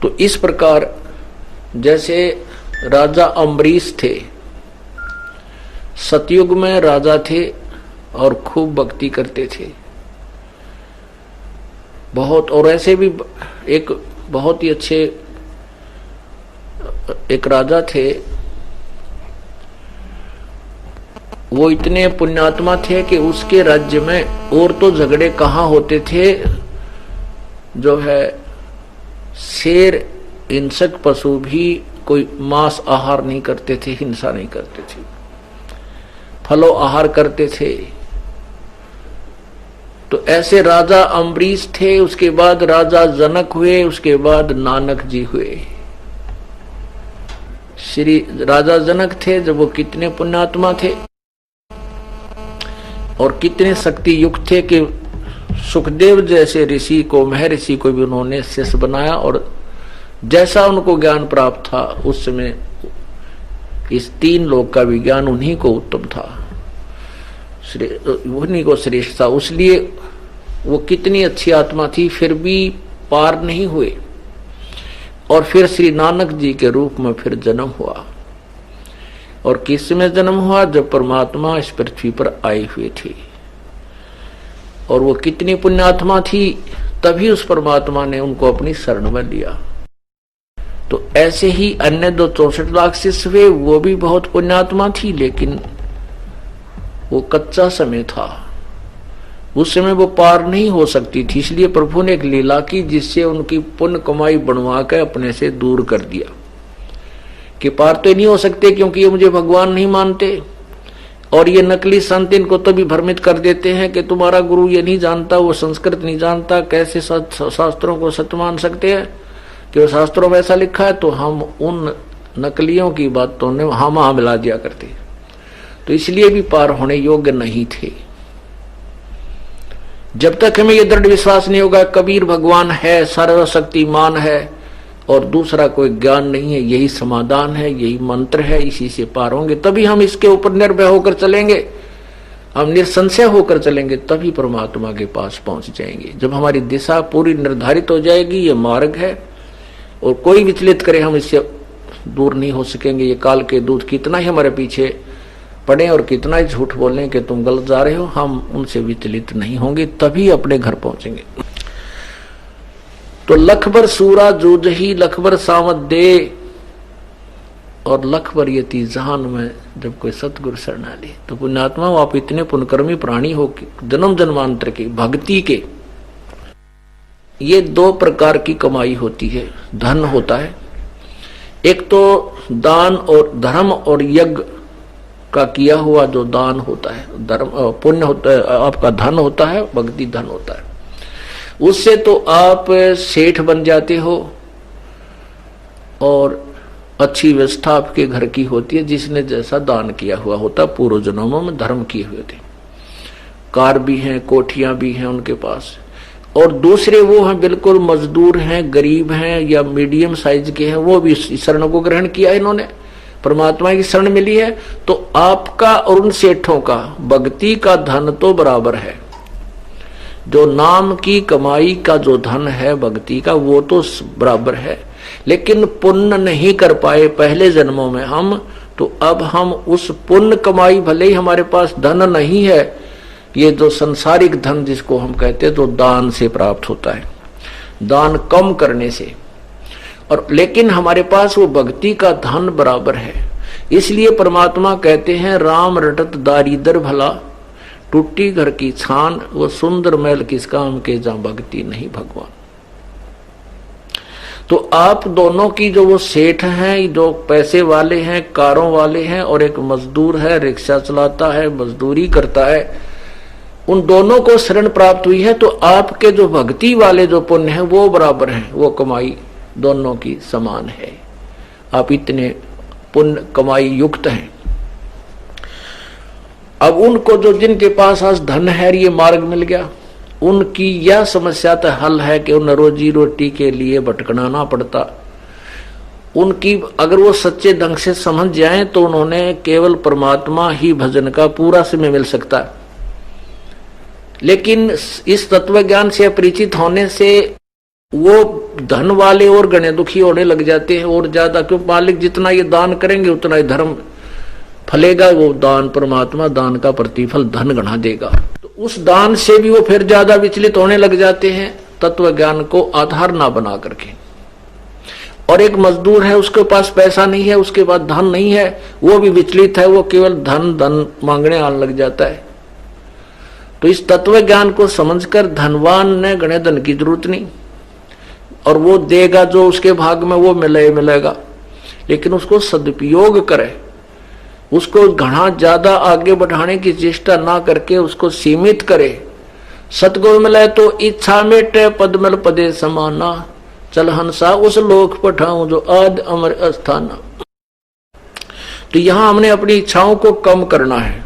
तो इस प्रकार जैसे राजा अम्बरीश थे, सतयुग में राजा थे और खूब भक्ति करते थे बहुत, और ऐसे भी एक बहुत ही अच्छे एक राजा थे, वो इतने पुण्यात्मा थे कि उसके राज्य में और तो झगड़े कहाँ होते थे, जो है शेर हिंसक पशु भी कोई मांस आहार नहीं करते थे, हिंसा नहीं करते थे, फलो आहार करते थे। तो ऐसे राजा अम्बरीश थे, उसके बाद राजा जनक हुए, उसके बाद नानक जी हुए। श्री राजा जनक थे जब वो कितने पुण्यात्मा थे और कितने शक्ति युक्त थे कि सुखदेव जैसे ऋषि को, महर्षि को भी उन्होंने शिष्य बनाया, और जैसा उनको ज्ञान प्राप्त था उस समय इस तीन लोक का विज्ञान उन्हीं को उत्तम था, उन्हीं को श्रेष्ठ था। उसलिए वो कितनी अच्छी आत्मा थी फिर भी पार नहीं हुए, और फिर श्री नानक जी के रूप में फिर जन्म हुआ। और किस में जन्म हुआ? जब परमात्मा इस पृथ्वी पर आए हुए थे, और वो कितनी पुण्यात्मा थी, तभी उस परमात्मा ने उनको अपनी शरण में लिया। तो ऐसे ही अन्य 264 लाख शिष्य हुए, वो भी बहुत पुण्यात्मा थी, लेकिन वो कच्चा समय था, उस समय वो पार नहीं हो सकती थी। इसलिए प्रभु ने एक लीला की जिससे उनकी पुण्य कमाई बनवा कर अपने से दूर कर दिया कि पार तो नहीं हो सकते, क्योंकि ये मुझे भगवान नहीं मानते, और ये नकली संत इनको तो भी भ्रमित कर देते हैं कि तुम्हारा गुरु ये नहीं जानता, वो संस्कृत नहीं जानता, कैसे शास्त्रों को सत्य मान सकते हैं कि वो शास्त्रों में ऐसा लिखा है। तो हम उन नकलियों की बातों ने हम मिला दिया करते, तो इसलिए भी पार होने योग्य नहीं थे। जब तक हमें यह दृढ़ विश्वास नहीं होगा कबीर भगवान है, सर्वशक्तिमान है और दूसरा कोई ज्ञान नहीं है, यही समाधान है, यही मंत्र है, इसी से पार होंगे, तभी हम इसके ऊपर निर्भय होकर चलेंगे, हम निसंशय होकर चलेंगे, तभी परमात्मा के पास पहुंच जाएंगे। जब हमारी दिशा पूरी निर्धारित हो जाएगी, ये मार्ग है और कोई विचलित करे हम इससे दूर नहीं हो सकेंगे। ये काल के दूत कितना ही हमारे पीछे पड़े और कितना ही झूठ बोलें कि तुम गलत जा रहे हो, हम उनसे विचलित नहीं होंगे, तभी अपने घर पहुंचेंगे। तो लखबर सूरा जूझ ही लखबर सावत दे, और लखबर यति जहान में जब कोई सतगुरु शरणा ले। तो पुण्यात्मा आप इतने पुण्यकर्मी प्राणी हो कि जन्म जन्मांतर के भक्ति के, ये दो प्रकार की कमाई होती है। धन होता है, एक तो दान और धर्म और यज्ञ का किया हुआ जो दान होता है, धर्म पुण्य होता है, आपका धन होता है, भक्ति धन होता है। उससे तो आप सेठ बन जाते हो और अच्छी व्यवस्था आपके घर की होती है, जिसने जैसा दान किया हुआ होता, पूर्व जन्मों में धर्म किए हुए थे। कार भी हैं, कोठियां भी हैं उनके पास, और दूसरे वो हैं बिल्कुल मजदूर हैं, गरीब हैं या मीडियम साइज के हैं, वो भी इस शरण को ग्रहण किया है, इन्होंने परमात्मा की शरण मिली है। तो आपका और उन सेठों का भक्ति का धन तो बराबर है, जो नाम की कमाई का जो धन है भक्ति का, वो तो बराबर है। लेकिन पुण्य नहीं कर पाए पहले जन्मों में हम, तो अब हम उस पुण्य कमाई, भले ही हमारे पास धन नहीं है, ये जो संसारिक धन जिसको हम कहते हैं, तो दान से प्राप्त होता है, दान कम करने से, और लेकिन हमारे पास वो भक्ति का धन बराबर है। इसलिए परमात्मा कहते हैं, राम रटत दारिदर भला, टूटी घर की छान, वो सुंदर महल किस काम के जहां भक्ति नहीं भगवान। तो आप दोनों की जो वो सेठ हैं, जो पैसे वाले हैं, कारों वाले हैं, और एक मजदूर है, रिक्शा चलाता है, मजदूरी करता है, उन दोनों को शरण प्राप्त हुई है। तो आपके जो भक्ति वाले जो पुण्य है वो बराबर है, वो कमाई दोनों की समान है। आप इतने पुण्य कमाई युक्त हैं। अब उनको जो जिनके पास आज धन है, ये मार्ग मिल गया, उनकी यह समस्या तो हल है कि उन्हें रोजी रोटी के लिए भटकना ना पड़ता। उनकी अगर वो सच्चे ढंग से समझ जाएं तो उन्होंने केवल परमात्मा ही भजन का पूरा समय मिल सकता है। लेकिन इस तत्व ज्ञान से अपरिचित होने से वो धन वाले और गणे दुखी होने लग जाते हैं और ज्यादा, क्यों? मालिक जितना ये दान करेंगे उतना ही धर्म फलेगा। वो दान, परमात्मा दान का प्रतिफल धन गणा देगा। तो उस दान से भी वो फिर ज्यादा विचलित होने लग जाते हैं तत्व ज्ञान को आधार ना बना करके। और एक मजदूर है, उसके पास पैसा नहीं है, उसके पास धन नहीं है, वो भी विचलित है, वो केवल धन धन मांगने आने लग जाता है। तो इस तत्व ज्ञान को समझकर धनवान ने गणे धन की जरूरत नहीं, और वो देगा जो उसके भाग में वो मिलेगा। लेकिन उसको सदुपयोग करे, उसको घना ज्यादा आगे बढ़ाने की चेष्टा ना करके उसको सीमित करे। सतगुरु मिले तो इच्छा मेटे पद मिल पदे समाना, चल हंसा उस लोक पठाऊं जो आद अमर अस्थाना। तो यहां हमने अपनी इच्छाओं को कम करना है।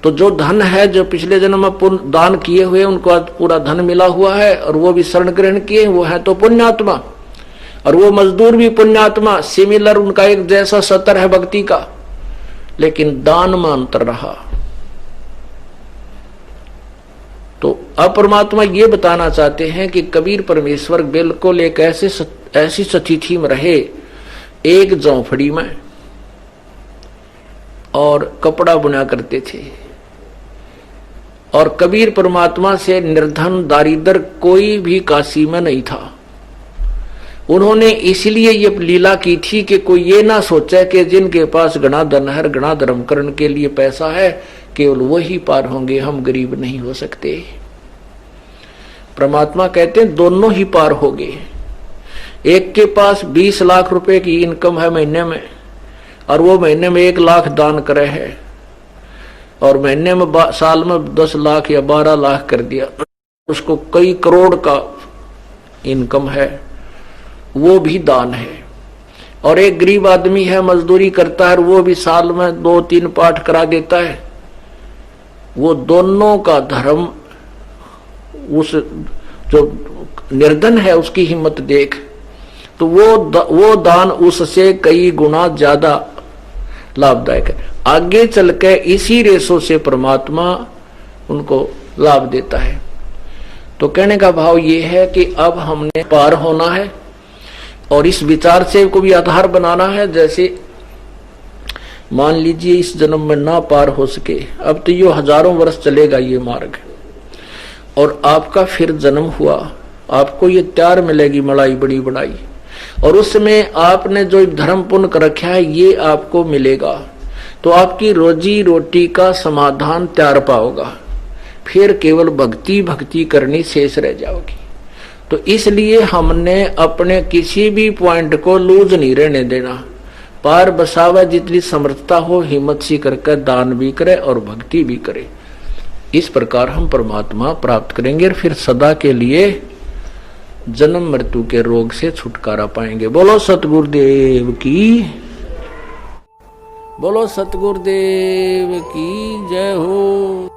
तो जो धन है, जो पिछले जन्म में दान किए हुए उनको आज पूरा धन मिला हुआ है और वो भी शरण ग्रहण किए, वो है तो पुण्यात्मा। और वो मजदूर भी पुण्यात्मा, सिमिलर, उनका एक जैसा सतर है भक्ति का, लेकिन दान में अंतर रहा। तो अब परमात्मा ये बताना चाहते हैं कि कबीर परमेश्वर बिल्कुल एक ऐसी स्थिति में रहे, एक झोंपड़ी में, और कपड़ा बुना करते थे। और कबीर परमात्मा से निर्धन दारिद्र कोई भी काशी में नहीं था। उन्होंने इसलिए ये लीला की थी कि कोई ये ना सोचे कि जिनके पास घना धन है, घना धर्म करने के लिए पैसा है, केवल वही पार होंगे, हम गरीब नहीं हो सकते। परमात्मा कहते हैं दोनों ही पार होंगे। एक के पास 20 लाख रुपए की इनकम है महीने में, और वो महीने में 1 लाख दान करे है, और महीने में साल में 10 लाख या 12 लाख कर दिया, उसको कई करोड़ का इनकम है, वो भी दान है। और एक गरीब आदमी है, मजदूरी करता है, वो भी साल में 2-3 पाठ करा देता है। वो दोनों का धर्म, उस जो निर्धन है उसकी हिम्मत देख, तो वो दान उससे कई गुना ज्यादा लाभदायक है। आगे चल के इसी रेशों से परमात्मा उनको लाभ देता है। तो कहने का भाव ये है कि अब हमने पार होना है, और इस विचार से को भी आधार बनाना है। जैसे मान लीजिए इस जन्म में ना पार हो सके, अब तो ये हजारों वर्ष चलेगा ये मार्ग, और आपका फिर जन्म हुआ, आपको ये त्यार मिलेगी मलाई बड़ी बढ़ाई, और उसमें आपने जो धर्म पुण्य कर रखा है ये आपको मिलेगा। तो आपकी रोजी रोटी का समाधान त्यार पाओगा, फिर केवल भक्ति भक्ति करनी शेष रह जाओगी। तो इसलिए हमने अपने किसी भी पॉइंट को लूज नहीं रहने देना। पार बसावा जितनी समर्थता हो, हिम्मत सी करके दान भी करे और भक्ति भी करे। इस प्रकार हम परमात्मा प्राप्त करेंगे और फिर सदा के लिए जन्म मृत्यु के रोग से छुटकारा पाएंगे। बोलो सतगुरुदेव की, बोलो सतगुरुदेव की जय हो।